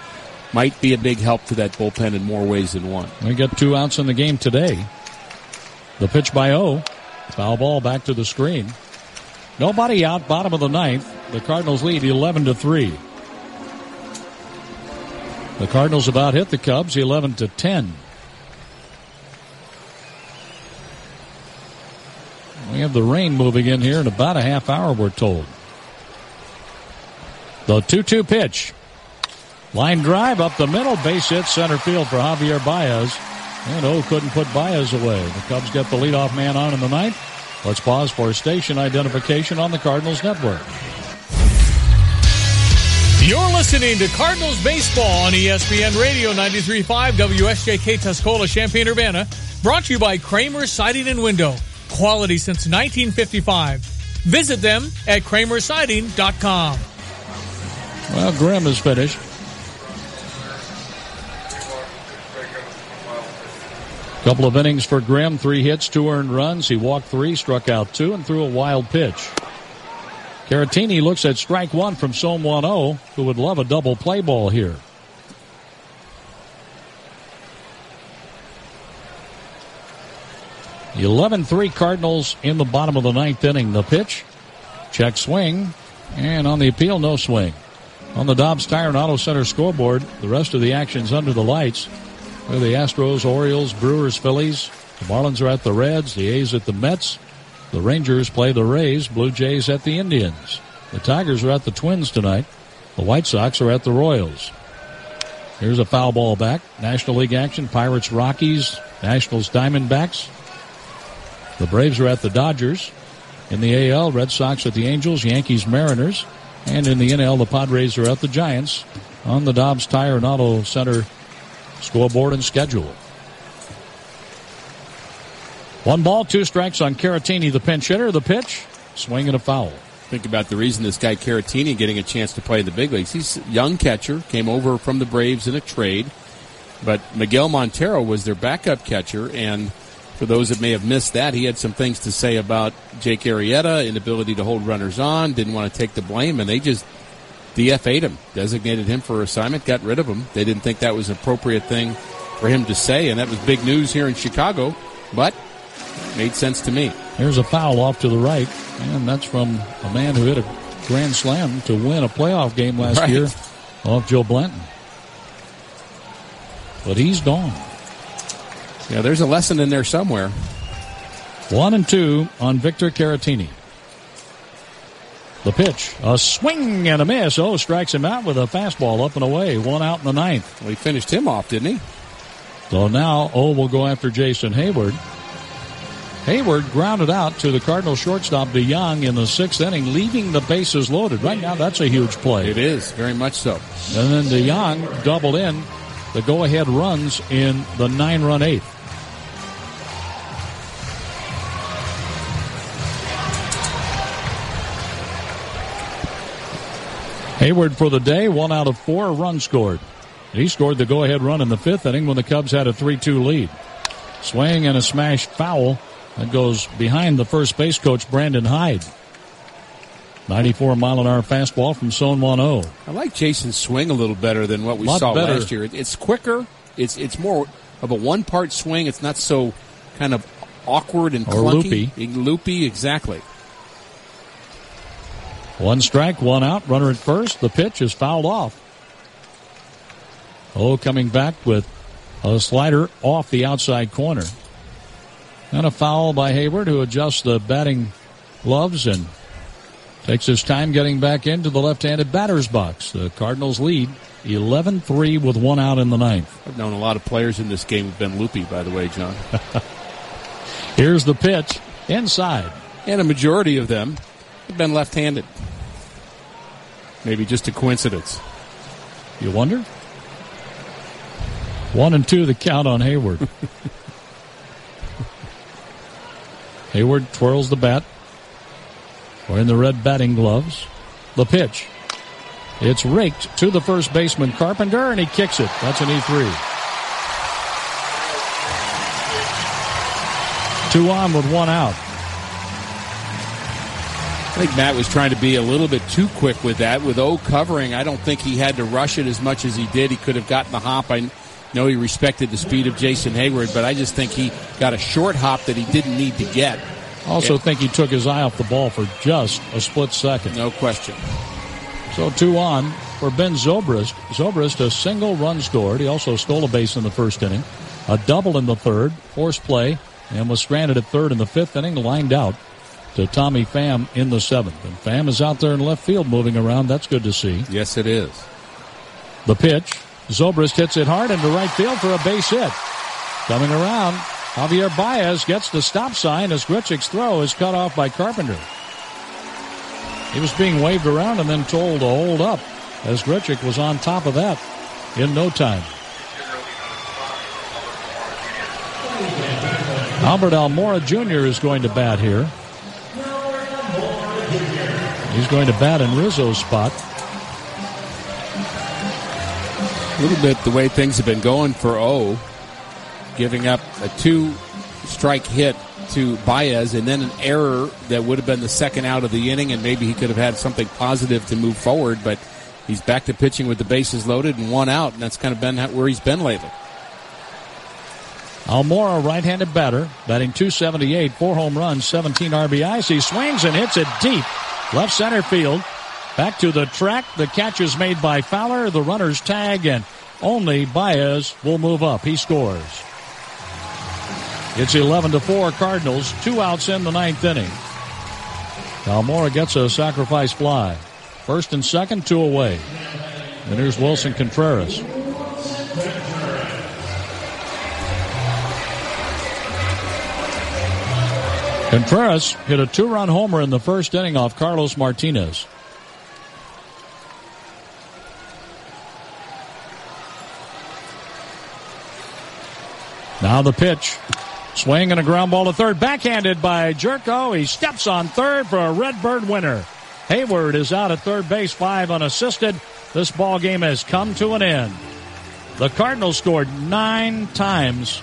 might be a big help to that bullpen in more ways than one. We get 2 outs in the game today. The pitch by O. Foul ball back to the screen. Nobody out, bottom of the 9th. The Cardinals lead 11-3. The Cardinals about hit the Cubs 11-10. We have the rain moving in here in about a half hour, we're told. The 2-2 pitch. Line drive up the middle, base hit center field for Javier Baez. And O couldn't put Baez away. The Cubs get the leadoff man on in the 9th. Let's pause for station identification on the Cardinals Network. You're listening to Cardinals Baseball on ESPN Radio 93.5 WSJK Tuscola, Champaign-Urbana. Brought to you by Kramer Siding and Window. Quality since 1955. Visit them at kramersiding.com. Well, Grimm is finished. Couple of innings for Grimm, 3 hits, 2 earned runs. He walked 3, struck out 2, and threw a wild pitch. Caratini looks at strike 1 from Som 1-0, who would love a double play ball here. The 11-3 Cardinals in the bottom of the 9th inning. The pitch, check swing, and on the appeal, no swing. On the Dobbs Tire and Auto Center scoreboard, the rest of the action's under the lights. Where the Astros, Orioles, Brewers, Phillies. The Marlins are at the Reds, the A's at the Mets. The Rangers play the Rays, Blue Jays at the Indians. The Tigers are at the Twins tonight. The White Sox are at the Royals. Here's a foul ball back. National League action, Pirates, Rockies, Nationals, Diamondbacks. The Braves are at the Dodgers. In the AL, Red Sox at the Angels, Yankees, Mariners. And in the NL, the Padres are at the Giants on the Dobbs Tire and Auto Center scoreboard and schedule. 1 ball, 2 strikes on Caratini, the pinch hitter. The pitch, swing and a foul. Think about the reason this guy Caratini getting a chance to play in the big leagues. He's a young catcher, came over from the Braves in a trade. But Miguel Montero was their backup catcher, and for those that may have missed that, he had some things to say about Jake Arrieta, inability to hold runners on, didn't want to take the blame, and they just DFA'd him, designated him for assignment, got rid of him. They didn't think that was an appropriate thing for him to say, and that was big news here in Chicago, but made sense to me. There's a foul off to the right, and that's from a man who hit a grand slam to win a playoff game last year off Joe Blanton. But he's gone. Yeah, there's a lesson in there somewhere. 1-2 on Victor Caratini. The pitch, a swing and a miss. Oh, strikes him out with a fastball up and away. 1 out in the 9th. Well, he finished him off, didn't he? So now will go after Jason Hayward. Hayward grounded out to the Cardinals shortstop DeYoung in the 6th inning, leaving the bases loaded. Right now, that's a huge play. It is, very much so. And then DeYoung doubled in the go-ahead runs in the 9-run 8th. Hayward for the day, 1 out of 4, a run scored. He scored the go-ahead run in the 5th inning when the Cubs had a 3-2 lead. Swing and a smashed foul that goes behind the first base coach, Brandon Hyde. 94-mile-an-hour fastball from Son 1-0. I like Jason's swing a little better than what we saw last year. It's quicker. It's more of a one-part swing. It's not so kind of awkward and clunky. Loopy, exactly. 1 strike, 1 out, runner at first. The pitch is fouled off. Coming back with a slider off the outside corner. And a foul by Hayward, who adjusts the batting gloves and takes his time getting back into the left-handed batter's box. The Cardinals lead 11-3 with one out in the ninth. I've known a lot of players in this game who've been loopy, by the way, John. Here's the pitch inside. And a majority of them have been left-handed. Maybe just a coincidence. You wonder? 1-2 the count on Hayward. Hayward twirls the bat. Wearing the red batting gloves. The pitch. It's raked to the first baseman, Carpenter, and he kicks it. That's an E3. 2 on with 1 out. I think Matt was trying to be a little bit too quick with that. With O covering, I don't think he had to rush it as much as he did. He could have gotten the hop. I know he respected the speed of Jason Hayward, but I just think he got a short hop that he didn't need to get. Also think he took his eye off the ball for just a split second. No question. So 2 on for Ben Zobrist. Zobrist, a single run scored. He also stole a base in the first inning. A double in the third, forced play, and was stranded at third in the fifth inning, lined out to Tommy Pham in the seventh. And Pham is out there in left field moving around. That's good to see. Yes, it is. The pitch. Zobrist hits it hard into right field for a base hit. Coming around, Javier Baez gets the stop sign as Grichuk's throw is cut off by Carpenter. He was being waved around and then told to hold up as Grichuk was on top of that in no time. Albert Almora Jr. is going to bat here. He's going to bat in Rizzo's spot. A little bit the way things have been going for O, giving up a 2-strike hit to Baez and then an error that would have been the second out of the inning, and maybe he could have had something positive to move forward, but he's back to pitching with the bases loaded and 1 out, and that's kind of been where he's been lately. Almora, right-handed batter, batting .278, 4 home runs, 17 RBIs. He swings and hits it deep. Left center field. Back to the track. The catch is made by Fowler. The runners tag, and only Baez will move up. He scores. It's 11-4 Cardinals. 2 outs in the ninth inning. Almora gets a sacrifice fly. First and second, 2 away. And here's Wilson Contreras. Contreras hit a 2-run homer in the first inning off Carlos Martinez. Now the pitch. Swing and a ground ball to third. Backhanded by Jerko. He steps on third for a Redbird winner. Hayward is out at third base, 5 unassisted. This ball game has come to an end. The Cardinals scored 9 times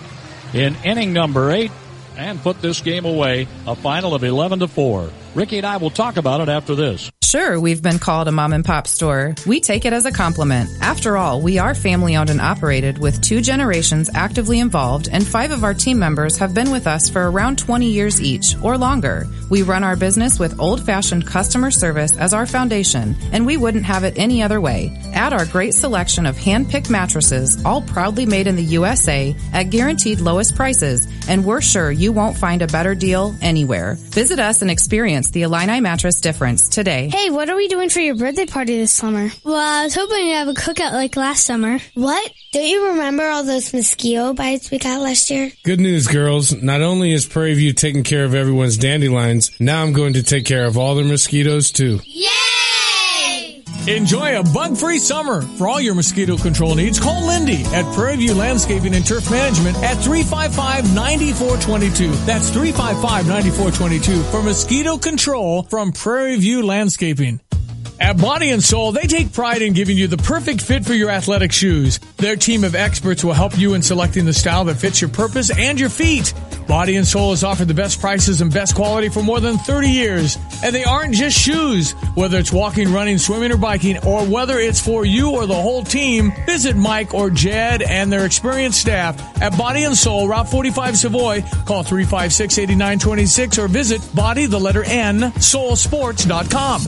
in inning number 8. And put this game away, a final of 11-4. Ricky and I will talk about it after this. Sure, we've been called a mom and pop store. We take it as a compliment. After all, we are family owned and operated with 2 generations actively involved, and 5 of our team members have been with us for around 20 years each or longer. We run our business with old-fashioned customer service as our foundation, and we wouldn't have it any other way. Add our great selection of hand-picked mattresses, all proudly made in the USA at guaranteed lowest prices, and we're sure you won't find a better deal anywhere. Visit us and experience the Illini mattress difference today. Hey, what are we doing for your birthday party this summer? Well, I was hoping to have a cookout like last summer. What? Don't you remember all those mosquito bites we got last year? Good news, girls. Not only is Prairie View taking care of everyone's dandelions, now I'm going to take care of all their mosquitoes, too. Yay! Enjoy a bug-free summer. For all your mosquito control needs, call Lindy at Prairie View Landscaping and Turf Management at 355-9422. That's 355-9422 for mosquito control from Prairie View Landscaping. At Body and Soul, they take pride in giving you the perfect fit for your athletic shoes. Their team of experts will help you in selecting the style that fits your purpose and your feet. Body and Soul has offered the best prices and best quality for more than 30 years. And they aren't just shoes. Whether it's walking, running, swimming, or biking, or whether it's for you or the whole team, visit Mike or Jed and their experienced staff at Body and Soul, Route 45 Savoy. Call 356-8926 or visit soulsports.com.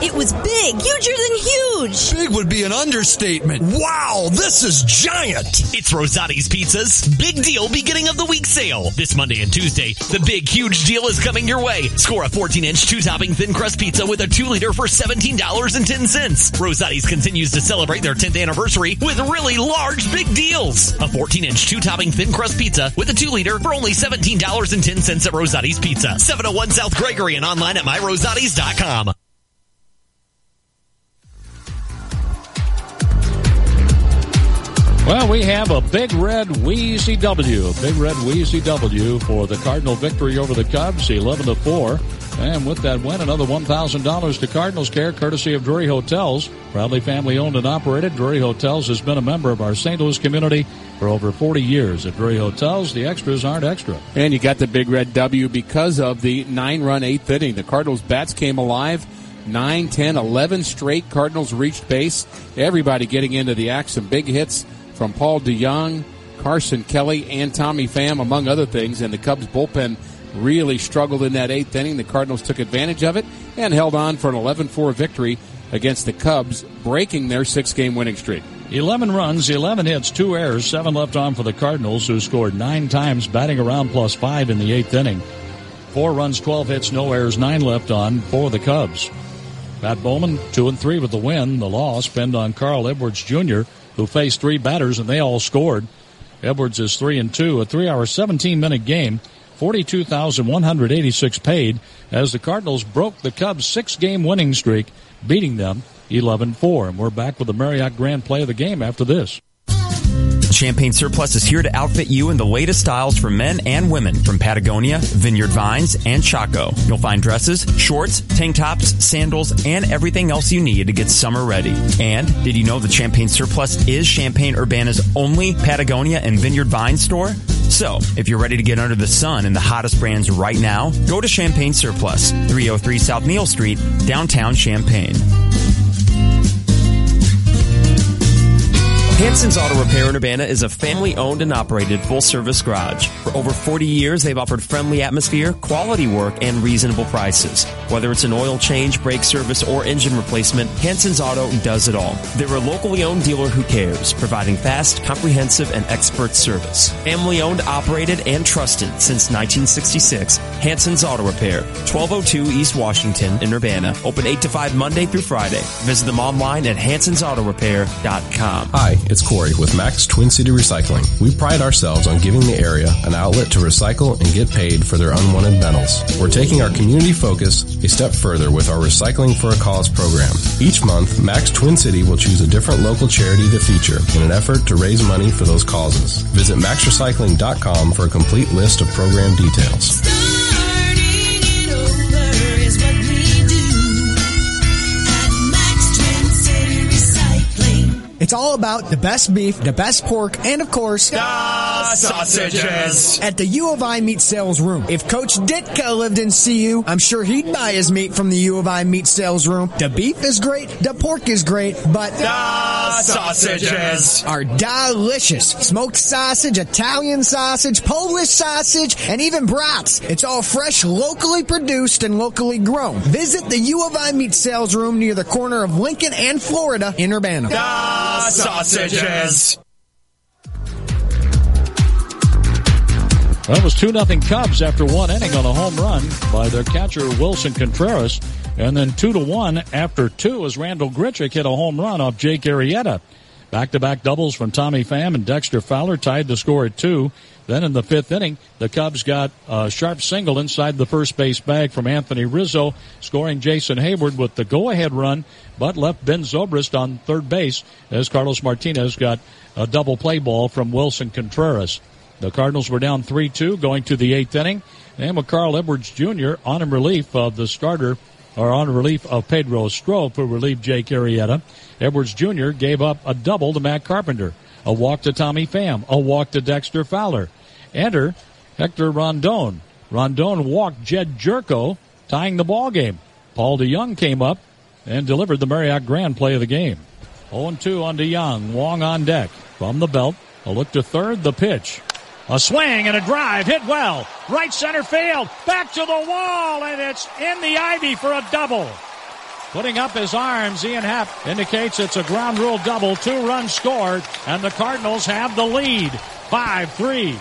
It was big, huger than huge. Big would be an understatement. Wow, this is giant. It's Rosati's Pizza's Big Deal Beginning of the Week sale. This Monday and Tuesday, the big, huge deal is coming your way. Score a 14-inch, 2-topping thin crust pizza with a 2-liter for $17.10. Rosati's continues to celebrate their 10th anniversary with really large, big deals. A 14-inch, 2-topping thin crust pizza with a 2-liter for only $17.10 at Rosati's Pizza. 701 South Gregory and online at myrosatis.com. Well, we have a big red Wheezy W. Big red Wheezy W for the Cardinal victory over the Cubs, 11-4. And with that win, another $1,000 to Cardinals Care, courtesy of Drury Hotels. Proudly family owned and operated, Drury Hotels has been a member of our St. Louis community for over 40 years. At Drury Hotels, the extras aren't extra. And you got the big red W because of the 9-run 8th inning. The Cardinals bats came alive. 9, 10, 11 straight Cardinals reached base. Everybody getting into the action. Big hits from Paul DeYoung, Carson Kelly, and Tommy Pham, among other things. And the Cubs bullpen really struggled in that 8th inning. The Cardinals took advantage of it and held on for an 11-4 victory against the Cubs, breaking their 6-game winning streak. 11 runs, 11 hits, 2 errors, 7 left on for the Cardinals, who scored 9 times, batting around +5 in the 8th inning. 4 runs, 12 hits, no errors, 9 left on for the Cubs. Pat Bowman, 2-3 with the win. The loss pinned on Carl Edwards Jr., who faced 3 batters, and they all scored. Edwards is 3-2, a 3-hour, 17-minute game, $42,186 paid, as the Cardinals broke the Cubs' 6-game winning streak, beating them 11-4. And we're back with the Marriott Grand Play of the game after this. Champagne Surplus is here to outfit you in the latest styles for men and women from Patagonia, Vineyard Vines, and Chaco. You'll find dresses, shorts, tank tops, sandals, and everything else you need to get summer ready. And did you know that Champagne Surplus is Champaign-Urbana's only Patagonia and Vineyard Vines store? So, if you're ready to get under the sun in the hottest brands right now, go to Champagne Surplus, 303 South Neal Street, downtown Champaign. Hanson's Auto Repair in Urbana is a family-owned and operated full-service garage. For over 40 years, they've offered friendly atmosphere, quality work, and reasonable prices. Whether it's an oil change, brake service, or engine replacement, Hanson's Auto does it all. They're a locally owned dealer who cares, providing fast, comprehensive, and expert service. Family-owned, operated, and trusted since 1966. Hanson's Auto Repair, 1202 East Washington in Urbana. Open 8 to 5 Monday through Friday. Visit them online at hansonsautorepair.com. Hi, it's Corey with Max Twin City Recycling. We pride ourselves on giving the area an outlet to recycle and get paid for their unwanted metals. We're taking our community focus a step further with our Recycling for a Cause program. Each month, Max Twin City will choose a different local charity to feature in an effort to raise money for those causes. Visit maxrecycling.com for a complete list of program details. It's all about the best beef, the best pork, and of course, the sausages at the U of I Meat Sales Room. If Coach Ditka lived in CU, I'm sure he'd buy his meat from the U of I Meat Sales Room. The beef is great, the pork is great, but the sausages are delicious. Smoked sausage, Italian sausage, Polish sausage, and even brats. It's all fresh, locally produced, and locally grown. Visit the U of I Meat Sales Room near the corner of Lincoln and Florida in Urbana. Sausages. Well, it was 2-0 Cubs after 1 inning on a home run by their catcher Wilson Contreras. And then 2-1 after 2 as Randall Grichuk hit a home run off Jake Arrieta. Back-to-back doubles from Tommy Pham and Dexter Fowler tied the score at 2. Then in the 5th inning, the Cubs got a sharp single inside the first base bag from Anthony Rizzo, scoring Jason Hayward with the go-ahead run, but left Ben Zobrist on third base as Carlos Martinez got a double play ball from Wilson Contreras. The Cardinals were down 3-2 going to the 8th inning, and with Carl Edwards Jr. on in relief of the starter, or on relief of Pedro Strop, who relieved Jake Arrieta. Edwards Jr. gave up a double to Matt Carpenter, a walk to Tommy Pham, a walk to Dexter Fowler. Enter Hector Rondon. Rondon walked Jed Jerko, tying the ball game. Paul DeYoung came up and delivered the Marriott Grand Play of the game. 0-2 on DeYoung. Wong on deck. From the belt, a look to third, the pitch. A swing and a drive, hit well. Right center field, back to the wall, and it's in the ivy for a double. putting up his arms. Ian Happ indicates it's a ground rule double. 2 runs scored, and the Cardinals have the lead. 5-3.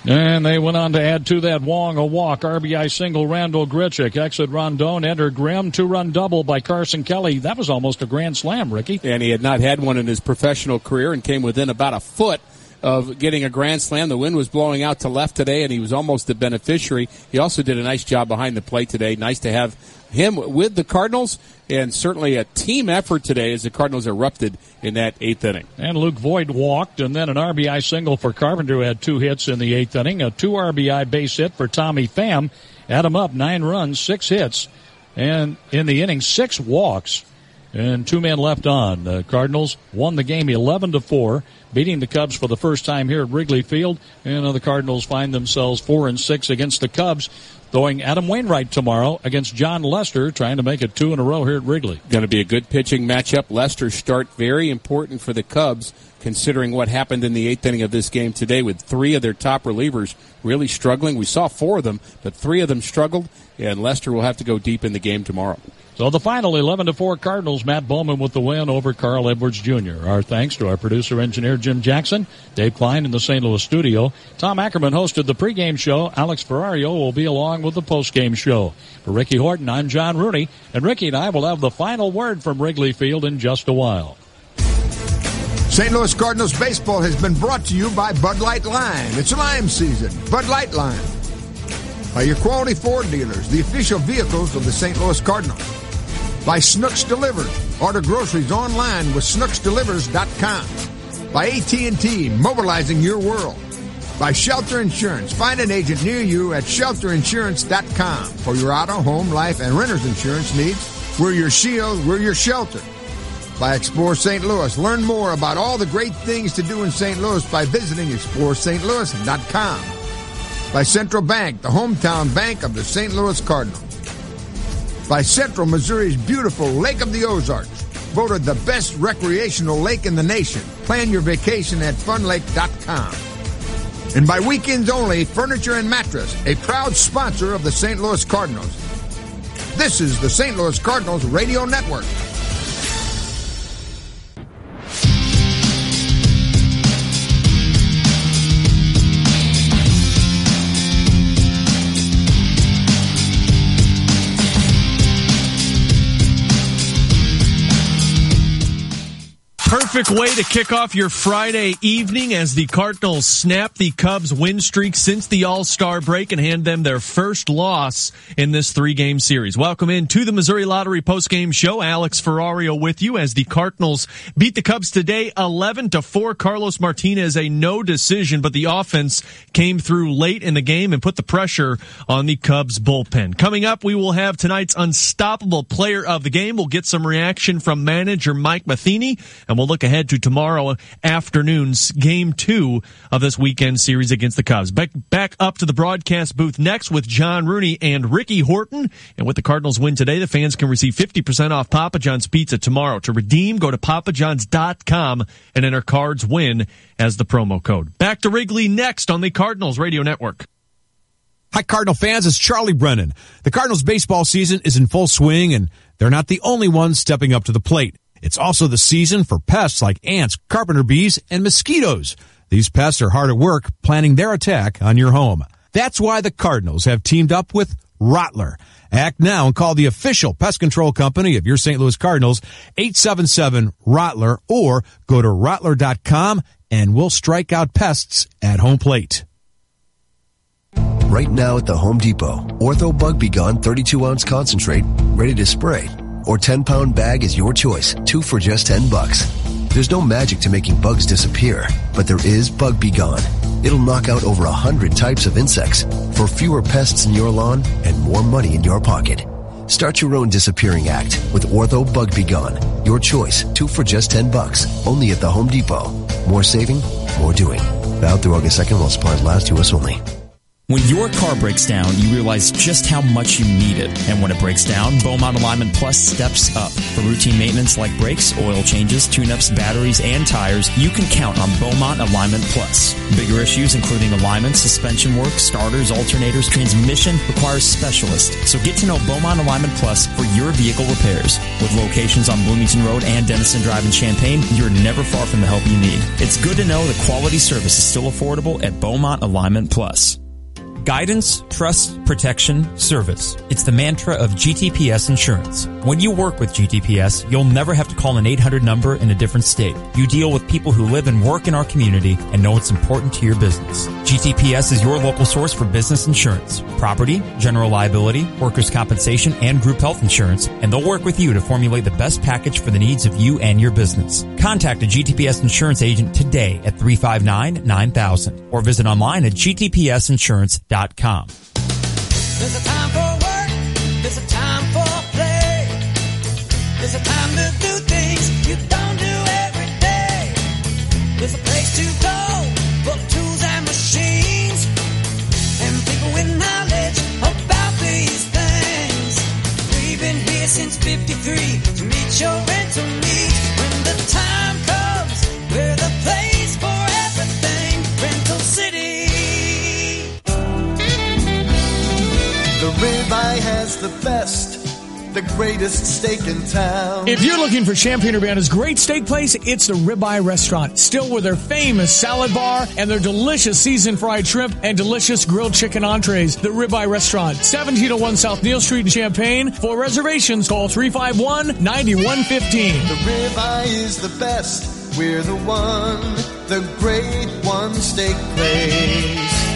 And they went on to add to that Wong a walk, RBI single, Randall Grichuk, exit Rondon, enter Grimm, 2-run double by Carson Kelly. That was almost a grand slam, Ricky. And he had not had one in his professional career and came within about a foot of getting a grand slam. The wind was blowing out to left today, and he was almost the beneficiary. He also did a nice job behind the plate today. Nice to have him with the Cardinals, and certainly a team effort today as the Cardinals erupted in that 8th inning. And Luke Voigt walked, and then an RBI single for Carpenter, who had 2 hits in the 8th inning. A 2 RBI base hit for Tommy Pham. Add him up, 9 runs, 6 hits, and in the inning, 6 walks. And 2 men left on. The Cardinals won the game 11-4, beating the Cubs for the first time here at Wrigley Field. And the Cardinals find themselves 4-6 against the Cubs, throwing Adam Wainwright tomorrow against John Lester, trying to make it 2 in a row here at Wrigley. Going to be a good pitching matchup. Lester's start very important for the Cubs, considering what happened in the 8th inning of this game today with 3 of their top relievers really struggling. We saw 4 of them, but 3 of them struggled, and Lester will have to go deep in the game tomorrow. So the final 11-4 Cardinals, Matt Bowman with the win over Carl Edwards Jr. Our thanks to our producer-engineer Jim Jackson, Dave Klein in the St. Louis studio. Tom Ackerman hosted the pregame show. Alex Ferrario will be along with the postgame show. For Ricky Horton, I'm John Rooney, and Ricky and I will have the final word from Wrigley Field in just a while. St. Louis Cardinals baseball has been brought to you by Bud Light Lime. It's lime season. Bud Light Lime. By your quality Ford dealers, the official vehicles of the St. Louis Cardinals. By Snooks Delivered. Order groceries online with snooksdelivers.com. By AT&T, mobilizing your world. By Shelter Insurance. Find an agent near you at shelterinsurance.com. For your auto, home, life, and renter's insurance needs, we're your shield, we're your shelter. By Explore St. Louis. Learn more about all the great things to do in St. Louis by visiting exploreStLouis.com. By Central Bank, the hometown bank of the St. Louis Cardinals. By Central Missouri's beautiful Lake of the Ozarks, voted the best recreational lake in the nation. Plan your vacation at funlake.com. And by Weekends Only Furniture and Mattress, a proud sponsor of the St. Louis Cardinals. This is the St. Louis Cardinals Radio Network. Perfect way to kick off your Friday evening as the Cardinals snap the Cubs' win streak since the All-Star break and hand them their first loss in this 3-game series. Welcome in to the Missouri Lottery postgame show. Alex Ferrario with you as the Cardinals beat the Cubs today 11-4. Carlos Martinez, a no decision, but the offense came through late in the game and put the pressure on the Cubs bullpen. Coming up, we will have tonight's unstoppable player of the game. We'll get some reaction from manager Mike Matheny, and we'll look ahead to tomorrow afternoon's Game 2 of this weekend series against the Cubs. Back up to the broadcast booth next with John Rooney and Ricky Horton. And with the Cardinals win today, the fans can receive 50% off Papa John's Pizza tomorrow. To redeem, go to papajohns.com and enter Cards Win as the promo code. Back to Wrigley next on the Cardinals Radio Network. Hi, Cardinal fans. It's Charlie Brennan. The Cardinals baseball season is in full swing, and they're not the only ones stepping up to the plate. It's also the season for pests like ants, carpenter bees, and mosquitoes. These pests are hard at work planning their attack on your home. That's why the Cardinals have teamed up with Rottler. Act now and call the official pest control company of your St. Louis Cardinals, 877-ROTTLER, or go to Rottler.com and we'll strike out pests at home plate. Right now at the Home Depot, Ortho Bug Be Gone 32-ounce concentrate, ready to spray, or 10-pound bag is your choice, 2 for just $10. There's no magic to making bugs disappear, but there is Bug Be Gone. It'll knock out over 100 types of insects for fewer pests in your lawn and more money in your pocket. Start your own disappearing act with Ortho Bug Be Gone. Your choice, 2 for just $10, only at the Home Depot. More saving, more doing. Valid through August 2nd while supplies last, U.S. only. When your car breaks down, you realize just how much you need it. And when it breaks down, Beaumont Alignment Plus steps up. For routine maintenance like brakes, oil changes, tune-ups, batteries, and tires, you can count on Beaumont Alignment Plus. Bigger issues including alignment, suspension work, starters, alternators, transmission requires specialists. So get to know Beaumont Alignment Plus for your vehicle repairs. With locations on Bloomington Road and Denison Drive in Champaign, you're never far from the help you need. It's good to know that quality service is still affordable at Beaumont Alignment Plus. Guidance, trust, protection, service. It's the mantra of GTPS Insurance. When you work with GTPS, you'll never have to call an 800 number in a different state. You deal with people who live and work in our community and know it's important to your business. GTPS is your local source for business insurance, property, general liability, workers' compensation, and group health insurance, and they'll work with you to formulate the best package for the needs of you and your business. Contact a GTPS insurance agent today at 359-9000 or visit online at gtpsinsurance.com. There's a time for work, there's a time for play, there's a time to do things you don't do every day. There's a place to go for tools and machines and people with knowledge about these things. We've been here since 53 to meet your rental needs. When the time comes, we're the place for everything. Rental City. The ribeye has the best, the greatest steak in town. If you're looking for Champaign-Urbana's great steak place, it's the Ribeye Restaurant. Still with their famous salad bar and their delicious seasoned fried shrimp and delicious grilled chicken entrees. The Ribeye Restaurant, 1701 South Neal Street in Champaign. For reservations, call 351-9115. The ribeye is the best. We're the one, the great one steak place.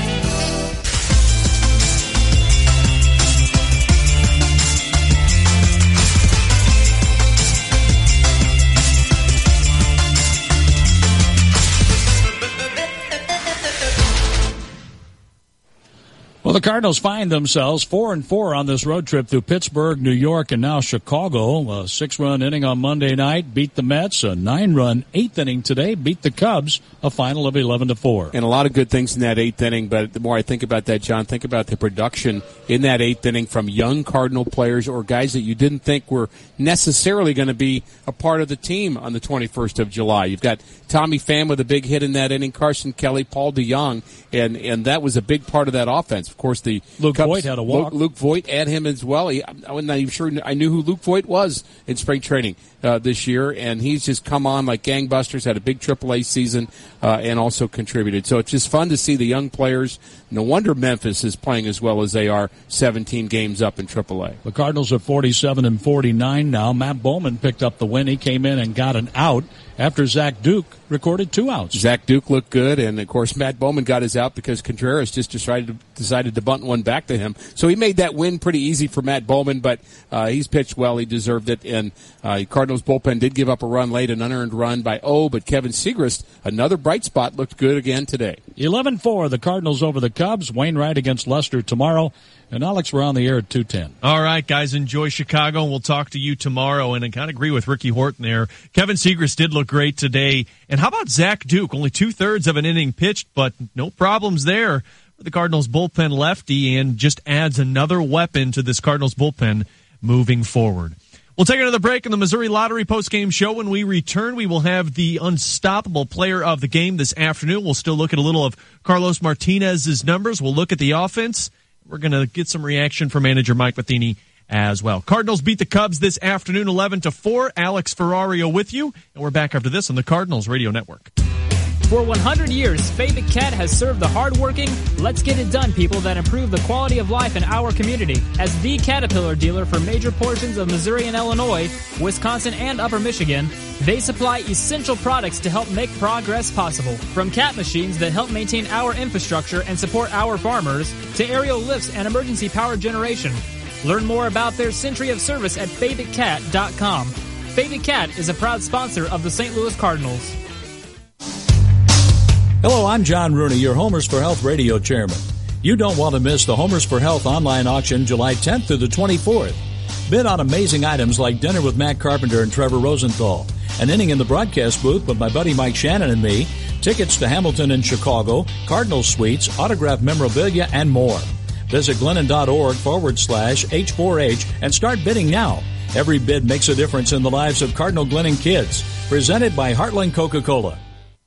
Well, the Cardinals find themselves 4-4 on this road trip through Pittsburgh, New York, and now Chicago. A 6-run inning on Monday night, beat the Mets. A 9-run 8th inning today, beat the Cubs. A final of 11-4. And a lot of good things in that 8th inning, but the more I think about that, John, think about the production in that 8th inning from young Cardinal players or guys that you didn't think were necessarily going to be a part of the team on the 21st of July. You've got Tommy Pham with a big hit in that inning, Carson Kelly, Paul DeJong, and that was a big part of that offense. Of course, the Luke Cubs, Voit had a walk. Luke Voit and him as well. I'm not even sure I knew who Luke Voit was in spring training this year, and he's just come on like gangbusters, had a big AAA season, and also contributed. So it's just fun to see the young players. No wonder Memphis is playing as well as they are, 17 games up in AAA. The Cardinals are 47-49 now. Matt Bowman picked up the win. He came in and got an out after Zach Duke recorded 2 outs. Zach Duke looked good, and of course Matt Bowman got his out because Contreras just decided to bunt one back to him. So he made that win pretty easy for Matt Bowman, but he's pitched well. He deserved it, and Cardinals bullpen did give up a run late, an unearned run by but Kevin Segrist, another bright spot, looked good again today. 11-4, the Cardinals over the Cubs. Wainwright against Lester tomorrow. And Alex, we're on the air at 2:10. All right, guys, enjoy Chicago, and we'll talk to you tomorrow. And I kind of agree with Ricky Horton there. Kevin Segrist did look great today. And how about Zach Duke? Only 2/3 of an inning pitched, but no problems there for the Cardinals bullpen lefty, and just adds another weapon to this Cardinals bullpen moving forward. We'll take another break in the Missouri Lottery postgame show. When we return, we will have the unstoppable player of the game this afternoon. We'll still look at a little of Carlos Martinez's numbers. We'll look at the offense. We're going to get some reaction from manager Mike Matheny as well. Cardinals beat the Cubs this afternoon 11-4. Alex Ferrario with you, and we're back after this on the Cardinals Radio Network. For 100 years, Fabic Cat has served the hardworking, let's get it done people that improve the quality of life in our community. As the Caterpillar dealer for major portions of Missouri and Illinois, Wisconsin and Upper Michigan, they supply essential products to help make progress possible. From cat machines that help maintain our infrastructure and support our farmers, to aerial lifts and emergency power generation. Learn more about their century of service at FabicCat.com. Fabic Cat is a proud sponsor of the St. Louis Cardinals. Hello, I'm John Rooney, your Homers for Health radio chairman. You don't want to miss the Homers for Health online auction July 10th through the 24th. Bid on amazing items like dinner with Matt Carpenter and Trevor Rosenthal, an inning in the broadcast booth with my buddy Mike Shannon and me, tickets to Hamilton and Chicago, Cardinal Suites, autographed memorabilia, and more. Visit Glennon.org/H4H and start bidding now. Every bid makes a difference in the lives of Cardinal Glennon kids. Presented by Heartland Coca-Cola.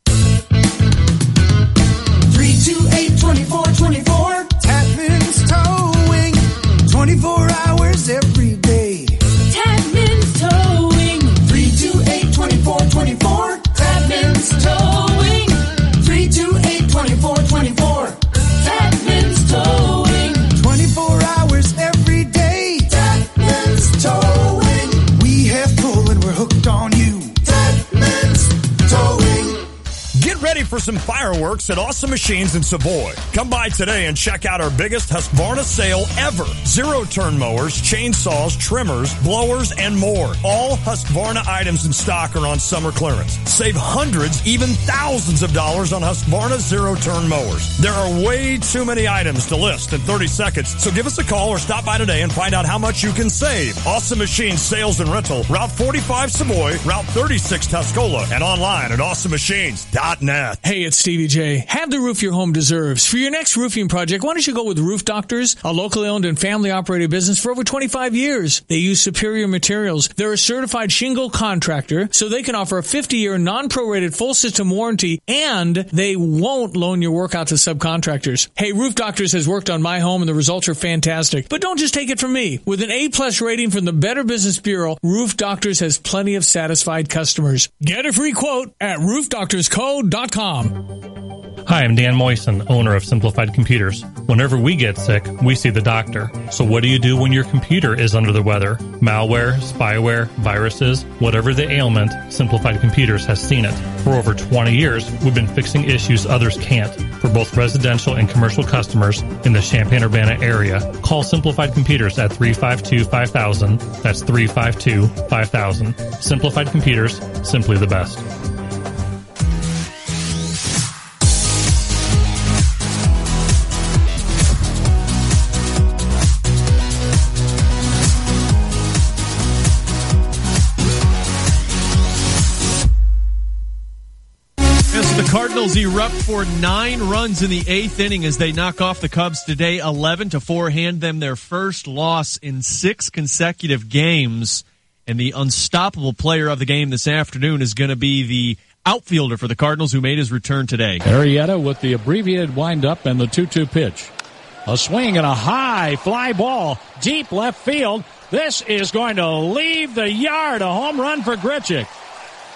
328-2424. Tapman's Towing. 24 hours every day. Tapman's Towing. 328-2424. Tapman's Towing. 328-2424. Tapman's Towing. 24 hours every day. Tapman's Towing. We have pull and we're hooked on you. Tapman's Towing. Get ready for some fireworks at Awesome Machines in Savoy. Come by today and check out our biggest Husqvarna sale ever. Zero-turn mowers, chainsaws, trimmers, blowers, and more. All Husqvarna items in stock are on summer clearance. Save hundreds, even thousands of dollars on Husqvarna zero-turn mowers. There are way too many items to list in 30 seconds, so give us a call or stop by today and find out how much you can save. Awesome Machines Sales and Rental, Route 45 Savoy, Route 36 Tuscola, and online at awesomemachines.net. Hey, it's Stevie J. Have the roof your home deserves. For your next roofing project, why don't you go with Roof Doctors, a locally owned and family-operated business for over 25 years. They use superior materials. They're a certified shingle contractor, so they can offer a 50-year non-prorated full system warranty, and they won't loan your work out to subcontractors. Hey, Roof Doctors has worked on my home, and the results are fantastic. But don't just take it from me. With an A-plus rating from the Better Business Bureau, Roof Doctors has plenty of satisfied customers. Get a free quote at roofdoctorsco.com. Hi, I'm Dan Moyson, owner of Simplified Computers. Whenever we get sick, we see the doctor. So what do you do when your computer is under the weather? Malware, spyware, viruses, whatever the ailment, Simplified Computers has seen it. For over 20 years, we've been fixing issues others can't. For both residential and commercial customers in the Champaign-Urbana area, call Simplified Computers at 352-5000. That's 352-5000. Simplified Computers, simply the best. The Cardinals erupt for 9 runs in the 8th inning as they knock off the Cubs today 11-4, hand them their first loss in 6 consecutive games. And the unstoppable player of the game this afternoon is going to be the outfielder for the Cardinals who made his return today. Arrieta with the abbreviated windup and the 2-2 pitch. A swing and a high fly ball, deep left field. This is going to leave the yard. A home run for Grichuk.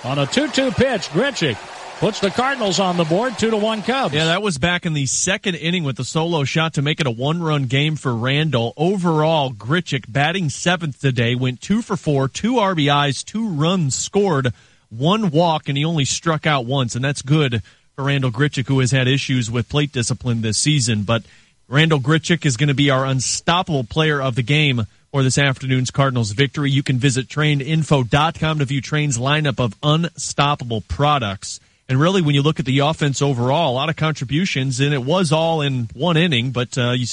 On a 2-2 pitch, Grichuk puts the Cardinals on the board, 2-1 Cubs. Yeah, that was back in the 2nd inning with the solo shot to make it a 1-run game for Randall. Overall, Grichuk, batting 7th today, went 2 for 4, 2 RBIs, 2 runs scored, 1 walk, and he only struck out once, and that's good for Randall Grichuk, who has had issues with plate discipline this season. But Randall Grichuk is going to be our unstoppable player of the game for this afternoon's Cardinals victory. You can visit trainedinfo.com to view Train's lineup of unstoppable products. And really, when you look at the offense overall, a lot of contributions, and it was all in 1 inning, but you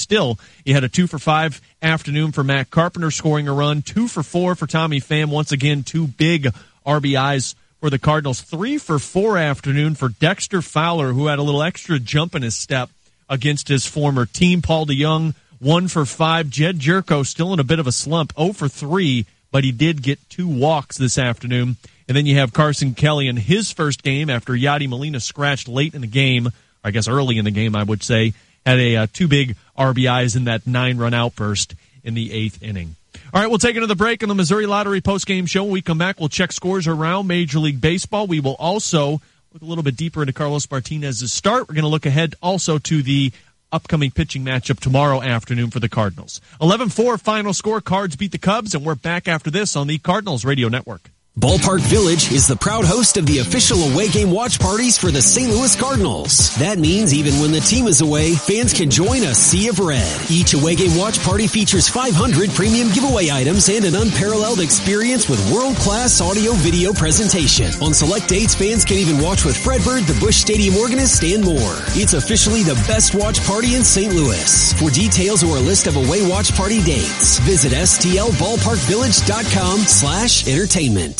had a 2 for 5 afternoon for Matt Carpenter scoring a run, 2 for 4 for Tommy Pham, once again 2 big RBIs for the Cardinals, 3 for 4 afternoon for Dexter Fowler, who had a little extra jump in his step against his former team. Paul DeYoung, 1 for 5. Jed Jerko still in a bit of a slump, 0 for 3, but he did get 2 walks this afternoon. And then you have Carson Kelly in his first game after Yadi Molina scratched late in the game, or I guess early in the game, I would say, had 2 big RBIs in that 9-run outburst in the 8th inning. All right, we'll take another break on the Missouri Lottery postgame show. When we come back, we'll check scores around Major League Baseball. We will also look a little bit deeper into Carlos Martinez's start. We're going to look ahead also to the upcoming pitching matchup tomorrow afternoon for the Cardinals. 11-4 final score. Cards beat the Cubs, and we're back after this on the Cardinals Radio Network. Ballpark Village is the proud host of the official away game watch parties for the St. Louis Cardinals. That means even when the team is away, fans can join a sea of red. Each away game watch party features 500 premium giveaway items and an unparalleled experience with world-class audio-video presentation. On select dates, fans can even watch with Fredbird, the Busch Stadium organist, and more. It's officially the best watch party in St. Louis. For details or a list of away watch party dates, visit stlballparkvillage.com/entertainment.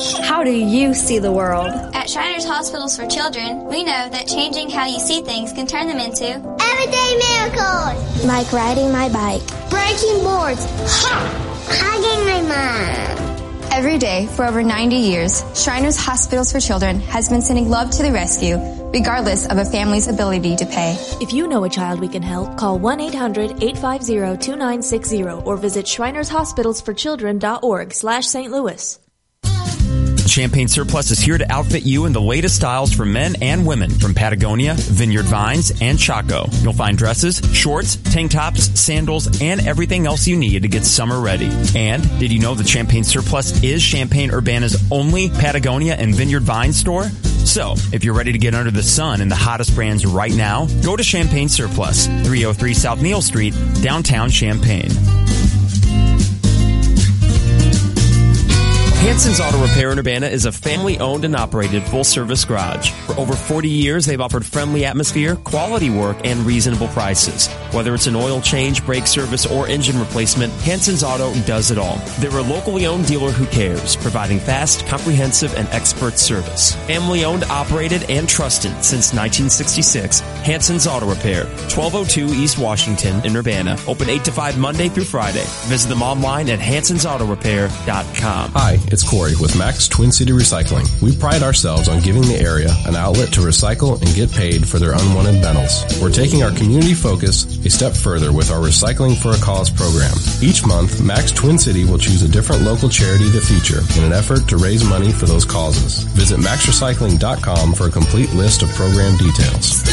How do you see the world? At Shriners Hospitals for Children, we know that changing how you see things can turn them into everyday miracles. Like riding my bike, breaking boards, hugging my mom. Every day for over 90 years, Shriners Hospitals for Children has been sending love to the rescue, regardless of a family's ability to pay. If you know a child we can help, call 1-800-850-2960 or visit shrinershospitalsforchildren.org/St. Louis. Champagne Surplus is here to outfit you in the latest styles for men and women from Patagonia, Vineyard Vines, and Chaco. You'll find dresses, shorts, tank tops, sandals, and everything else you need to get summer ready. And did you know that Champagne Surplus is Champaign-Urbana's only Patagonia and Vineyard Vines store? So, if you're ready to get under the sun in the hottest brands right now, go to Champagne Surplus, 303 South Neal Street, downtown Champaign. Hanson's Auto Repair in Urbana is a family-owned and operated full-service garage. For over 40 years, they've offered friendly atmosphere, quality work, and reasonable prices. Whether it's an oil change, brake service, or engine replacement, Hanson's Auto does it all. They're a locally owned dealer who cares, providing fast, comprehensive, and expert service. Family-owned, operated, and trusted since 1966. Hanson's Auto Repair, 1202 East Washington in Urbana. Open 8 to 5 Monday through Friday. Visit them online at hansonsautorepair.com. Hi, it's Corey with Max Twin City Recycling. We pride ourselves on giving the area an outlet to recycle and get paid for their unwanted bundles. We're taking our community focus a step further with our Recycling for a Cause program. Each month, Max Twin City will choose a different local charity to feature in an effort to raise money for those causes. Visit maxrecycling.com for a complete list of program details.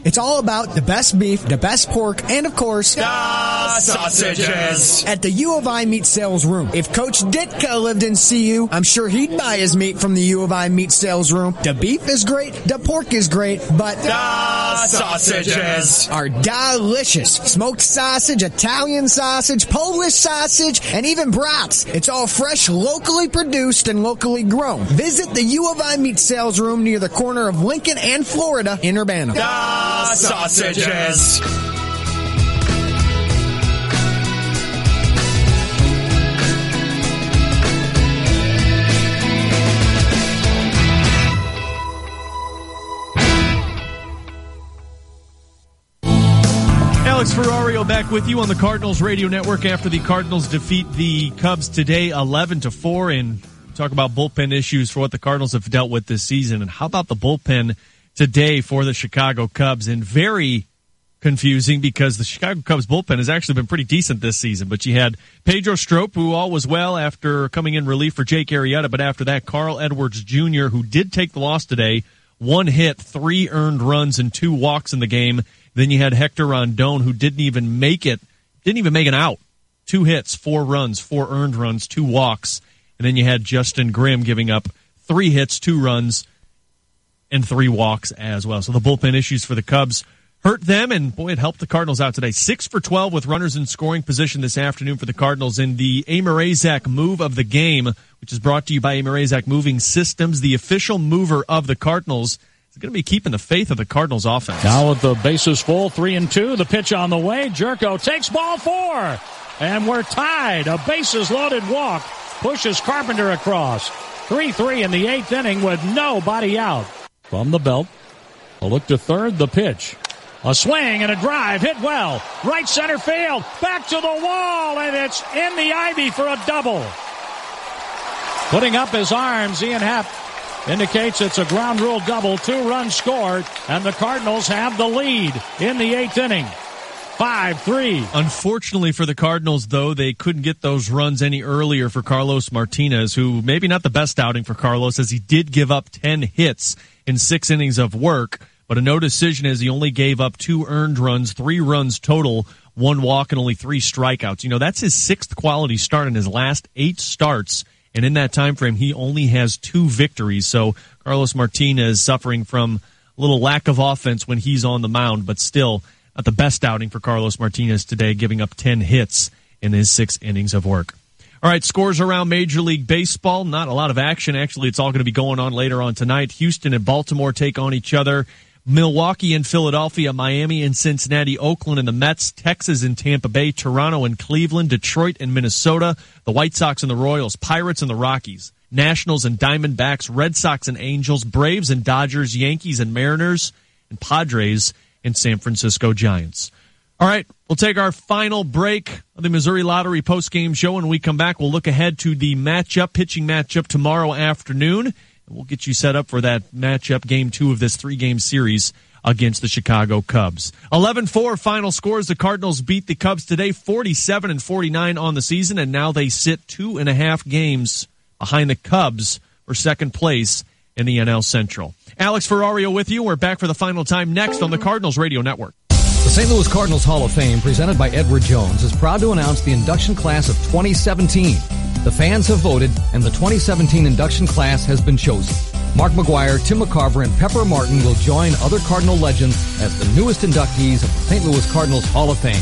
It's all about the best beef, the best pork, and of course, the sausages. At the U of I Meat Sales Room. If Coach Ditka lived in CU, I'm sure he'd buy his meat from the U of I Meat Sales Room. The beef is great, the pork is great, but the sausages are delicious. Smoked sausage, Italian sausage, Polish sausage, and even brats. It's all fresh, locally produced, and locally grown. Visit the U of I Meat Sales Room near the corner of Lincoln and Florida in Urbana. Sausages. Alex Ferrario back with you on the Cardinals Radio Network after the Cardinals defeat the Cubs today 11-4 and talk about bullpen issues for what the Cardinals have dealt with this season. And how about the bullpen today for the Chicago Cubs? And very confusing because the Chicago Cubs bullpen has actually been pretty decent this season. But you had Pedro Strop, who all was well after coming in relief for Jake Arrieta. But after that, Carl Edwards Jr., who did take the loss today, 1 hit, 3 earned runs, and 2 walks in the game. Then you had Hector Rondon, who didn't even make an out. 2 hits, 4 runs, 4 earned runs, 2 walks. And then you had Justin Grimm giving up 3 hits, 2 runs, and 3 walks as well. So the bullpen issues for the Cubs hurt them, and boy, it helped the Cardinals out today. 6 for 12 with runners in scoring position this afternoon for the Cardinals in the Amerazak move of the game, which is brought to you by Amerazak Moving Systems, the official mover of the Cardinals. It's going to be keeping the faith of the Cardinals offense. Now with the bases full, 3-2, the pitch on the way. Jerko takes ball 4, and we're tied. A bases loaded walk pushes Carpenter across. 3-3 in the 8th inning with nobody out. From the belt, a look to third, the pitch. A swing and a drive, hit well. Right center field, back to the wall, and it's in the ivy for a double. Putting up his arms, Ian Happ indicates it's a ground rule double, 2 runs scored, and the Cardinals have the lead in the 8th inning. 5-3. Unfortunately for the Cardinals, though, they couldn't get those runs any earlier for Carlos Martinez, who maybe not the best outing for Carlos, as he did give up 10 hits in 6 innings of work, but a no decision as he only gave up 2 earned runs, 3 runs total, 1 walk, and only 3 strikeouts. You know, that's his 6th quality start in his last 8 starts, and in that time frame, he only has 2 victories. So Carlos Martinez suffering from a little lack of offense when he's on the mound, but still not the best outing for Carlos Martinez today, giving up 10 hits in his 6 innings of work. All right, scores around Major League Baseball. Not a lot of action. Actually, it's all going to be going on later on tonight. Houston and Baltimore take on each other. Milwaukee and Philadelphia, Miami and Cincinnati, Oakland and the Mets, Texas and Tampa Bay, Toronto and Cleveland, Detroit and Minnesota, the White Sox and the Royals, Pirates and the Rockies, Nationals and Diamondbacks, Red Sox and Angels, Braves and Dodgers, Yankees and Mariners, and Padres and San Francisco Giants. All right, we'll take our final break of the Missouri Lottery postgame show. When we come back, we'll look ahead to the pitching matchup tomorrow afternoon. We'll get you set up for that matchup, Game 2 of this 3-game series against the Chicago Cubs. 11-4 final scores. The Cardinals beat the Cubs today, 47-49 on the season, and now they sit 2.5 games behind the Cubs for second place in the NL Central. Alex Ferrario with you. We're back for the final time next on the Cardinals Radio Network. The St. Louis Cardinals Hall of Fame, presented by Edward Jones, is proud to announce the induction class of 2017. The fans have voted, and the 2017 induction class has been chosen. Mark McGuire, Tim McCarver, and Pepper Martin will join other Cardinal legends as the newest inductees of the St. Louis Cardinals Hall of Fame.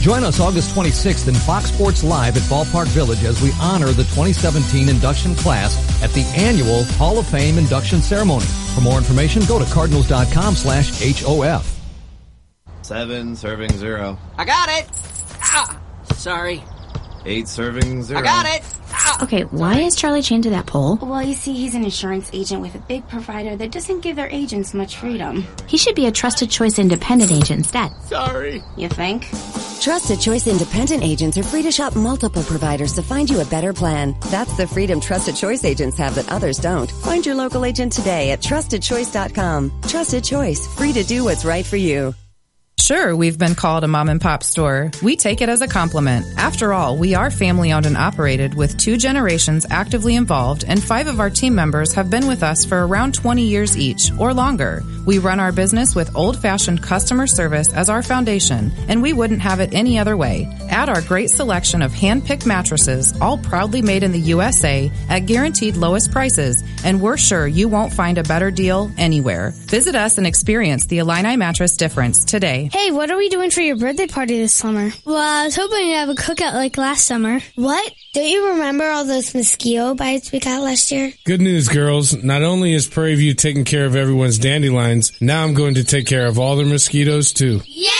Join us August 26th in Fox Sports Live at Ballpark Village as we honor the 2017 induction class at the annual Hall of Fame induction ceremony. For more information, go to cardinals.com/HOF. 7 serving 0. I got it! Sorry. 8 serving 0. I got it! Okay, why is Charlie chained to that pole? Well, you see, he's an insurance agent with a big provider that doesn't give their agents much freedom. He should be a Trusted Choice independent agent instead. Sorry. You think? Trusted Choice independent agents are free to shop multiple providers to find you a better plan. That's the freedom Trusted Choice agents have that others don't. Find your local agent today at TrustedChoice.com. Trusted Choice, free to do what's right for you. Sure, we've been called a mom and pop store. We take it as a compliment. After all, we are family owned and operated with 2 generations actively involved, and 5 of our team members have been with us for around 20 years each or longer. We run our business with old-fashioned customer service as our foundation, and we wouldn't have it any other way. Add our great selection of hand-picked mattresses, all proudly made in the USA at guaranteed lowest prices, and we're sure you won't find a better deal anywhere. Visit us and experience the Illini mattress difference today. Hey, what are we doing for your birthday party this summer? Well, I was hoping to have a cookout like last summer. What? Don't you remember all those mosquito bites we got last year? Good news, girls. Not only is Prairie View taking care of everyone's dandelions, now I'm going to take care of all their mosquitoes, too. Yay!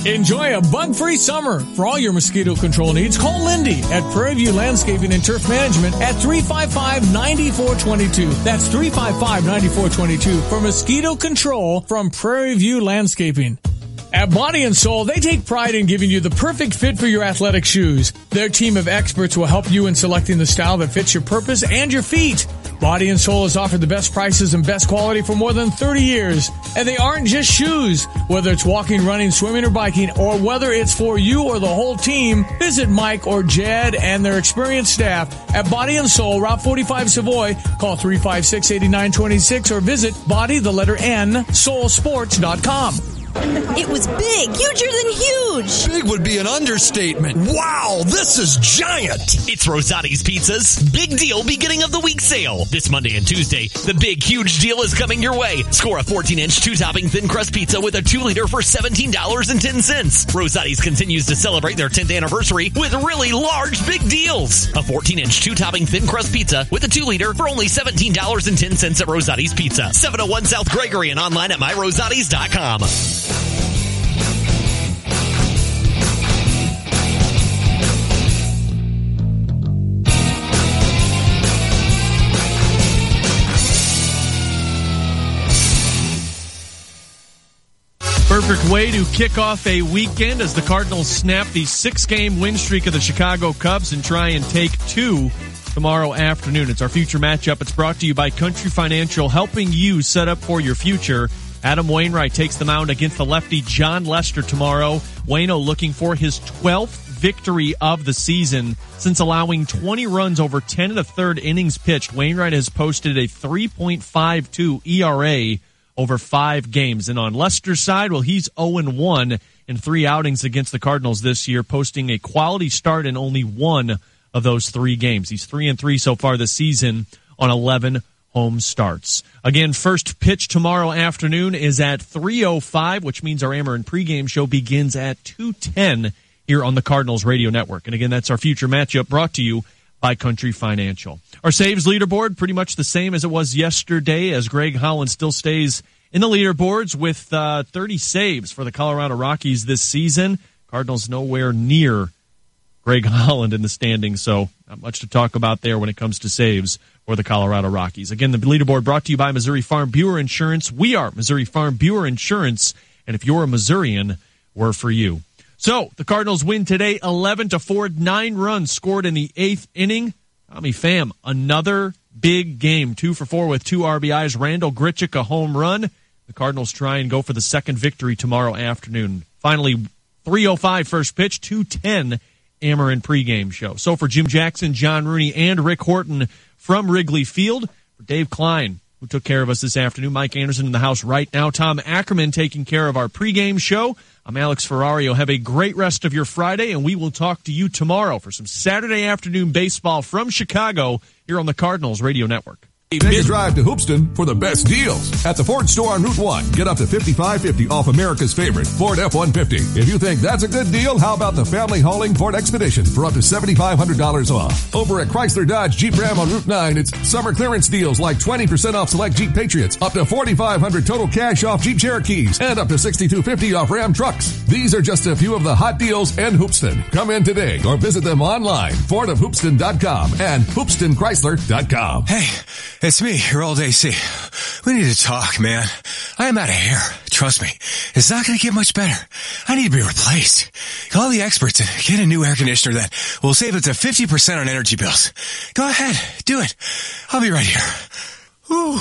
Enjoy a bug-free summer. For all your mosquito control needs, call Lindy at Prairie View Landscaping and Turf Management at 355-9422. That's 355-9422 for mosquito control from Prairie View Landscaping. At Body and Soul, they take pride in giving you the perfect fit for your athletic shoes. Their team of experts will help you in selecting the style that fits your purpose and your feet. Body and Soul has offered the best prices and best quality for more than 30 years. And they aren't just shoes. Whether it's walking, running, swimming, or biking, or whether it's for you or the whole team, visit Mike or Jed and their experienced staff at Body and Soul, Route 45 Savoy. Call 356-8926 or visit soulsports.com. It was big, huger than huge. Big would be an understatement. Wow, this is giant. It's Rosati's Pizza's Big Deal Beginning of the Week sale. This Monday and Tuesday, the big, huge deal is coming your way. Score a 14-inch 2-topping thin crust pizza with a 2-liter for $17.10. Rosati's continues to celebrate their 10th anniversary with really large big deals. A 14-inch 2-topping thin crust pizza with a 2-liter for only $17.10 at Rosati's Pizza. 701 South Gregory and online at myrosatis.com. Perfect way to kick off a weekend as the Cardinals snap the 6-game win streak of the Chicago Cubs and try and take 2 tomorrow afternoon. It's our future matchup. It's brought to you by Country Financial, helping you set up for your future. Adam Wainwright takes the mound against the lefty John Lester tomorrow. Waino looking for his 12th victory of the season since allowing 20 runs over 10 1/3 innings pitched. Wainwright has posted a 3.52 ERA over 5 games. And on Lester's side, well, he's 0-1 in 3 outings against the Cardinals this year, posting a quality start in only 1 of those 3 games. He's 3-3 so far this season on 11 home starts. Again, first pitch tomorrow afternoon is at 3:05, which means our Ameren pregame show begins at 2:10 here on the Cardinals Radio Network. And again, that's our future matchup brought to you by Country Financial. Our saves leaderboard, pretty much the same as it was yesterday, as Greg Holland still stays in the leaderboards with 30 saves for the Colorado Rockies this season. Cardinals nowhere near Greg Holland in the standings, so not much to talk about there when it comes to saves for the Colorado Rockies. Again, the leaderboard brought to you by Missouri Farm Bureau Insurance. We are Missouri Farm Bureau Insurance, and if you're a Missourian, we're for you. So, the Cardinals win today 11-4, 9 runs scored in the 8th inning. Tommy Pham, another big game, 2 for 4 with 2 RBIs. Randall Grichuk, a home run. The Cardinals try and go for the second victory tomorrow afternoon. Finally, 3:05 first pitch, 2:10 Ameren pregame show. So for Jim Jackson, John Rooney, and Rick Horton from Wrigley Field, for Dave Klein, who took care of us this afternoon, Mike Anderson in the house right now, Tom Ackerman taking care of our pregame show. I'm Alex Ferrario. Have a great rest of your Friday, and we will talk to you tomorrow for some Saturday afternoon baseball from Chicago here on the Cardinals Radio Network. Take a drive to Hoopston for the best deals. At the Ford store on Route 1, get up to $5,550 off America's favorite Ford F-150. If you think that's a good deal, how about the family hauling Ford Expedition for up to $7,500 off? Over at Chrysler Dodge Jeep Ram on Route 9, it's summer clearance deals like 20% off select Jeep Patriots, up to $4,500 total cash off Jeep Cherokees, and up to $6,250 off Ram trucks. These are just a few of the hot deals in Hoopston. Come in today or visit them online, FordofHoopston.com and HoopstonChrysler.com. Hey, it's me, your old AC. We need to talk, man. I am out of hair. Trust me. It's not going to get much better. I need to be replaced. Call the experts and get a new air conditioner that will save up to 50% on energy bills. Go ahead. Do it. I'll be right here. Whew.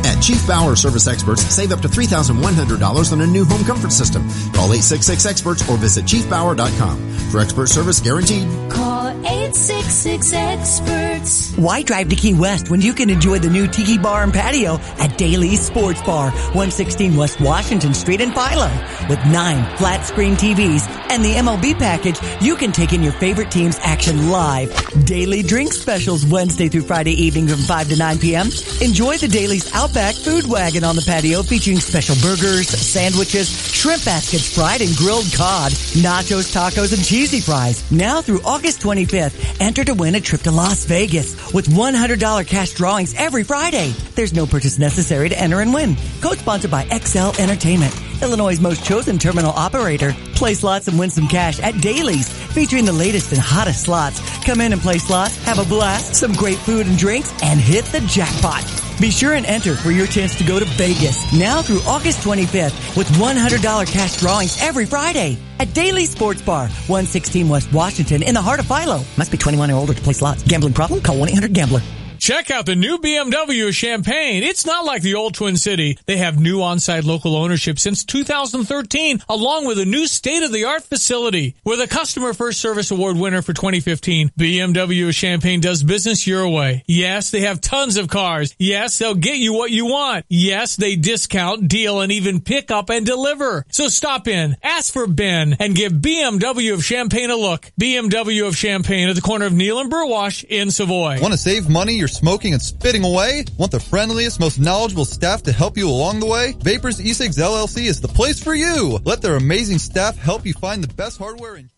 At Chief Bauer Service Experts, save up to $3,100 on a new home comfort system. Call 866-EXPERTS or visit chiefbauer.com. For expert service guaranteed. Call 866-EXPERTS. Why drive to Key West when you can enjoy the new Tiki Bar and Patio at Daly's Sports Bar, 116 West Washington Street in Philo. With 9 flat-screen TVs and the MLB package, you can take in your favorite team's action live. Daily drink specials Wednesday through Friday evening from 5 to 9 p.m. Enjoy the Daly's Outback Food Wagon on the patio featuring special burgers, sandwiches, shrimp baskets, fried and grilled cod, nachos, tacos, and cheesy fries. Now through August 25th, enter to win a trip to Las Vegas with $100 cash drawings every Friday. There's no purchase necessary to enter and win. Co-sponsored by XL Entertainment, Illinois' most chosen terminal operator. Play slots and win some cash at Daly's, featuring the latest and hottest slots. Come in and play slots, have a blast, some great food and drinks, and hit the jackpot. Be sure and enter for your chance to go to Vegas now through August 25th with $100 cash drawings every Friday at Daily Sports Bar, 116 West Washington in the heart of Philo. Must be 21 or older to play slots. Gambling problem? Call 1-800-GAMBLER. Check out the new BMW of Champaign. It's not like the old Twin City. They have new on-site local ownership since 2013, along with a new state-of-the-art facility. With a Customer First Service Award winner for 2015, BMW of Champaign does business your way. Yes, they have tons of cars. Yes, they'll get you what you want. Yes, they discount, deal, and even pick up and deliver. So stop in, ask for Ben, and give BMW of Champaign a look. BMW of Champaign at the corner of Neal and Burwash in Savoy. Want to save money you're smoking and spitting away? Want the friendliest, most knowledgeable staff to help you along the way? Vapors E6 LLC is the place for you. Let their amazing staff help you find the best hardware and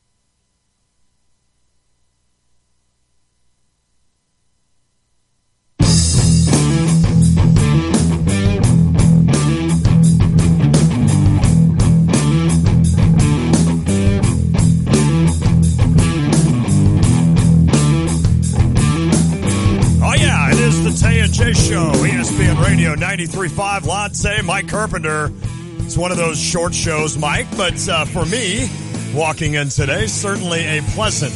The Tay and J Show, ESPN Radio 93.5. Latte, Mike Carpenter. It's one of those short shows, Mike, but for me, walking in today, certainly a pleasant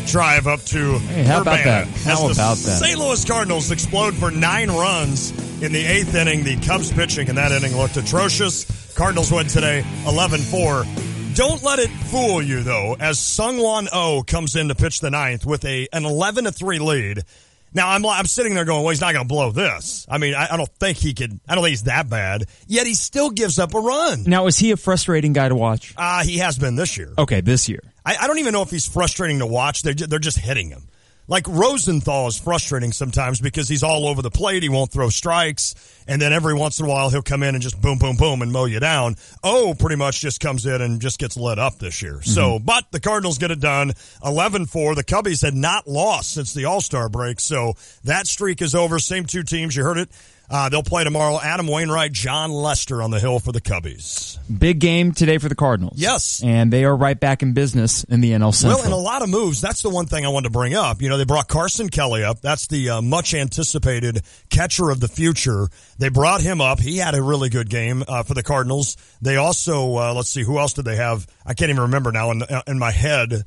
drive up to how about that? How about that? St. Louis Cardinals explode for 9 runs in the 8th inning. The Cubs pitching in that inning looked atrocious. Cardinals win today 11-4. Don't let it fool you, though, as Sungwon Oh comes in to pitch the 9th with an 11-3 lead. Now, I'm sitting there going, well, he's not going to blow this. I mean, I don't think he could. I don't think he's that bad. Yet he still gives up a run. Now, is he a frustrating guy to watch? He has been this year. Okay, this year. I don't even know if he's frustrating to watch. They're just hitting him. Like Rosenthal is frustrating sometimes because he's all over the plate. He won't throw strikes. And then every once in a while, he'll come in and just boom, boom, boom and mow you down. Oh, pretty much just comes in and just gets lit up this year. Mm-hmm. So, but the Cardinals get it done 11-4. The Cubbies had not lost since the All-Star break. So that streak is over. Same 2 teams. You heard it They'll play tomorrow. Adam Wainwright, John Lester on the hill for the Cubbies. Big game today for the Cardinals. Yes. And they are right back in business in the NL Central. Well, and a lot of moves. That's the one thing I wanted to bring up. They brought Carson Kelly up. That's the much anticipated catcher of the future. They brought him up. He had a really good game for the Cardinals. They also, let's see, who else did they have? I can't even remember now in my head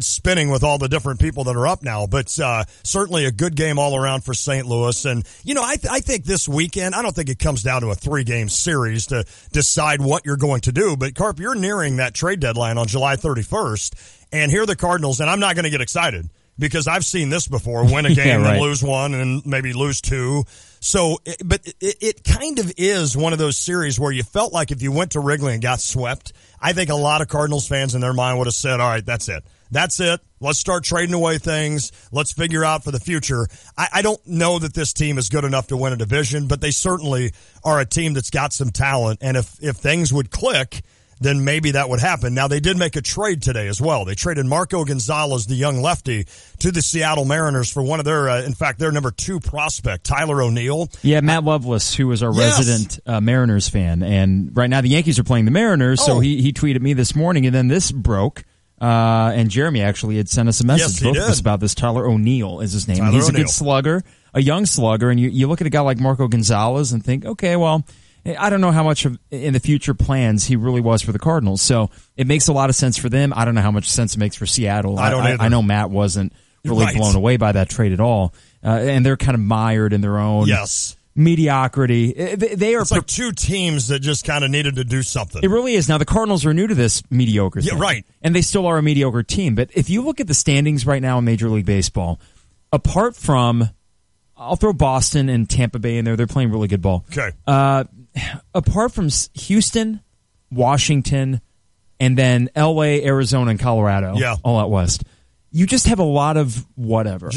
spinning with all the different people that are up now. But certainly a good game all around for St. Louis. And, I think this weekend, I don't think it comes down to a 3-game series to decide what you're going to do. But, Carp, you're nearing that trade deadline on July 31st. And here are the Cardinals, and I'm not going to get excited because I've seen this before, win a game and lose one and maybe lose two. So, but it kind of is one of those series where you felt like if you went to Wrigley and got swept, I think a lot of Cardinals fans in their mind would have said, all right, that's it. That's it. Let's start trading away things. Let's figure out for the future. I don't know that this team is good enough to win a division, but they certainly are a team that's got some talent. And if things would click, then maybe that would happen. Now, they did make a trade today as well. They traded Marco Gonzalez, the young lefty, to the Seattle Mariners for one of their, in fact, their number 2 prospect, Tyler O'Neill. Yeah, Matt Lovelace, who was our resident Mariners fan. And right now the Yankees are playing the Mariners, so he tweeted me this morning, and then this broke. And Jeremy actually had sent us a message, both of us, about this. Tyler O'Neill is his name. He's a good slugger, a young slugger, and you look at a guy like Marco Gonzalez and think, okay, well, I don't know how much of in the future plans he really was for the Cardinals. So it makes a lot of sense for them. I don't know how much sense it makes for Seattle. I know Matt wasn't really blown away by that trade at all. And they're kind of mired in their own mediocrity. It's like two teams that just kind of needed to do something. It really is. Now, the Cardinals are new to this mediocre thing. Yeah, right. And they still are a mediocre team. But if you look at the standings right now in Major League Baseball, apart from, I'll throw Boston and Tampa Bay in there. They're playing really good ball. Okay. Apart from Houston, Washington, and then L.A., Arizona, and Colorado, all out west, you just have a lot of whatever.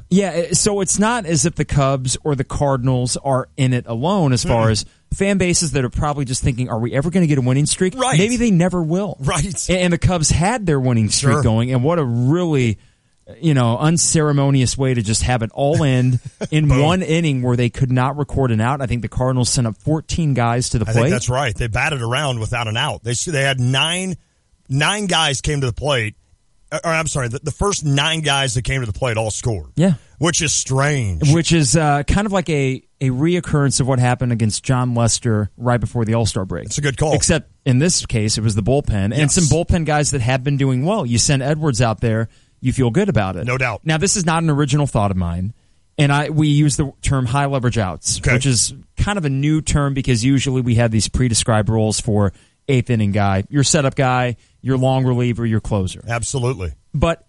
Yeah, so it's not as if the Cubs or the Cardinals are in it alone as far as fan bases that are probably just thinking, are we ever going to get a winning streak? Right. Maybe they never will. Right. And the Cubs had their winning streak going, and what a really unceremonious way to just have it all end in one inning where they could not record an out. I think the Cardinals sent up 14 guys to the plate. I think that's right. They batted around without an out. They had nine guys came to the plate. Or I'm sorry, the first 9 guys that came to the plate all scored. Yeah. Which is strange. Which is kind of like a reoccurrence of what happened against John Lester right before the All-Star break. It's a good call. Except in this case, it was the bullpen and some bullpen guys that have been doing well. You send Edwards out there, you feel good about it. No doubt. Now, this is not an original thought of mine, and we use the term high leverage outs, which is kind of a new term because usually we have these pre-described roles for 8th inning guy, your setup guy, your long reliever, your closer. Absolutely. But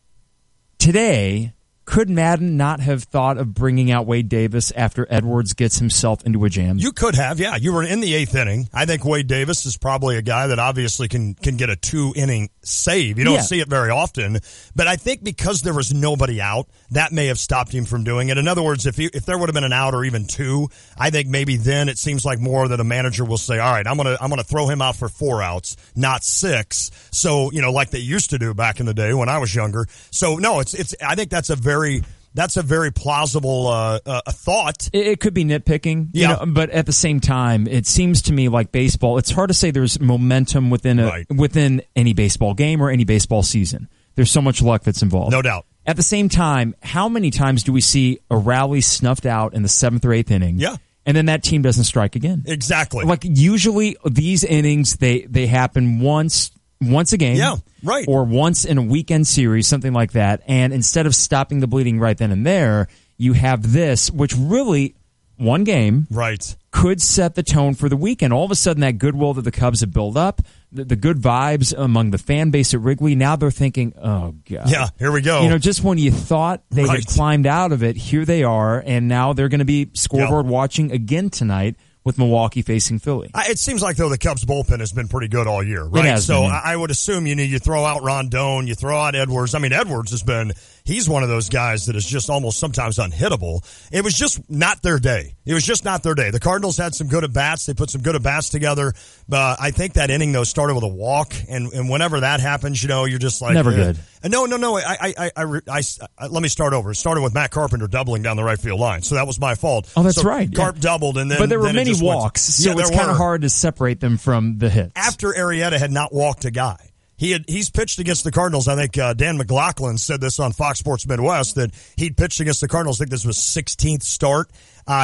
today, could Madden not have thought of bringing out Wade Davis after Edwards gets himself into a jam? You could have, yeah. You were in the 8th inning. I think Wade Davis is probably a guy that obviously can get a 2-inning save. You don't see it very often. But I think because there was nobody out, that may have stopped him from doing it. In other words, if there would have been an out or even 2, I think maybe then it seems like more that a manager will say, all right, I'm gonna throw him out for 4 outs, not 6. So, like they used to do back in the day when I was younger. So no, I think that's a very plausible thought. It could be nitpicking, but at the same time, it seems to me like baseball. It's hard to say there's momentum within any baseball game or any baseball season. There's so much luck that's involved. No doubt. At the same time, how many times do we see a rally snuffed out in the 7th or 8th inning? Yeah. And then that team doesn't strike again. Exactly. Like usually these innings, they happen once a game. Yeah, right. Or once in a weekend series, something like that. And instead of stopping the bleeding right then and there, you have this, which really, one game could set the tone for the weekend. All of a sudden, that goodwill that the Cubs have built up, the good vibes among the fan base at Wrigley, now they're thinking, oh, God. Yeah, here we go. Just when you thought they had climbed out of it, here they are, and now they're going to be scoreboard watching again tonight with Milwaukee facing Philly. It seems like, though, the Cubs bullpen has been pretty good all year, right? It has been. I would assume, you throw out Rondon, you throw out Edwards. I mean, Edwards has been, he's one of those guys that is just almost sometimes unhittable. It was just not their day. The Cardinals had some good at-bats. They put some good at-bats together. I think that inning, though, started with a walk, and whenever that happens, you're just like... Never good. No. Let me start over. It started with Matt Carpenter doubling down the right field line, so that was my fault. Oh, that's right. Carp doubled, and then... But there were many walks, so it's kind of hard to separate them from the hits. After Arrieta had not walked a guy. He's pitched against the Cardinals. I think Dan McLaughlin said this on Fox Sports Midwest, that he'd pitched against the Cardinals. I think this was 16th start.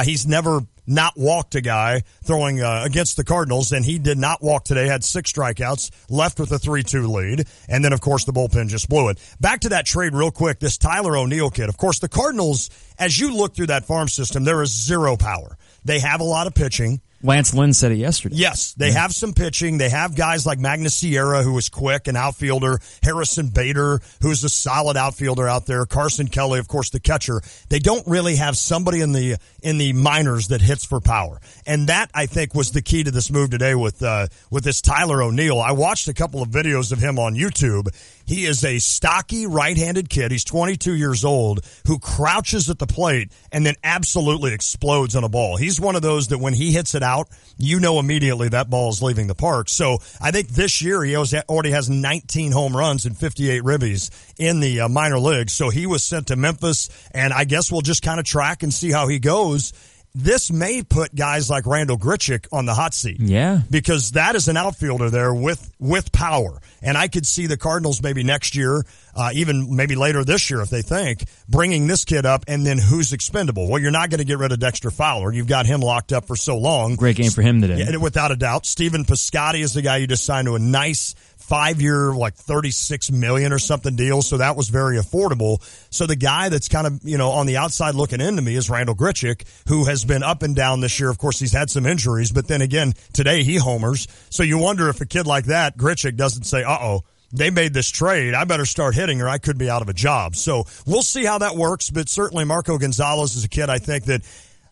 He's never not walked a guy throwing against the Cardinals, and he did not walk today, had 6 strikeouts, left with a 3-2 lead, and then, of course, the bullpen just blew it. Back to that trade real quick, this Tyler O'Neill kid. Of course, the Cardinals, as you look through that farm system, there is zero power. They have a lot of pitching. Lance Lynn said it yesterday. Yes, they have some pitching. They have guys like Magnus Sierra, who is quick, an outfielder. Harrison Bader, who's a solid outfielder out there. Carson Kelly, of course, the catcher. They don't really have somebody in the minors that hits for power. And that, I think, was the key to this move today with this Tyler O'Neill. I watched a couple of videos of him on YouTube. He is a stocky right-handed kid. He's 22 years old who crouches at the plate and then absolutely explodes on a ball. He's one of those that when he hits it out, immediately that ball is leaving the park. So I think this year he already has 19 home runs and 58 ribbies in the minor leagues. So he was sent to Memphis, and I guess we'll just kind of track and see how he goes. This may put guys like Randall Grichuk on the hot seat. Yeah. Because that is an outfielder there with power. And I could see the Cardinals maybe next year, even maybe later this year if they think, bringing this kid up, and then who's expendable? Well, you're not going to get rid of Dexter Fowler. You've got him locked up for so long. Great game for him today. Yeah, without a doubt. Steven Piscotty is the guy you just signed to a nice 5-year, like $36 million or something deal. So that was very affordable. So the guy that's kind of, on the outside looking into me is Randall Grichuk, who has been up and down this year. Of course, he's had some injuries, but then again, today he homers. So you wonder if a kid like that, Grichuk, doesn't say, they made this trade, I better start hitting or I could be out of a job. So we'll see how that works. But certainly Marco Gonzalez is a kid I think that,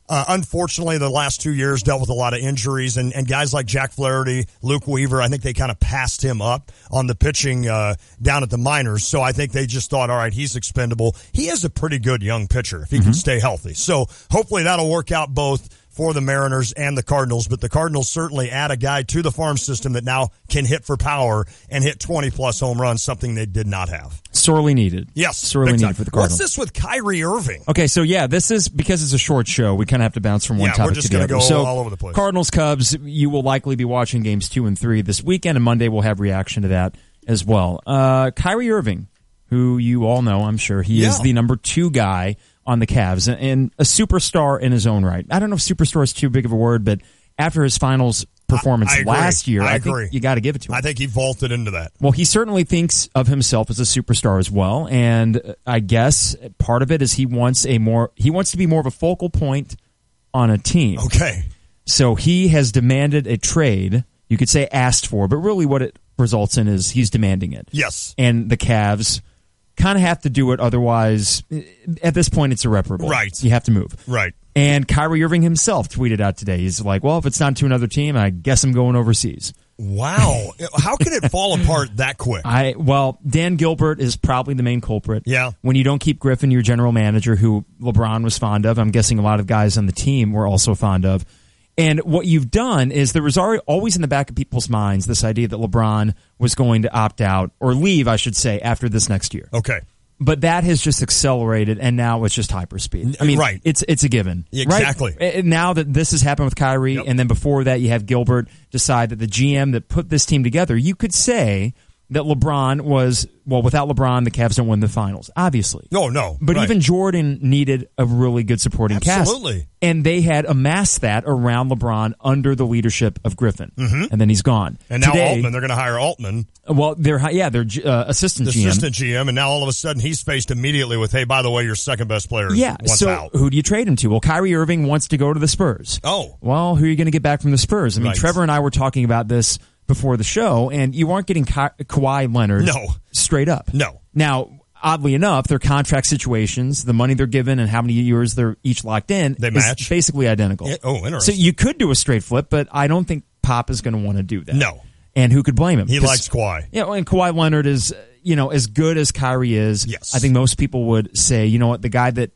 unfortunately, the last 2 years dealt with a lot of injuries, and guys like Jack Flaherty, Luke Weaver, I think they kind of passed him up on the pitching down at the minors. So I think they just thought, all right, he's expendable. He is a pretty good young pitcher if he can stay healthy. So hopefully that'll work out both for the Mariners and the Cardinals, but the Cardinals certainly add a guy to the farm system that now can hit for power and hit 20-plus home runs, something they did not have. Sorely needed. Yes. Sorely needed for the Cardinals. What's this with Kyrie Irving? Okay, so this is, because it's a short show, we kind of have to bounce from one topic to the other. We're just going to go all over the place. Cardinals, Cubs, you will likely be watching games 2 and 3 this weekend, and Monday we'll have reaction to that as well. Kyrie Irving, who you all know, I'm sure, he is the number 2 guy on the Cavs, and a superstar in his own right. I don't know if superstar is too big of a word, but after his finals performance last year, I think you got to give it to him. I think he vaulted into that. Well, he certainly thinks of himself as a superstar as well, and I guess part of it is he wants to be more of a focal point on a team. Okay. So he has demanded a trade. You could say asked for, but really what it results in is he's demanding it. Yes. And the Cavs kind of have to do it, otherwise, at this point, it's irreparable. Right. You have to move. Right. And Kyrie Irving himself tweeted out today, he's like, well, if it's not to another team, I guess I'm going overseas. Wow. How can it fall apart that quick? Dan Gilbert is probably the main culprit. Yeah. When you don't keep Griffin, your general manager, who LeBron was fond of, I'm guessing a lot of guys on the team were also fond of. And what you've done is there was always in the back of people's minds this idea that LeBron was going to opt out, or leave, I should say, after this next year. Okay. But that has just accelerated, and now it's just hyperspeed. I mean, right. It's a given. Exactly. Right? Now that this has happened with Kyrie, and then before that you have Gilbert decide that the GM that put this team together, you could say that LeBron was, without LeBron, the Cavs don't win the finals, obviously. No. But even Jordan needed a really good supporting cast. Absolutely. And they had amassed that around LeBron under the leadership of Griffin. Mm-hmm. And then he's gone. And now Altman, they're going to hire Altman. Well, they're assistant GM. Assistant GM, and now all of a sudden he's faced immediately with, hey, by the way, your second best player wants out. Who do you trade him to? Well, Kyrie Irving wants to go to the Spurs. Oh. Well, who are you going to get back from the Spurs? I mean, Trevor and I were talking about this before the show, and you aren't getting Kawhi Leonard straight up. No. Now, oddly enough, their contract situations, the money they're given, and how many years they're each locked in, they match. Is basically identical. Interesting. So you could do a straight flip, but I don't think Pop is going to want to do that. No. And who could blame him? He likes Kawhi. Yeah, and Kawhi Leonard is, as good as Kyrie is, yes. I think most people would say, you know what, the guy that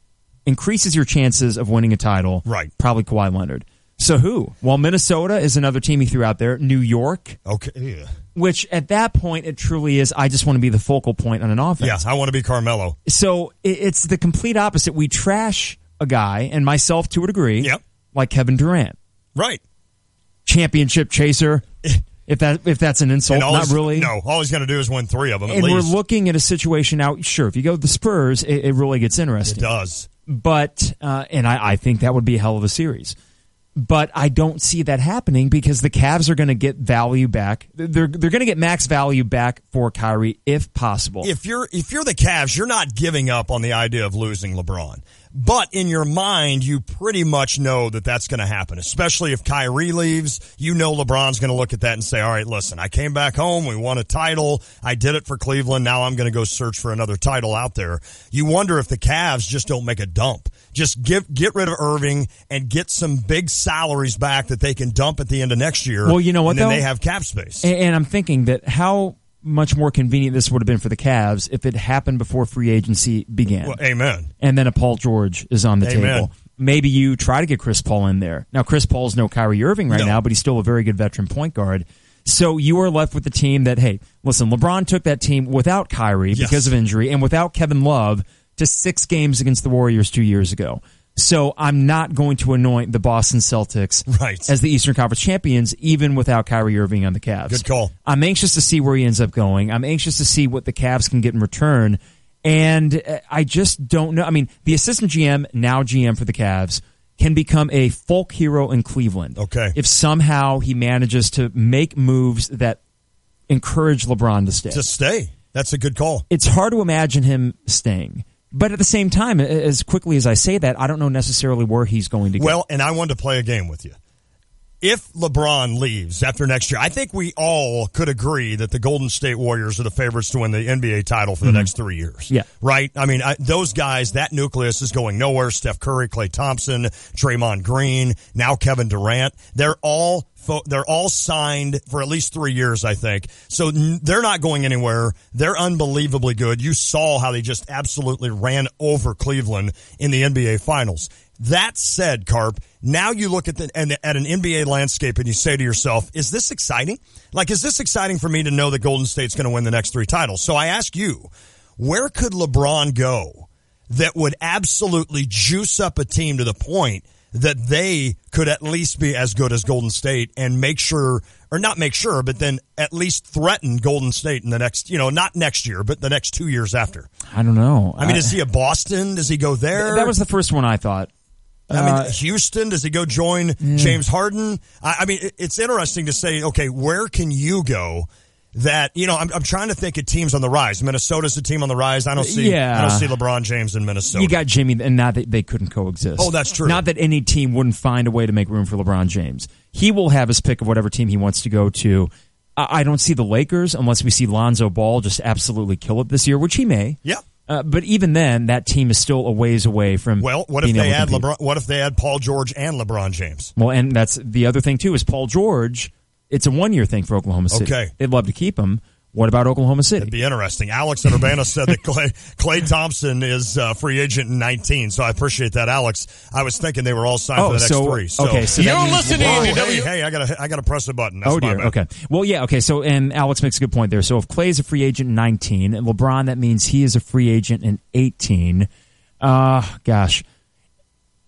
increases your chances of winning a title, right? Probably Kawhi Leonard. So who? Well, Minnesota is another team he threw out there. New York. Okay. Yeah. Which at that point, it truly is, I just want to be the focal point on an offense. Yeah, I want to be Carmelo. So it's the complete opposite. We trash a guy, and myself to a degree, like Kevin Durant. Right. Championship chaser. If that's an insult, not really. No, all he's going to do is win 3 of them. And we're looking at a situation now. Sure, if you go to the Spurs, it really gets interesting. It does. But and I think that would be a hell of a series. But I don't see that happening because the Cavs are going to get value back. They're going to get max value back for Kyrie if possible. If you're the Cavs, you're not giving up on the idea of losing LeBron. But in your mind, you pretty much know that that's going to happen, especially if Kyrie leaves. You know LeBron's going to look at that and say, all right, listen, I came back home. We won a title. I did it for Cleveland. Now I'm going to go search for another title out there. You wonder if the Cavs just don't make a dump. Just get rid of Irving and get some big salaries back that they can dump at the end of next year. Well, you know what, and then though? They have cap space. And I'm thinking that how much more convenient this would have been for the Cavs if it happened before free agency began. Well, amen. And then a Paul George is on the table. Maybe you try to get Chris Paul in there. Now, Chris Paul's no Kyrie Irving now, but he's still a very good veteran point guard. So you are left with the team that, hey, listen, LeBron took that team without Kyrie because of injury and without Kevin Love to 6 games against the Warriors 2 years ago. So I'm not going to anoint the Boston Celtics as the Eastern Conference champions, even without Kyrie Irving on the Cavs. Good call. I'm anxious to see where he ends up going. I'm anxious to see what the Cavs can get in return. And I just don't know. I mean, the assistant GM, now GM for the Cavs, can become a folk hero in Cleveland. Okay. If somehow he manages to make moves that encourage LeBron to stay. To stay. That's a good call. It's hard to imagine him staying. But at the same time, as quickly as I say that, I don't know necessarily where he's going to go. Well, and I wanted to play a game with you. If LeBron leaves after next year, I think we all could agree that the Golden State Warriors are the favorites to win the NBA title for the next 3 years. Yeah. Right? I mean, those guys, that nucleus is going nowhere. Steph Curry, Klay Thompson, Draymond Green, now Kevin Durant. They're all signed for at least 3 years, I think. So they're not going anywhere. They're unbelievably good. You saw how they just absolutely ran over Cleveland in the NBA Finals. That said, Carp, now you look at an NBA landscape and you say to yourself, is this exciting? Like, is this exciting for me to know that Golden State's going to win the next 3 titles? So I ask you, where could LeBron go that would absolutely juice up a team to the point that they could at least be as good as Golden State and make sure, or not make sure, but then at least threaten Golden State in the next, not next year, but the next 2 years after? I don't know. I mean, is he a Boston? Does he go there? That was the first one I thought. I mean, Houston, does he go join James Harden? I mean, it's interesting to say, okay, where can you go that, I'm trying to think of teams on the rise. Minnesota's a team on the rise. I don't see LeBron James in Minnesota. You got Jimmy, and not that they couldn't coexist. Oh, that's true. Not that any team wouldn't find a way to make room for LeBron James. He will have his pick of whatever team he wants to go to. I don't see the Lakers unless we see Lonzo Ball just absolutely kill it this year, which he may. Yeah. But even then, that team is still a ways away from. Well, what if they add LeBron? What if they add Paul George and LeBron James? Well, and that's the other thing too is Paul George. It's a 1-year thing for Oklahoma City. Okay, they'd love to keep him. What about Oklahoma City? It'd be interesting. Alex in Urbana said that Klay Thompson is free agent in 19, so I appreciate that, Alex. I was thinking they were all signed for the next 3. So. Okay, so you're listening to Hey, I gotta press a button. That's dear. My bad. Okay. Well, yeah. Okay. So, and Alex makes a good point there. So, if Klay's a free agent in 19, and LeBron, that means he is a free agent in 18. Gosh,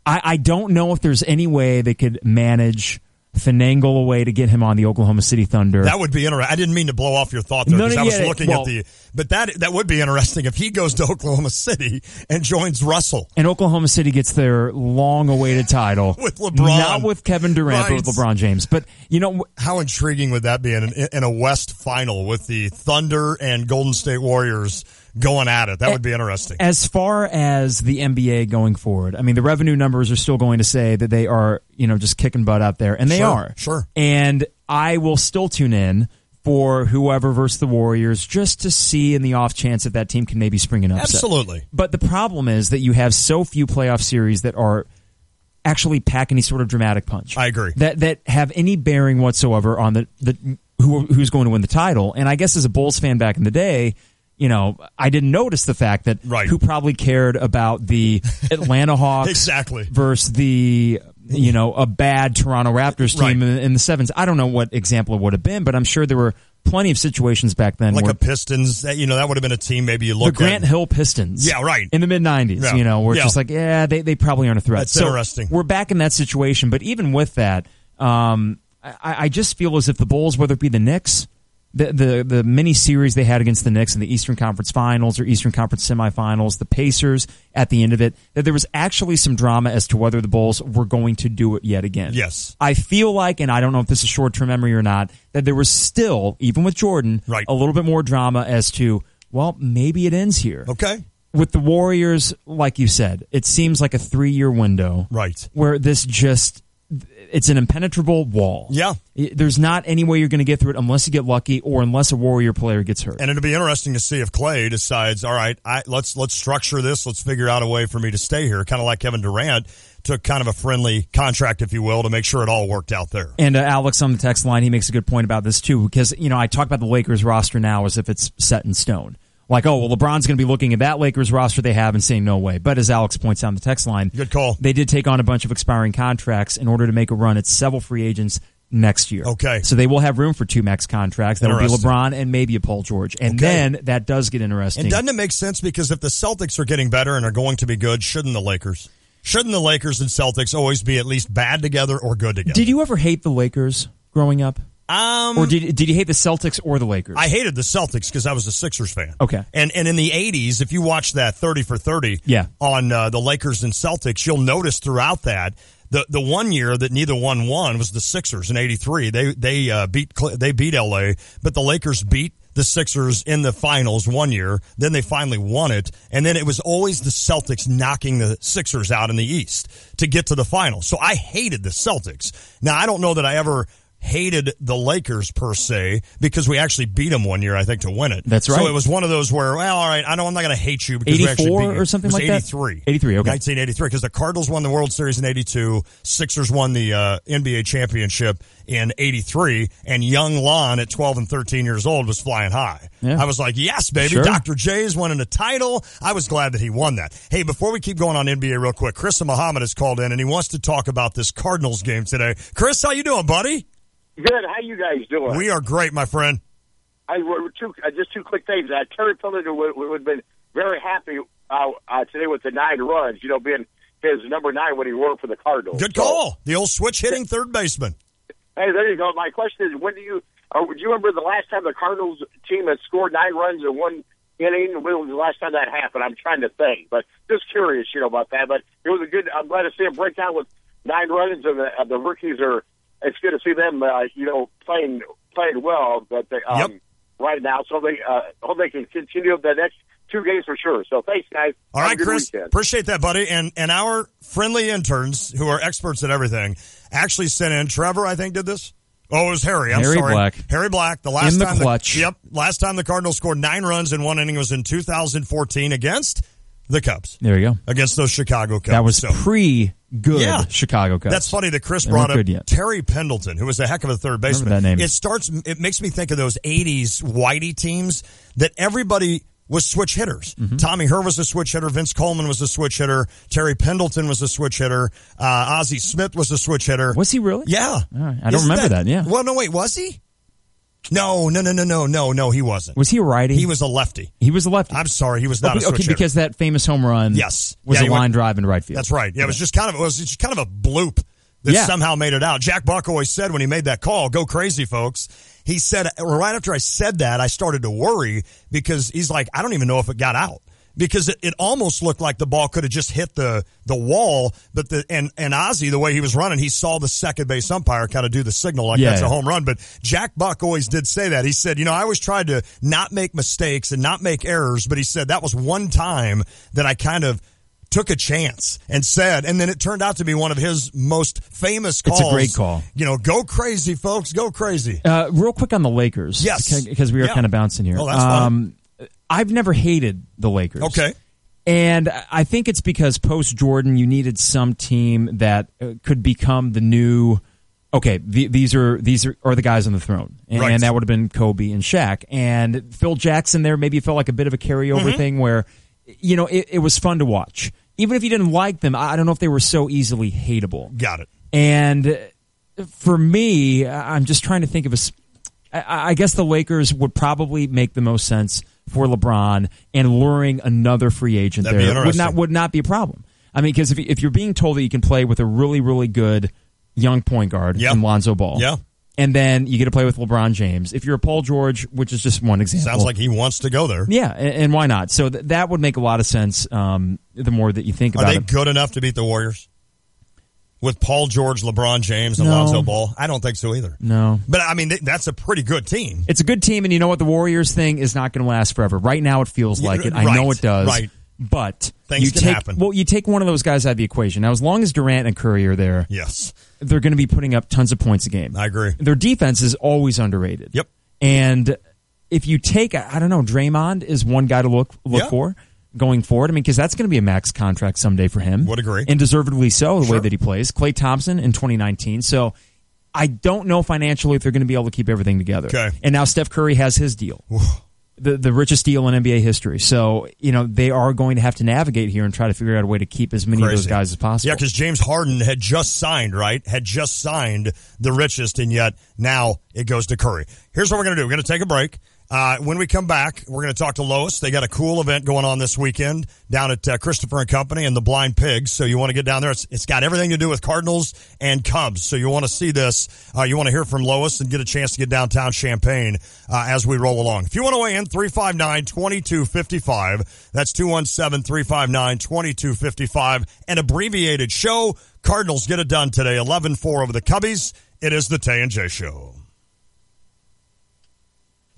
I don't know if there's any way they could finagle a way to get him on the Oklahoma City Thunder. That would be interesting. I didn't mean to blow off your thought there because I was looking at but that would be interesting if he goes to Oklahoma City and joins Russell. And Oklahoma City gets their long-awaited title. With LeBron. Not with Kevin Durant, but with LeBron James. But, how intriguing would that be in a West final with the Thunder and Golden State Warriors going at it? That would be interesting. As far as the NBA going forward, I mean, the revenue numbers are still going to say that they are, just kicking butt out there, and they are. Sure. And I will still tune in for whoever versus the Warriors just to see in the off chance that team can maybe spring an upset. Absolutely. But the problem is that you have so few playoff series that are actually pack any sort of dramatic punch. I agree. That have any bearing whatsoever on who's going to win the title. And I guess as a Bulls fan back in the day, I didn't notice the fact that who probably cared about the Atlanta Hawks exactly versus the a bad Toronto Raptors team in the sevens. I don't know what example it would have been, but I'm sure there were plenty of situations back then. Like a Pistons, that would have been a team maybe you look at. The Grant Hill Pistons. Yeah, right. In the mid-'90s, where it's just like, they probably aren't a threat. That's interesting. We're back in that situation, but even with that, I just feel as if the Bulls, whether it be the Knicks, the mini series they had against the Knicks in the Eastern Conference Finals or Eastern Conference Semifinals, the Pacers at the end of it, that there was actually some drama as to whether the Bulls were going to do it yet again. Yes. I feel like, and I don't know if this is short-term memory or not, that there was still, even with Jordan, a little bit more drama as to, well, maybe it ends here. Okay. With the Warriors, like you said, it seems like a 3-year window. Right. Where this just... It's an impenetrable wall. Yeah. There's not any way you're going to get through it unless you get lucky or unless a Warrior player gets hurt. And it'll be interesting to see if Clay decides, all right, let's structure this. Let's figure out a way for me to stay here. Kind of like Kevin Durant took kind of a friendly contract, if you will, to make sure it all worked out there. And Alex on the text line, he makes a good point about this too, because, I talk about the Lakers roster now as if it's set in stone. Like, LeBron's going to be looking at that Lakers roster they have and saying no way. But as Alex points out on the text line, good call. They did take on a bunch of expiring contracts in order to make a run at several free agents next year. Okay. So they will have room for 2 max contracts. That will be LeBron and maybe a Paul George. And then that does get interesting. And doesn't it make sense? Because if the Celtics are getting better and are going to be good, shouldn't the Lakers and Celtics always be at least bad together or good together? Did you ever hate the Lakers growing up? Or did you hate the Celtics or the Lakers? I hated the Celtics because I was a Sixers fan. Okay. And in the 80s, if you watch that 30 for 30 on the Lakers and Celtics, you'll notice throughout that the one year that neither one won was the Sixers in 83. They beat LA, but the Lakers beat the Sixers in the finals one year. Then they finally won it. And then it was always the Celtics knocking the Sixers out in the East to get to the finals. So I hated the Celtics. Now, I don't know that I ever hated the Lakers per se because we actually beat them one year, I think, to win it. That's right. So it was one of those where, well, all right, I'm not going to hate you because 84 we actually beat you. Or something like 83. that? 83, okay. 1983, because the Cardinals won the World Series in 82, Sixers won the NBA championship in 83, and young Lon at 12 and 13 years old was flying high. Yeah. I was like, yes, baby, sure. Dr. J's winning a title. I was glad that he won that. Hey, before we keep going on NBA real quick, Chris Muhammad has called in, and he wants to talk about this Cardinals game today. Chris, how you doing, buddy? Good. How you guys doing? We are great, my friend. Just two quick things. Terry Pendleton would have been very happy today with the 9 runs, being his number 9 when he worked for the Cardinals. Good call. The old switch-hitting third baseman. Hey, there you go. My question is, do you remember the last time the Cardinals team had scored 9 runs in one inning? When was the last time that happened? I'm trying to think, but just curious, about that. But it was I'm glad to see a breakdown with 9 runs, and the rookies are. It's good to see them, playing well. But they, right now, so they hope they can continue the next 2 games for sure. So thanks, guys. All right, Chris. Weekend. Appreciate that, buddy. And our friendly interns, who are experts at everything, actually sent in. Trevor, I think, did this. Oh, it was Harry. I'm sorry. Black. Harry Black. The last in the time clutch. Last time the Cardinals scored 9 runs in one inning was in 2014 against the Cubs. There you go. Against those Chicago Cubs. That was pre-good Chicago Cubs. That's funny that Chris brought up Terry Pendleton, who was a heck of a third baseman. Remember that name. It makes me think of those 80s Whitey teams that everybody was switch hitters. Mm-hmm. Tommy Herr was a switch hitter. Vince Coleman was a switch hitter. Terry Pendleton was a switch hitter. Ozzie Smith was a switch hitter. Was he really? Yeah. I don't remember that. Yeah. Well, no, wait, was he? No, he wasn't. Was he a righty? He was a lefty. He was a lefty. I'm sorry, he was not a switch hitter. Because that famous home run was a line drive in right field. That's right. Yeah, it was just kind of a bloop that somehow made it out. Jack Buck always said when he made that call, "Go crazy, folks." He said right after I said that, I started to worry because he's like, I don't even know if it got out. Because it almost looked like the ball could have just hit the wall, but and Ozzie, the way he was running, he saw the second base umpire kind of do the signal like that's a home run. But Jack Buck always did say that. He said, I always tried to not make mistakes and not make errors, but he said that was one time that I kind of took a chance and then it turned out to be one of his most famous calls. It's a great call. Go crazy, folks, go crazy. Real quick on the Lakers. Yes. Because we are kind of bouncing here. Oh, that's fine. I've never hated the Lakers. Okay. And I think it's because post-Jordan, you needed some team that could become the new okay, these are the guys on the throne, and that would have been Kobe and Shaq, and Phil Jackson. There maybe felt like a bit of a carryover thing where, it was fun to watch, even if you didn't like them. I don't know if they were so easily hateable. Got it. And for me, I'm just trying to think of I guess the Lakers would probably make the most sense for LeBron, and luring another free agent there would not be a problem. I mean, because if you're being told that you can play with a really, really good young point guard in Lonzo Ball, and then you get to play with LeBron James. If you're a Paul George, which is just one example. Sounds like he wants to go there. Yeah, and why not? So that would make a lot of sense the more that you think about it. Are they good enough to beat the Warriors? With Paul George, LeBron James, and Lonzo Ball? I don't think so either. No. But, I mean, that's a pretty good team. It's a good team, and you know what? The Warriors thing is not going to last forever. Right now it feels like it. I know it does. Right. But things can happen. Well, you take one of those guys out of the equation. Now, as long as Durant and Curry are there, yes, they're going to be putting up tons of points a game. I agree. Their defense is always underrated. Yep. And if you take, I don't know, Draymond is one guy to look for going forward. I mean, because that's going to be a max contract someday for him. Would agree. And deservedly so, the way that he plays. Klay Thompson in 2019. So I don't know financially if they're going to be able to keep everything together. Okay. And now Steph Curry has his deal. The richest deal in NBA history. So, they are going to have to navigate here and try to figure out a way to keep as many of those guys as possible. Yeah, because James Harden had just signed, right? Had just signed the richest, and yet now it goes to Curry. Here's what we're going to do. We're going to take a break. When we come back, we're going to talk to Lois. They got a cool event going on this weekend down at Christopher & Company and the Blind Pigs. So you want to get down there. It's got everything to do with Cardinals and Cubs. So you want to see this. You want to hear from Lois and get a chance to get downtown Champaign as we roll along. If you want to weigh in, 359-2255. That's 217-359-2255. An abbreviated show. Cardinals get it done today, 11-4 over the Cubbies. It is the Tay and J Show.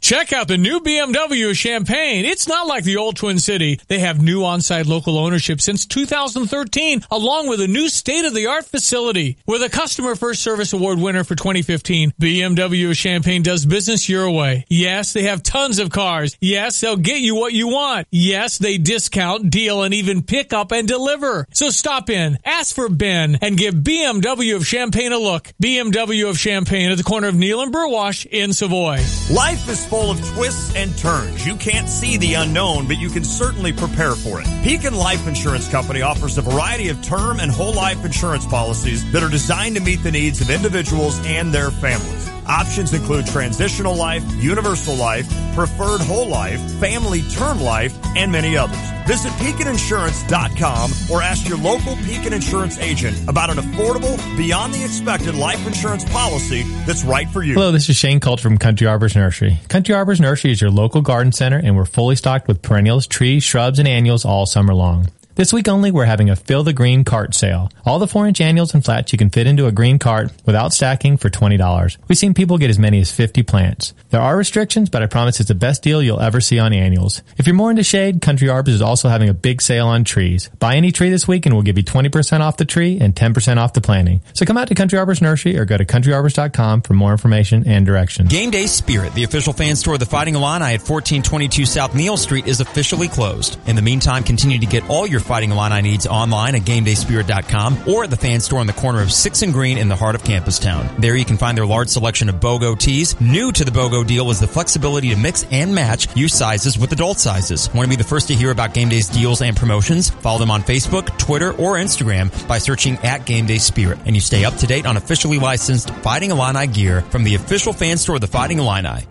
Check out the new BMW of Champaign. It's not like the old Twin City. They have new on-site local ownership since 2013, along with a new state-of-the-art facility. With a Customer First Service Award winner for 2015, BMW of Champaign does business your way. Yes, they have tons of cars. Yes, they'll get you what you want. Yes, they discount, deal, and even pick up and deliver. So stop in, ask for Ben, and give BMW of Champaign a look. BMW of Champaign at the corner of Neal and Burwash in Savoy. Life is full of twists and turns. You can't see the unknown, but you can certainly prepare for it. Pekin Life Insurance Company offers a variety of term and whole life insurance policies that are designed to meet the needs of individuals and their families. Options include transitional life, universal life, preferred whole life, family term life, and many others. Visit PekinInsurance.com or ask your local Pekin Insurance agent about an affordable, beyond the expected life insurance policy that's right for you. Hello, this is Shane Colt from Country Arbors Nursery. Country Arbors Nursery is your local garden center, and we're fully stocked with perennials, trees, shrubs, and annuals all summer long. This week only, we're having a Fill the Green cart sale. All the 4-inch annuals and flats you can fit into a green cart without stacking for $20. We've seen people get as many as 50 plants. There are restrictions, but I promise it's the best deal you'll ever see on annuals. If you're more into shade, Country Arbors is also having a big sale on trees. Buy any tree this week and we'll give you 20% off the tree and 10% off the planting. So come out to Country Arbors Nursery or go to countryarbors.com for more information and directions. Game Day Spirit, the official fan store of the Fighting Illini at 1422 South Neal Street, is officially closed. In the meantime, continue to get all your Fighting Illini needs online at GameDaySpirit.com or at the fan store on the corner of 6th and Green in the heart of Campus Town. There you can find their large selection of BOGO tees. New to the BOGO deal is the flexibility to mix and match youth sizes with adult sizes. Want to be the first to hear about Game Day's deals and promotions? Follow them on Facebook, Twitter, or Instagram by searching at Game Day Spirit. And you stay up to date on officially licensed Fighting Illini gear from the official fan store of the Fighting Illini.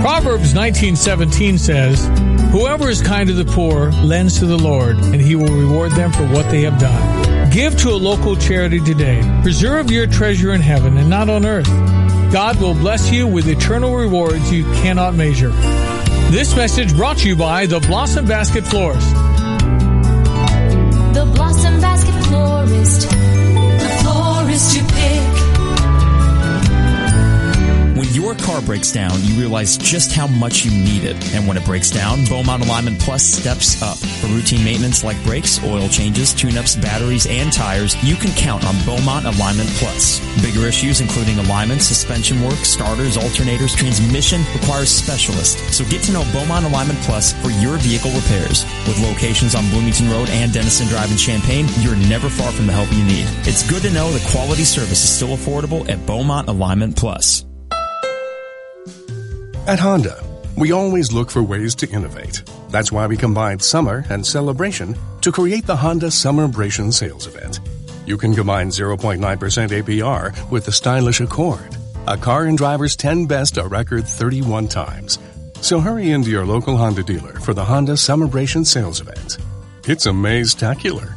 Proverbs 19:17 says, "Whoever is kind to the poor lends to the Lord, and he will reward them for what they have done." Give to a local charity today. Preserve your treasure in heaven and not on earth. God will bless you with eternal rewards you cannot measure. This message brought to you by the Blossom Basket Florist. The Blossom Basket Florist. The florist you pick. When your car breaks down, you realize just how much you need it. And when it breaks down, Beaumont Alignment Plus steps up. For routine maintenance like brakes, oil changes, tune-ups, batteries, and tires, you can count on Beaumont Alignment Plus. Bigger issues including alignment, suspension work, starters, alternators, transmission requires specialists. So get to know Beaumont Alignment Plus for your vehicle repairs. With locations on Bloomington Road and Denison Drive in Champaign, you're never far from the help you need. It's good to know that quality service is still affordable at Beaumont Alignment Plus. At Honda, we always look for ways to innovate. That's why we combined summer and celebration to create the Honda Summerbration sales event. You can combine 0.9% APR with the stylish Accord, a car and driver's 10 best a record 31 times. So hurry into your local Honda dealer for the Honda Summerbration sales event. It's amaze-tacular.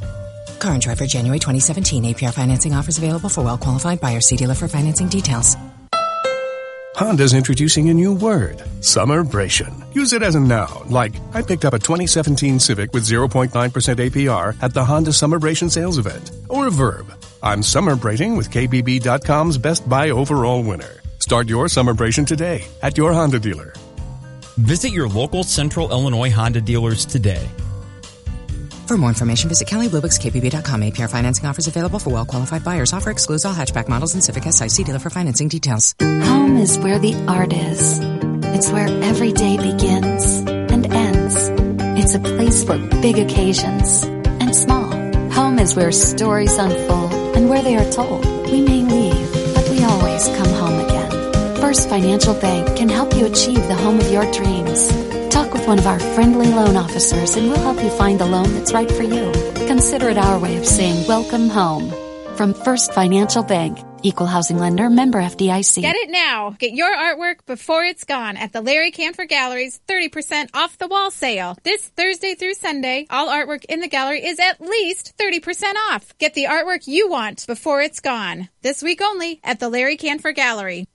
Car and Driver, January 2017. APR financing offers available for well-qualified buyers. See dealer for financing details. Honda's introducing a new word, Summerbration. Use it as a noun, like, I picked up a 2017 Civic with 0.9% APR at the Honda Summerbration sales event. Or a verb, I'm summerbrating with KBB.com's Best Buy overall winner. Start your Summerbration today at your Honda dealer. Visit your local Central Illinois Honda dealers today. For more information, visit KellyBluebooks.kbb.com. APR financing offers available for well-qualified buyers. Offer excludes all hatchback models and Civic SI. See dealer for financing details. Home is where the art is. It's where every day begins and ends. It's a place for big occasions and small. Home is where stories unfold and where they are told. We may leave, but we always come home again. First Financial Bank can help you achieve the home of your dreams. Talk with one of our friendly loan officers and we'll help you find the loan that's right for you. Consider it our way of saying welcome home. From First Financial Bank, Equal Housing Lender, member FDIC. Get it now. Get your artwork before it's gone at the Larry Canfor Gallery's 30% off the wall sale. This Thursday through Sunday, all artwork in the gallery is at least 30% off. Get the artwork you want before it's gone. This week only at the Larry Canfor Gallery.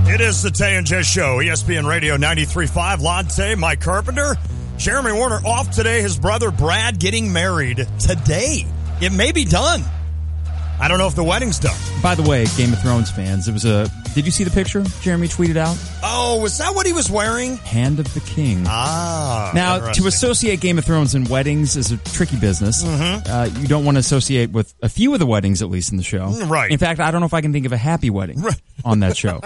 It is the Tay and J Show, ESPN Radio 93.5. Lante, Mike Carpenter, Jeremy Warner off today. His brother Brad getting married today. It may be done. I don't know if the wedding's done. By the way, Game of Thrones fans, did you see the picture Jeremy tweeted out? Oh, was that what he was wearing? Hand of the King. Ah. Now, to associate Game of Thrones and weddings is a tricky business. Mm-hmm. You don't want to associate with a few of the weddings, at least in the show. Right. In fact, I don't know if I can think of a happy wedding on that show.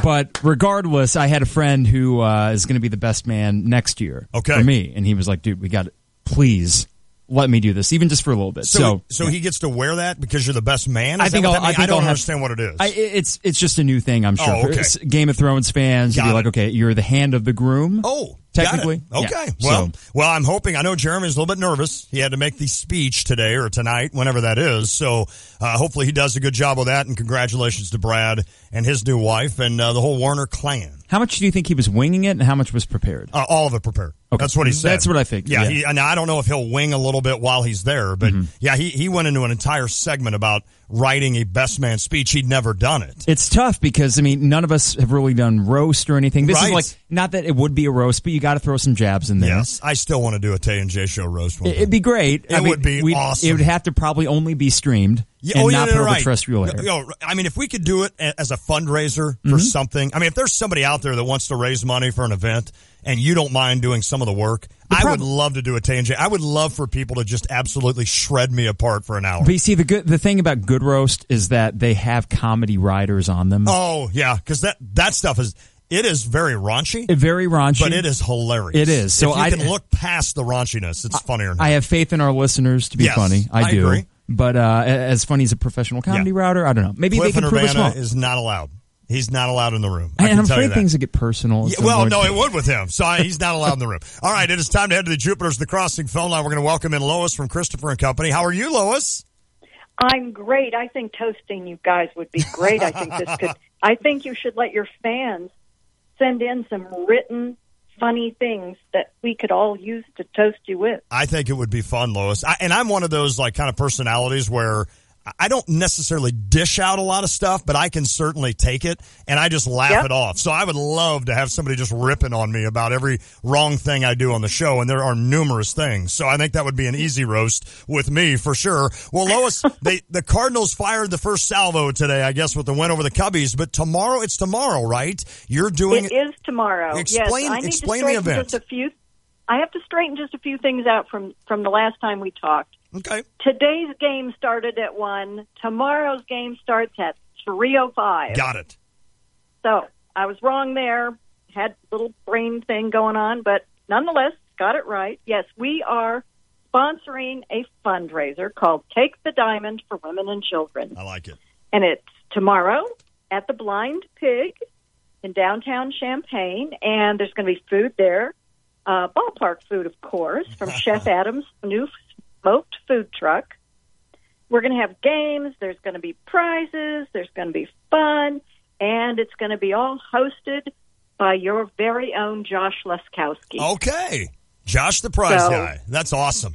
But regardless, I had a friend who is going to be the best man next year for me. And he was like, dude, we got it. Please. Let me do this, even just for a little bit. So he gets to wear that because you're the best man? I don't understand what it is. It's just a new thing, I'm sure. Oh, okay. For Game of Thrones fans, you'd be like, okay, you're the hand of the groom. Oh, technically. Okay. Yeah. Well, I'm hoping. I know Jeremy's a little bit nervous. He had to make the speech today or tonight, whenever that is. So hopefully he does a good job with that. And congratulations to Brad and his new wife and the whole Warner clan. How much do you think he was winging it and how much was prepared? All of it prepared. Okay. That's what he said. That's what I think. Yeah. And I don't know if he'll wing a little bit while he's there, but he went into an entire segment about writing a best man speech. He'd never done it. It's tough because, none of us have really done roast or anything. This is like, not that it would be a roast, but you got to throw some jabs in there. Yes. I still want to do a Tay and J Show roast one. It'd be great. It would be awesome. It would have to probably only be streamed. And not put over terrestrial air. If we could do it as a fundraiser for something. If there's somebody out there that wants to raise money for an event and you don't mind doing some of the work, I would love to do a Tay and J. I would love for people to just absolutely shred me apart for an hour. But you see, the thing about Good Roast is that they have comedy writers on them. Oh, yeah, because that stuff is... It is very raunchy. Very raunchy. But it is hilarious. It is. So if you can look past the raunchiness, it's funnier. I have faith in our listeners to be funny. I do. Agree. But as funny as a professional comedy router, I don't know. Maybe Cliff they can prove us wrong. is not allowed. He's not allowed in the room. And I'm afraid things would get personal. Yeah, well, no, it would with him. So he's not allowed in the room. All right, it is time to head to the Jupiter's The Crossing phone line. We're going to welcome in Lois from Christopher and Company. How are you, Lois? I'm great. I think toasting you guys would be great. I think you should let your fans send in some written, funny things that we could all use to toast you with. I think it would be fun, Lois. And I'm one of those kind of personalities where I don't necessarily dish out a lot of stuff, but I can certainly take it, and I just laugh it off. So I would love to have somebody just ripping on me about every wrong thing I do on the show, and there are numerous things. So I think that would be an easy roast with me for sure. Well, Lois, the Cardinals fired the first salvo today, I guess, with the win over the Cubbies, but it's tomorrow, right? You're doing it. It is tomorrow. Explain the event. I have to straighten just a few things out from the last time we talked. Okay. Today's game started at 1. Tomorrow's game starts at 3:05. Got it. So I was wrong there. Had a little brain thing going on, but nonetheless, got it right. Yes, we are sponsoring a fundraiser called Take the Diamond for Women and Children. I like it. And it's tomorrow at the Blind Pig in downtown Champaign, and there's going to be food there. Ballpark food, of course, from Chef Adams' new smoked food truck. We're going to have games. There's going to be prizes. There's going to be fun. And it's going to be all hosted by your very own Josh Leskowski. Okay. Josh, the prize guy. That's awesome.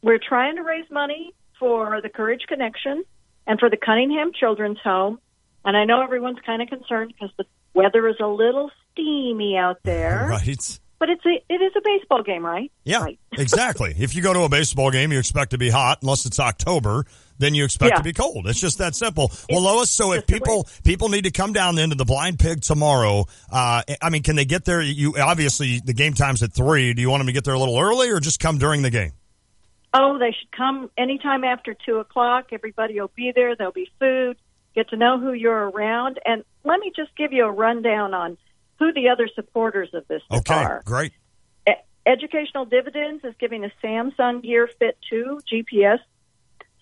We're trying to raise money for the Courage Connection and for the Cunningham Children's Home. And I know everyone's kind of concerned because the weather is a little steamy out there. Right. But it is a baseball game, right? Yeah, right. Exactly. If you go to a baseball game, you expect to be hot. Unless it's October, then you expect to be cold. It's just that simple. Well, Lois, so if people need to come down into the Blind Pig tomorrow, can they get there? You obviously, the game time's at 3. Do you want them to get there a little early or just come during the game? Oh, they should come anytime after 2 o'clock. Everybody will be there. There'll be food. Get to know who you're around. And let me just give you a rundown on who the other supporters of this are. Okay, great. Educational Dividends is giving a Samsung Gear Fit 2 GPS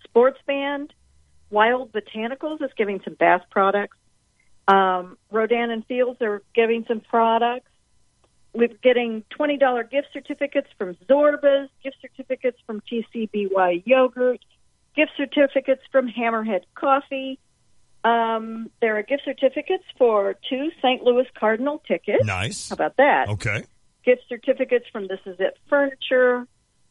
sports band. Wild Botanicals is giving some bath products. Rodan and Fields are giving some products. We're getting $20 gift certificates from Zorba's, gift certificates from TCBY Yogurt, gift certificates from Hammerhead Coffee. There are gift certificates for 2 St. Louis Cardinal tickets. Nice. How about that? Okay. Gift certificates from This Is It Furniture,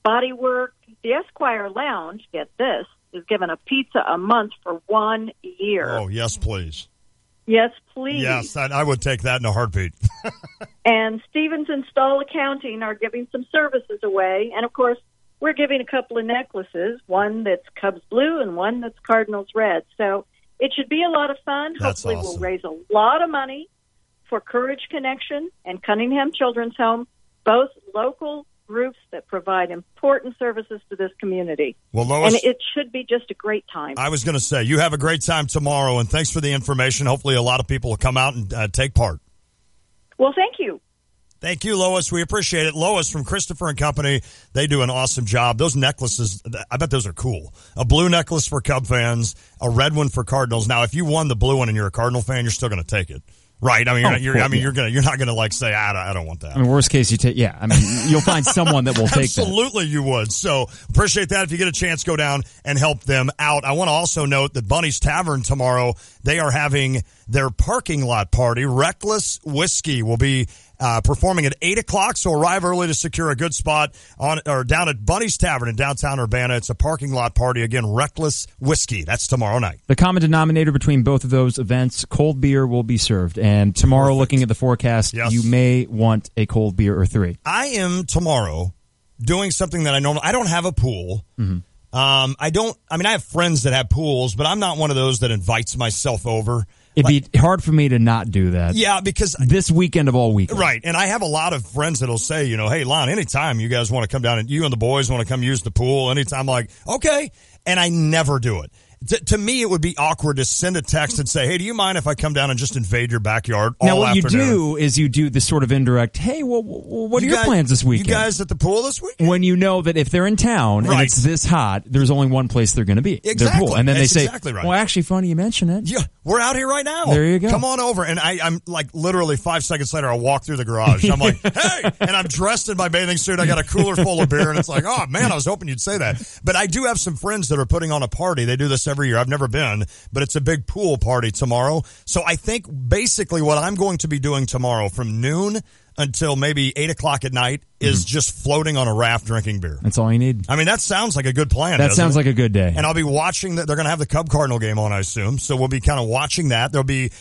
Bodywork. The Esquire Lounge, get this, is given a pizza a month for 1 year. Oh, yes, please. Yes, please. Yes, I would take that in a heartbeat. And Stevens Install Accounting are giving some services away. And, of course, we're giving a couple of necklaces, one that's Cubs blue and one that's Cardinals red. So it should be a lot of fun. That's Hopefully awesome. We'll raise a lot of money for Courage Connection and Cunningham Children's Home, both local groups that provide important services to this community. Well, Lois, and it should be just a great time. I was going to say, you have a great time tomorrow, and thanks for the information. Hopefully a lot of people will come out and take part. Well, thank you. Thank you, Lois. We appreciate it. Lois from Christopher & Company, they do an awesome job. Those necklaces, I bet those are cool. A blue necklace for Cub fans, a red one for Cardinals. Now, if you won the blue one and you're a Cardinal fan, you're still going to take it. Right. I mean, you're not going to like say, I don't want that. I mean, worst case, you'll find someone that will take that. Absolutely, you would. So appreciate that. If you get a chance, go down and help them out. I want to also note that Bunny's Tavern tomorrow, they are having their parking lot party. Reckless Whiskey will be performing at 8 o'clock, so arrive early to secure a good spot down at Bunny's Tavern in downtown Urbana. It's a parking lot party. Again, Reckless Whiskey. That's tomorrow night. The common denominator between both of those events, cold beer will be served. And tomorrow, looking at the forecast, you may want a cold beer or 3. I am tomorrow doing something that I don't have a pool. Mm-hmm. I have friends that have pools, but I'm not one of those that invites myself over. It'd be hard for me to not do that. Yeah, because this weekend of all weekends. Right. And I have a lot of friends that'll say, hey, Lon, anytime you guys want to come down and you and the boys want to come use the pool, anytime, like, okay. And I never do it. To me, it would be awkward to send a text and say, hey, do you mind if I come down and just invade your backyard all afternoon? Now, what afternoon? you do this sort of indirect, hey, well, what are your plans this weekend? You guys at the pool this weekend? When you know that if they're in town and it's this hot, there's only one place they're going to be. Exactly. Their pool. And then That's they say, exactly right. well, actually, funny you mention it. Yeah, we're out here right now. There you go. Come on over. And I'm like literally 5 seconds later, I walk through the garage. I'm like, hey, and I'm dressed in my bathing suit. I got a cooler full of beer. And it's like, oh, man, I was hoping you'd say that. But I do have some friends that are putting on a party. They do this every year. I've never been. But it's a big pool party tomorrow. So I think basically what I'm going to be doing tomorrow from noon until maybe 8 o'clock at night is just floating on a raft drinking beer. That's all you need. I mean, that sounds like a good plan. That sounds like a good day. And I'll be watching that. They're going to have the Cub Cardinal game on, I assume. So we'll be kind of watching that. There'll be,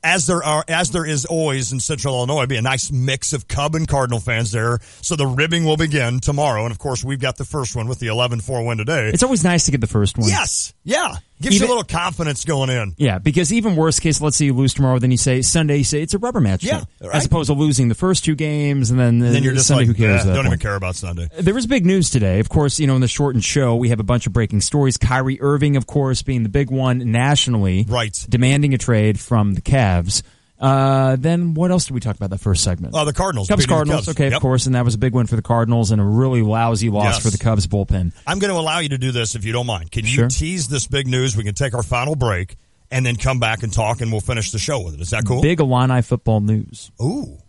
as there is always in Central Illinois, be a nice mix of Cub and Cardinal fans there. So the ribbing will begin tomorrow. And of course, we've got the first one with the 11-4 win today. It's always nice to get the first one. Yes. Yeah. Gives you a little confidence going in. Yeah, because even worst case, let's say you lose tomorrow, then you say Sunday, you say it's a rubber match. Yeah, right. As opposed to losing the first 2 games and then you're just Sunday, like, who cares? don't even care about Sunday. There was big news today. Of course, in the shortened show, we have a bunch of breaking stories. Kyrie Irving, of course, being the big one nationally. Right. Demanding a trade from the Cavs. Then what else did we talk about that first segment? The Cardinals. Cardinals. Okay, yep. Of course, and that was a big one for the Cardinals and a really lousy loss for the Cubs bullpen. I'm going to allow you to do this if you don't mind. Can you tease this big news? We can take our final break and then come back and talk, and we'll finish the show with it. Is that cool? Big Illini football news. Ooh.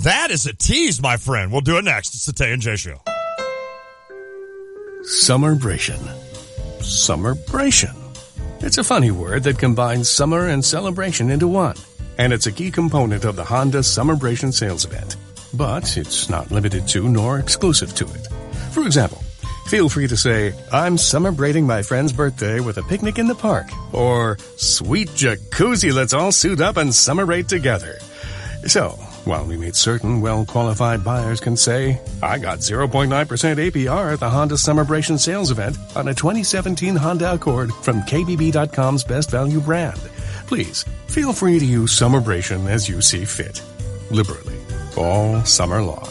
That is a tease, my friend. We'll do it next. It's the Tay and J Show. Summerbration. Summerbration. It's a funny word that combines summer and celebration into one. And it's a key component of the Honda Summerbration sales event. But it's not limited to nor exclusive to it. For example, feel free to say, I'm celebrating my friend's birthday with a picnic in the park. Or, sweet jacuzzi, let's all suit up and summerate together. So, while we made certain well-qualified buyers can say, I got 0.9% APR at the Honda Summerbration sales event on a 2017 Honda Accord from KBB.com's Best Value brand. Please, feel free to use Summerbration as you see fit. Liberally. All summer long.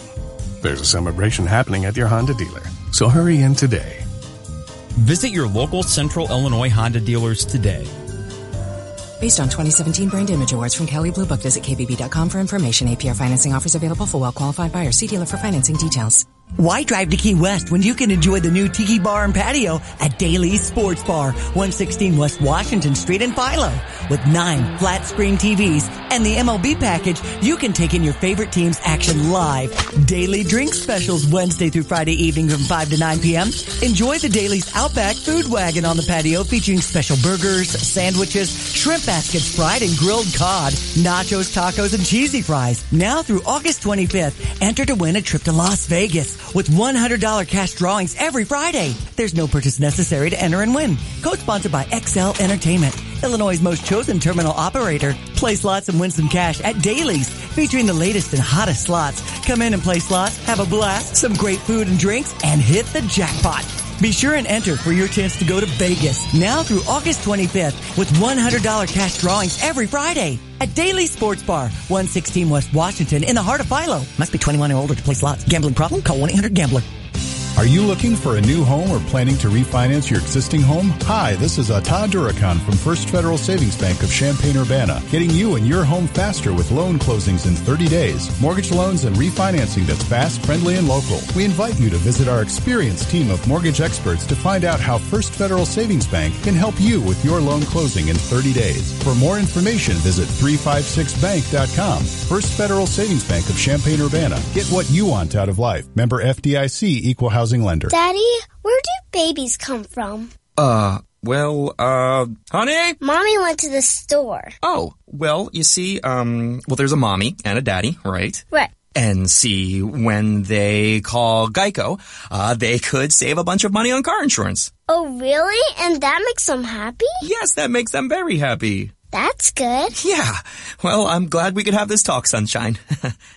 There's a Summerbration happening at your Honda dealer. So hurry in today. Visit your local Central Illinois Honda dealers today. Based on 2017 Brand Image Awards from Kelley Blue Book, visit KBB.com for information. APR financing offers available for well-qualified buyers. See dealer for financing details. Why drive to Key West when you can enjoy the new Tiki Bar and Patio at Daly's Sports Bar, 116 West Washington Street in Philo. With 9 flat-screen TVs and the MLB package, you can take in your favorite team's action live. Daily drink specials Wednesday through Friday evening from 5 to 9 p.m. Enjoy the Daly's Outback Food Wagon on the patio featuring special burgers, sandwiches, shrimp baskets, fried and grilled cod, nachos, tacos, and cheesy fries. Now through August 25th, enter to win a trip to Las Vegas with $100 cash drawings every Friday. There's no purchase necessary to enter and win. Co-sponsored by XL Entertainment, Illinois' most chosen terminal operator. Play slots and win some cash at Daly's, featuring the latest and hottest slots. Come in and play slots, have a blast, some great food and drinks, and hit the jackpot. Be sure and enter for your chance to go to Vegas now through August 25th with $100 cash drawings every Friday at Daily Sports Bar, 116 West Washington in the heart of Philo. Must be 21 or older to play slots. Gambling problem? Call 1-800-GAMBLER. Are you looking for a new home or planning to refinance your existing home? Hi, this is Todd Durakan from First Federal Savings Bank of Champaign-Urbana, getting you and your home faster with loan closings in 30 days, mortgage loans, and refinancing that's fast, friendly, and local. We invite you to visit our experienced team of mortgage experts to find out how First Federal Savings Bank can help you with your loan closing in 30 days. For more information, visit 356bank.com. First Federal Savings Bank of Champaign-Urbana. Get what you want out of life. Member FDIC, Equal Housing Lender. Daddy, where do babies come from? Honey? Mommy went to the store. Oh, well, you see, there's a mommy and a daddy, right? Right. And see, when they call Geico, they could save a bunch of money on car insurance. Oh, really? And that makes them happy? Yes, that makes them very happy. That's good. Yeah. Well, I'm glad we could have this talk, sunshine.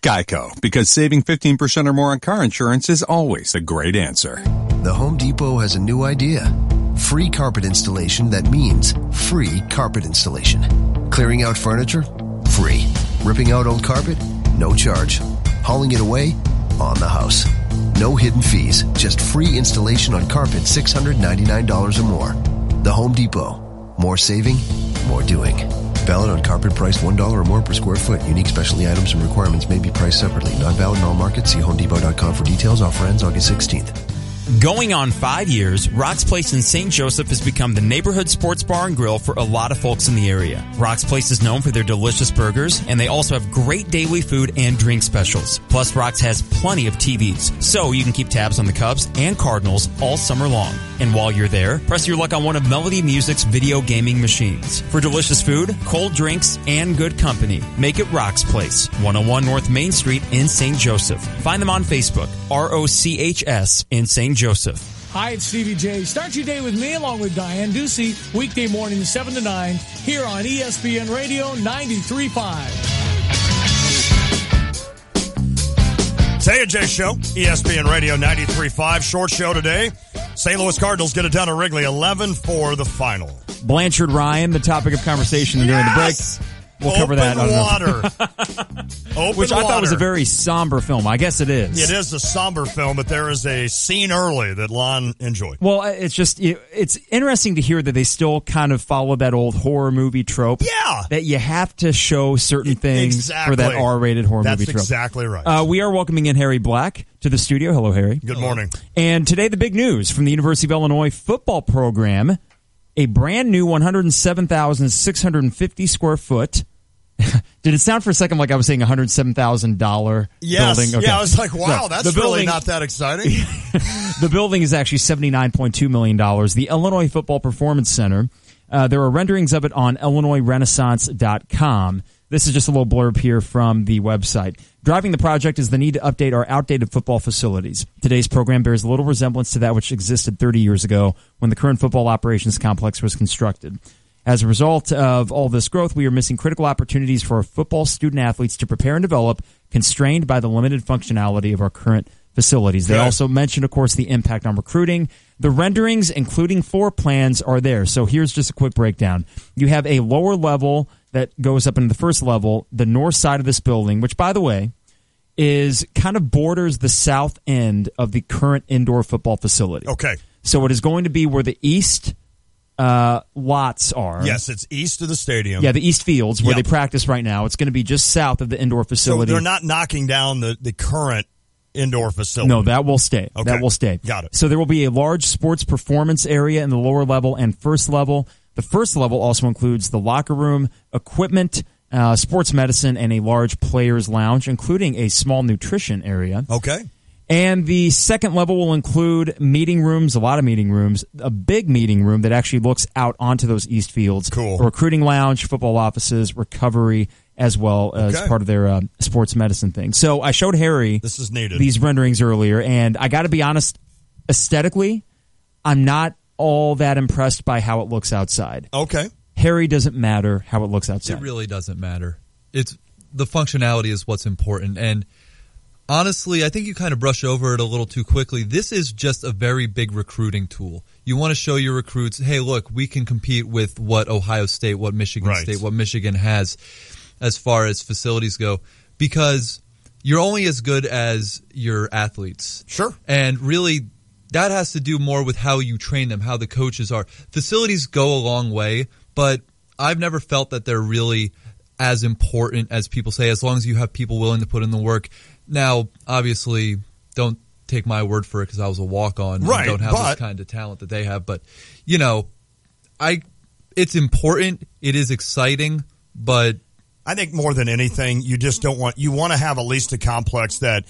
Geico, because saving 15% or more on car insurance is always a great answer. The Home Depot has a new idea. Free carpet installation that means free carpet installation. Clearing out furniture? Free. Ripping out old carpet? No charge. Hauling it away? On the house. No hidden fees. Just free installation on carpet $699 or more. The Home Depot. More saving, more doing. Valid on carpet priced $1 or more per square foot. Unique specialty items and requirements may be priced separately. Not valid in all markets. See HomeDepot.com for details. Offer ends August 16th. Going on 5 years, Rock's Place in St. Joseph has become the neighborhood sports bar and grill for a lot of folks in the area. Rock's Place is known for their delicious burgers, and they also have great daily food and drink specials. Plus, Rock's has plenty of TVs, so you can keep tabs on the Cubs and Cardinals all summer long. And while you're there, press your luck on one of Melody Music's video gaming machines. For delicious food, cold drinks, and good company, make it Rock's Place, 101 North Main Street in St. Joseph. Find them on Facebook, ROCHS in St. Joseph. Hi, it's Stevie J. Start your day with me along with Diane Ducey, weekday mornings 7 to 9, here on ESPN Radio 93.5. Tay and J Show, ESPN Radio 93.5. Short show today. St. Louis Cardinals get it done at Wrigley, 11 for the final. Blanchard Ryan, the topic of conversation during the break. We'll cover that. Water. Which I thought was a very somber film. I guess it is. It is a somber film, but there is a scene early that Lon enjoyed. Well, it's interesting to hear that they still kind of follow that old horror movie trope. Yeah. That you have to show certain things for that R-rated horror movie trope. That's exactly right. We are welcoming in Harry Black to the studio. Hello, Harry. Good morning. And today, the big news from the University of Illinois football program, a brand new 107,650 square foot. Did it sound for a second like I was saying $107,000 building? Yes. Okay. Yeah, I was like, wow, No, that's really not that exciting. The building is actually $79.2 million. The Illinois Football Performance Center. There are renderings of it on IllinoisRenaissance.com. This is just a little blurb here from the website. Driving the project is the need to update our outdated football facilities. Today's program bears little resemblance to that which existed 30 years ago when the current football operations complex was constructed. As a result of all this growth, we are missing critical opportunities for our football student-athletes to prepare and develop, constrained by the limited functionality of our current facilities. They also mentioned, of course, the impact on recruiting. The renderings, including floor plans, are there. So here's just a quick breakdown. You have a lower level that goes up into the first level, the north side of this building, which, by the way, is kind of borders the south end of the current indoor football facility. Okay. So it is going to be where the east lots are. Yes, it's east of the stadium. Yeah, the east fields where they practice right now. It's going to be just south of the indoor facility. So they're not knocking down the current indoor facility. No, that will stay. Okay. That will stay. Got it. So there will be a large sports performance area in the lower level and first level. The first level also includes the locker room, equipment, sports medicine, and a large players' lounge, including a small nutrition area. Okay. And the second level will include meeting rooms, a lot of meeting rooms, a big meeting room that actually looks out onto those east fields. Cool. A recruiting lounge, football offices, recovery, as well as part of their sports medicine thing. So I showed Harry this is needed. These renderings earlier, and I got to be honest, aesthetically, I'm not all that impressed by how it looks outside. Okay. Harry, doesn't matter how it looks outside. It really doesn't matter. It's the functionality is what's important, and honestly, I think you kind of brush over it a little too quickly. This is just a very big recruiting tool. You want to show your recruits, hey, look, we can compete with what Ohio State, what Michigan State, what Michigan has as far as facilities go, because you're only as good as your athletes. Sure. And really, that has to do more with how you train them, how the coaches are. Facilities go a long way, but I've never felt that they're really as important as people say, as long as you have people willing to put in the work. Now, obviously, don't take my word for it because I was a walk-on and don't have this kind of talent that they have. But, you know, it's important. It is exciting, but I think more than anything, you just don't want – you want to have at least a complex that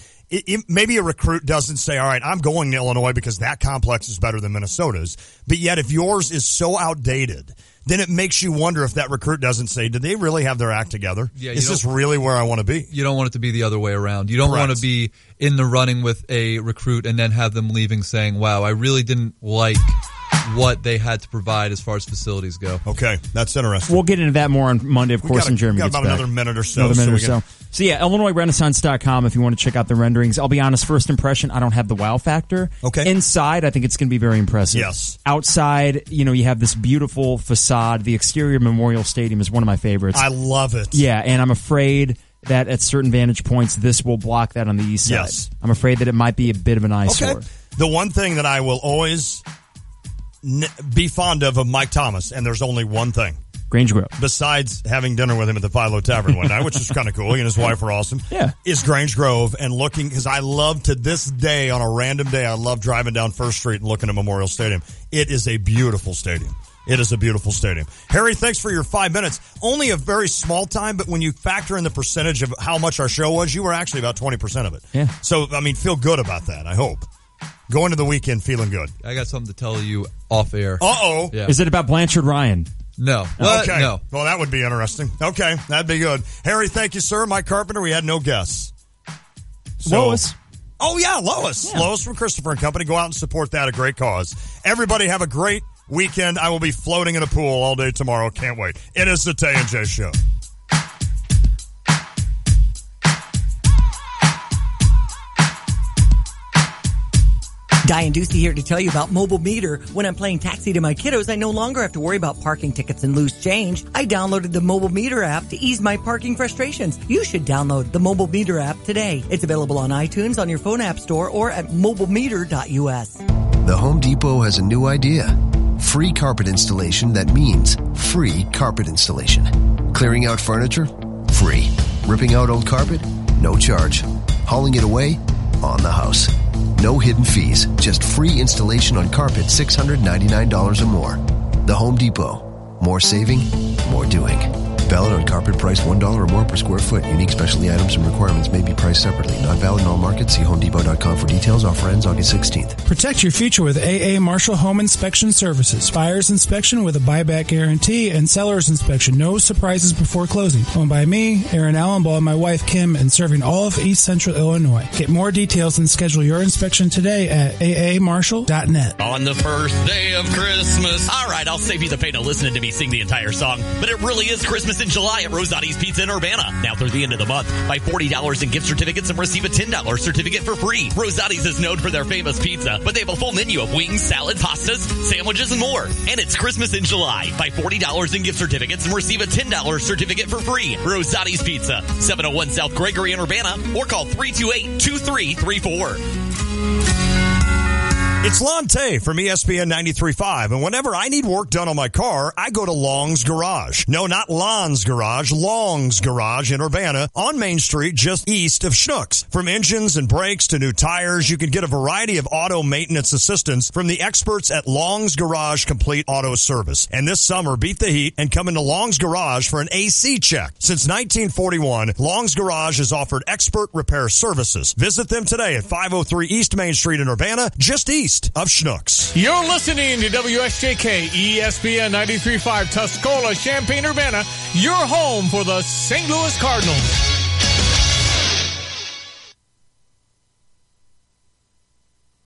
maybe a recruit doesn't say, all right, I'm going to Illinois because that complex is better than Minnesota's. But yet if yours is so outdated – then it makes you wonder if that recruit doesn't say, did they really have their act together? Yeah, is this really where I want to be? You don't want it to be the other way around. You don't want to be in the running with a recruit and then have them leaving saying, wow, I really didn't like what they had to provide as far as facilities go. Okay, that's interesting. We'll get into that more on Monday, of course, in Jeremy We've gets got about back. another minute or so. So yeah, IllinoisRenaissance.com if you want to check out the renderings. I'll be honest, first impression, I don't have the wow factor. Okay. Inside, I think it's going to be very impressive. Yes. Outside, you have this beautiful facade. The exterior of Memorial Stadium is one of my favorites. I love it. Yeah, and I'm afraid that at certain vantage points, this will block that on the east side. Yes. I'm afraid that it might be a bit of an eyesore. Okay. The one thing that I will always be fond of Mike Thomas, and there's only one thing. Grange Grove. Besides having dinner with him at the Philo Tavern one night, which is kind of cool. He and his wife are awesome. Yeah. Is Grange Grove, and looking, because I love to this day, on a random day, I love driving down First Street and looking at Memorial Stadium. It is a beautiful stadium. It is a beautiful stadium. Harry, thanks for your 5 minutes. Only a very small time, but when you factor in the percentage of how much our show was, you were actually about 20% of it. Yeah. So, I mean, feel good about that, I hope. Go into the weekend feeling good. I got something to tell you off air. Uh-oh. Yeah. Is it about Blanchard Ryan? No. Okay. No. Well, that would be interesting. Okay. That'd be good. Harry, thank you, sir. Mike Carpenter, we had no guests. Lois. Oh, yeah, Lois. Yeah. Lois from Christopher & Company. Go out and support that. A great cause. Everybody have a great weekend. I will be floating in a pool all day tomorrow. Can't wait. It is the Tay and J Show. Diane Ducey here to tell you about Mobile Meter. When I'm playing taxi to my kiddos, I no longer have to worry about parking tickets and loose change. I downloaded the Mobile Meter app to ease my parking frustrations. You should download the Mobile Meter app today. It's available on iTunes, on your phone app store, or at mobilemeter.us. The Home Depot has a new idea. Free carpet installation that means free carpet installation. Clearing out furniture? Free. Ripping out old carpet? No charge. Hauling it away? On the house. No hidden fees, just free installation on carpet $699 or more. The Home Depot. More saving, more doing. Valid on carpet price $1 or more per square foot. Unique specialty items and requirements may be priced separately. Not valid in all markets. See HomeDepot.com for details. Offer ends August 16th. Protect your future with AA Marshall Home Inspection Services. Buyer's inspection with a buyback guarantee and seller's inspection. No surprises before closing. Owned by me, Aaron Allenbaugh, and my wife Kim, and serving all of East Central Illinois. Get more details and schedule your inspection today at aamarshall.net. On the first day of Christmas. All right, I'll save you the pain of listening to me sing the entire song. But it really is Christmas in July at Rosati's Pizza in Urbana. Now through the end of the month, buy $40 in gift certificates and receive a $10 certificate for free. Rosati's is known for their famous pizza, but they have a full menu of wings, salads, pastas, sandwiches, and more. And it's Christmas in July. Buy $40 in gift certificates and receive a $10 certificate for free. Rosati's Pizza, 701 South Gregory in Urbana, or call 328-2334. It's Lon Tay from ESPN 93.5, and whenever I need work done on my car, I go to Long's Garage. No, not Lon's Garage, Long's Garage in Urbana on Main Street just east of Schnucks. From engines and brakes to new tires, you can get a variety of auto maintenance assistance from the experts at Long's Garage Complete Auto Service. And this summer, beat the heat and come into Long's Garage for an AC check. Since 1941, Long's Garage has offered expert repair services. Visit them today at 503 East Main Street in Urbana, just east of Schnucks. You're listening to WSJK ESPN 93.5 Tuscola, Champaign, Urbana, your home for the St. Louis Cardinals.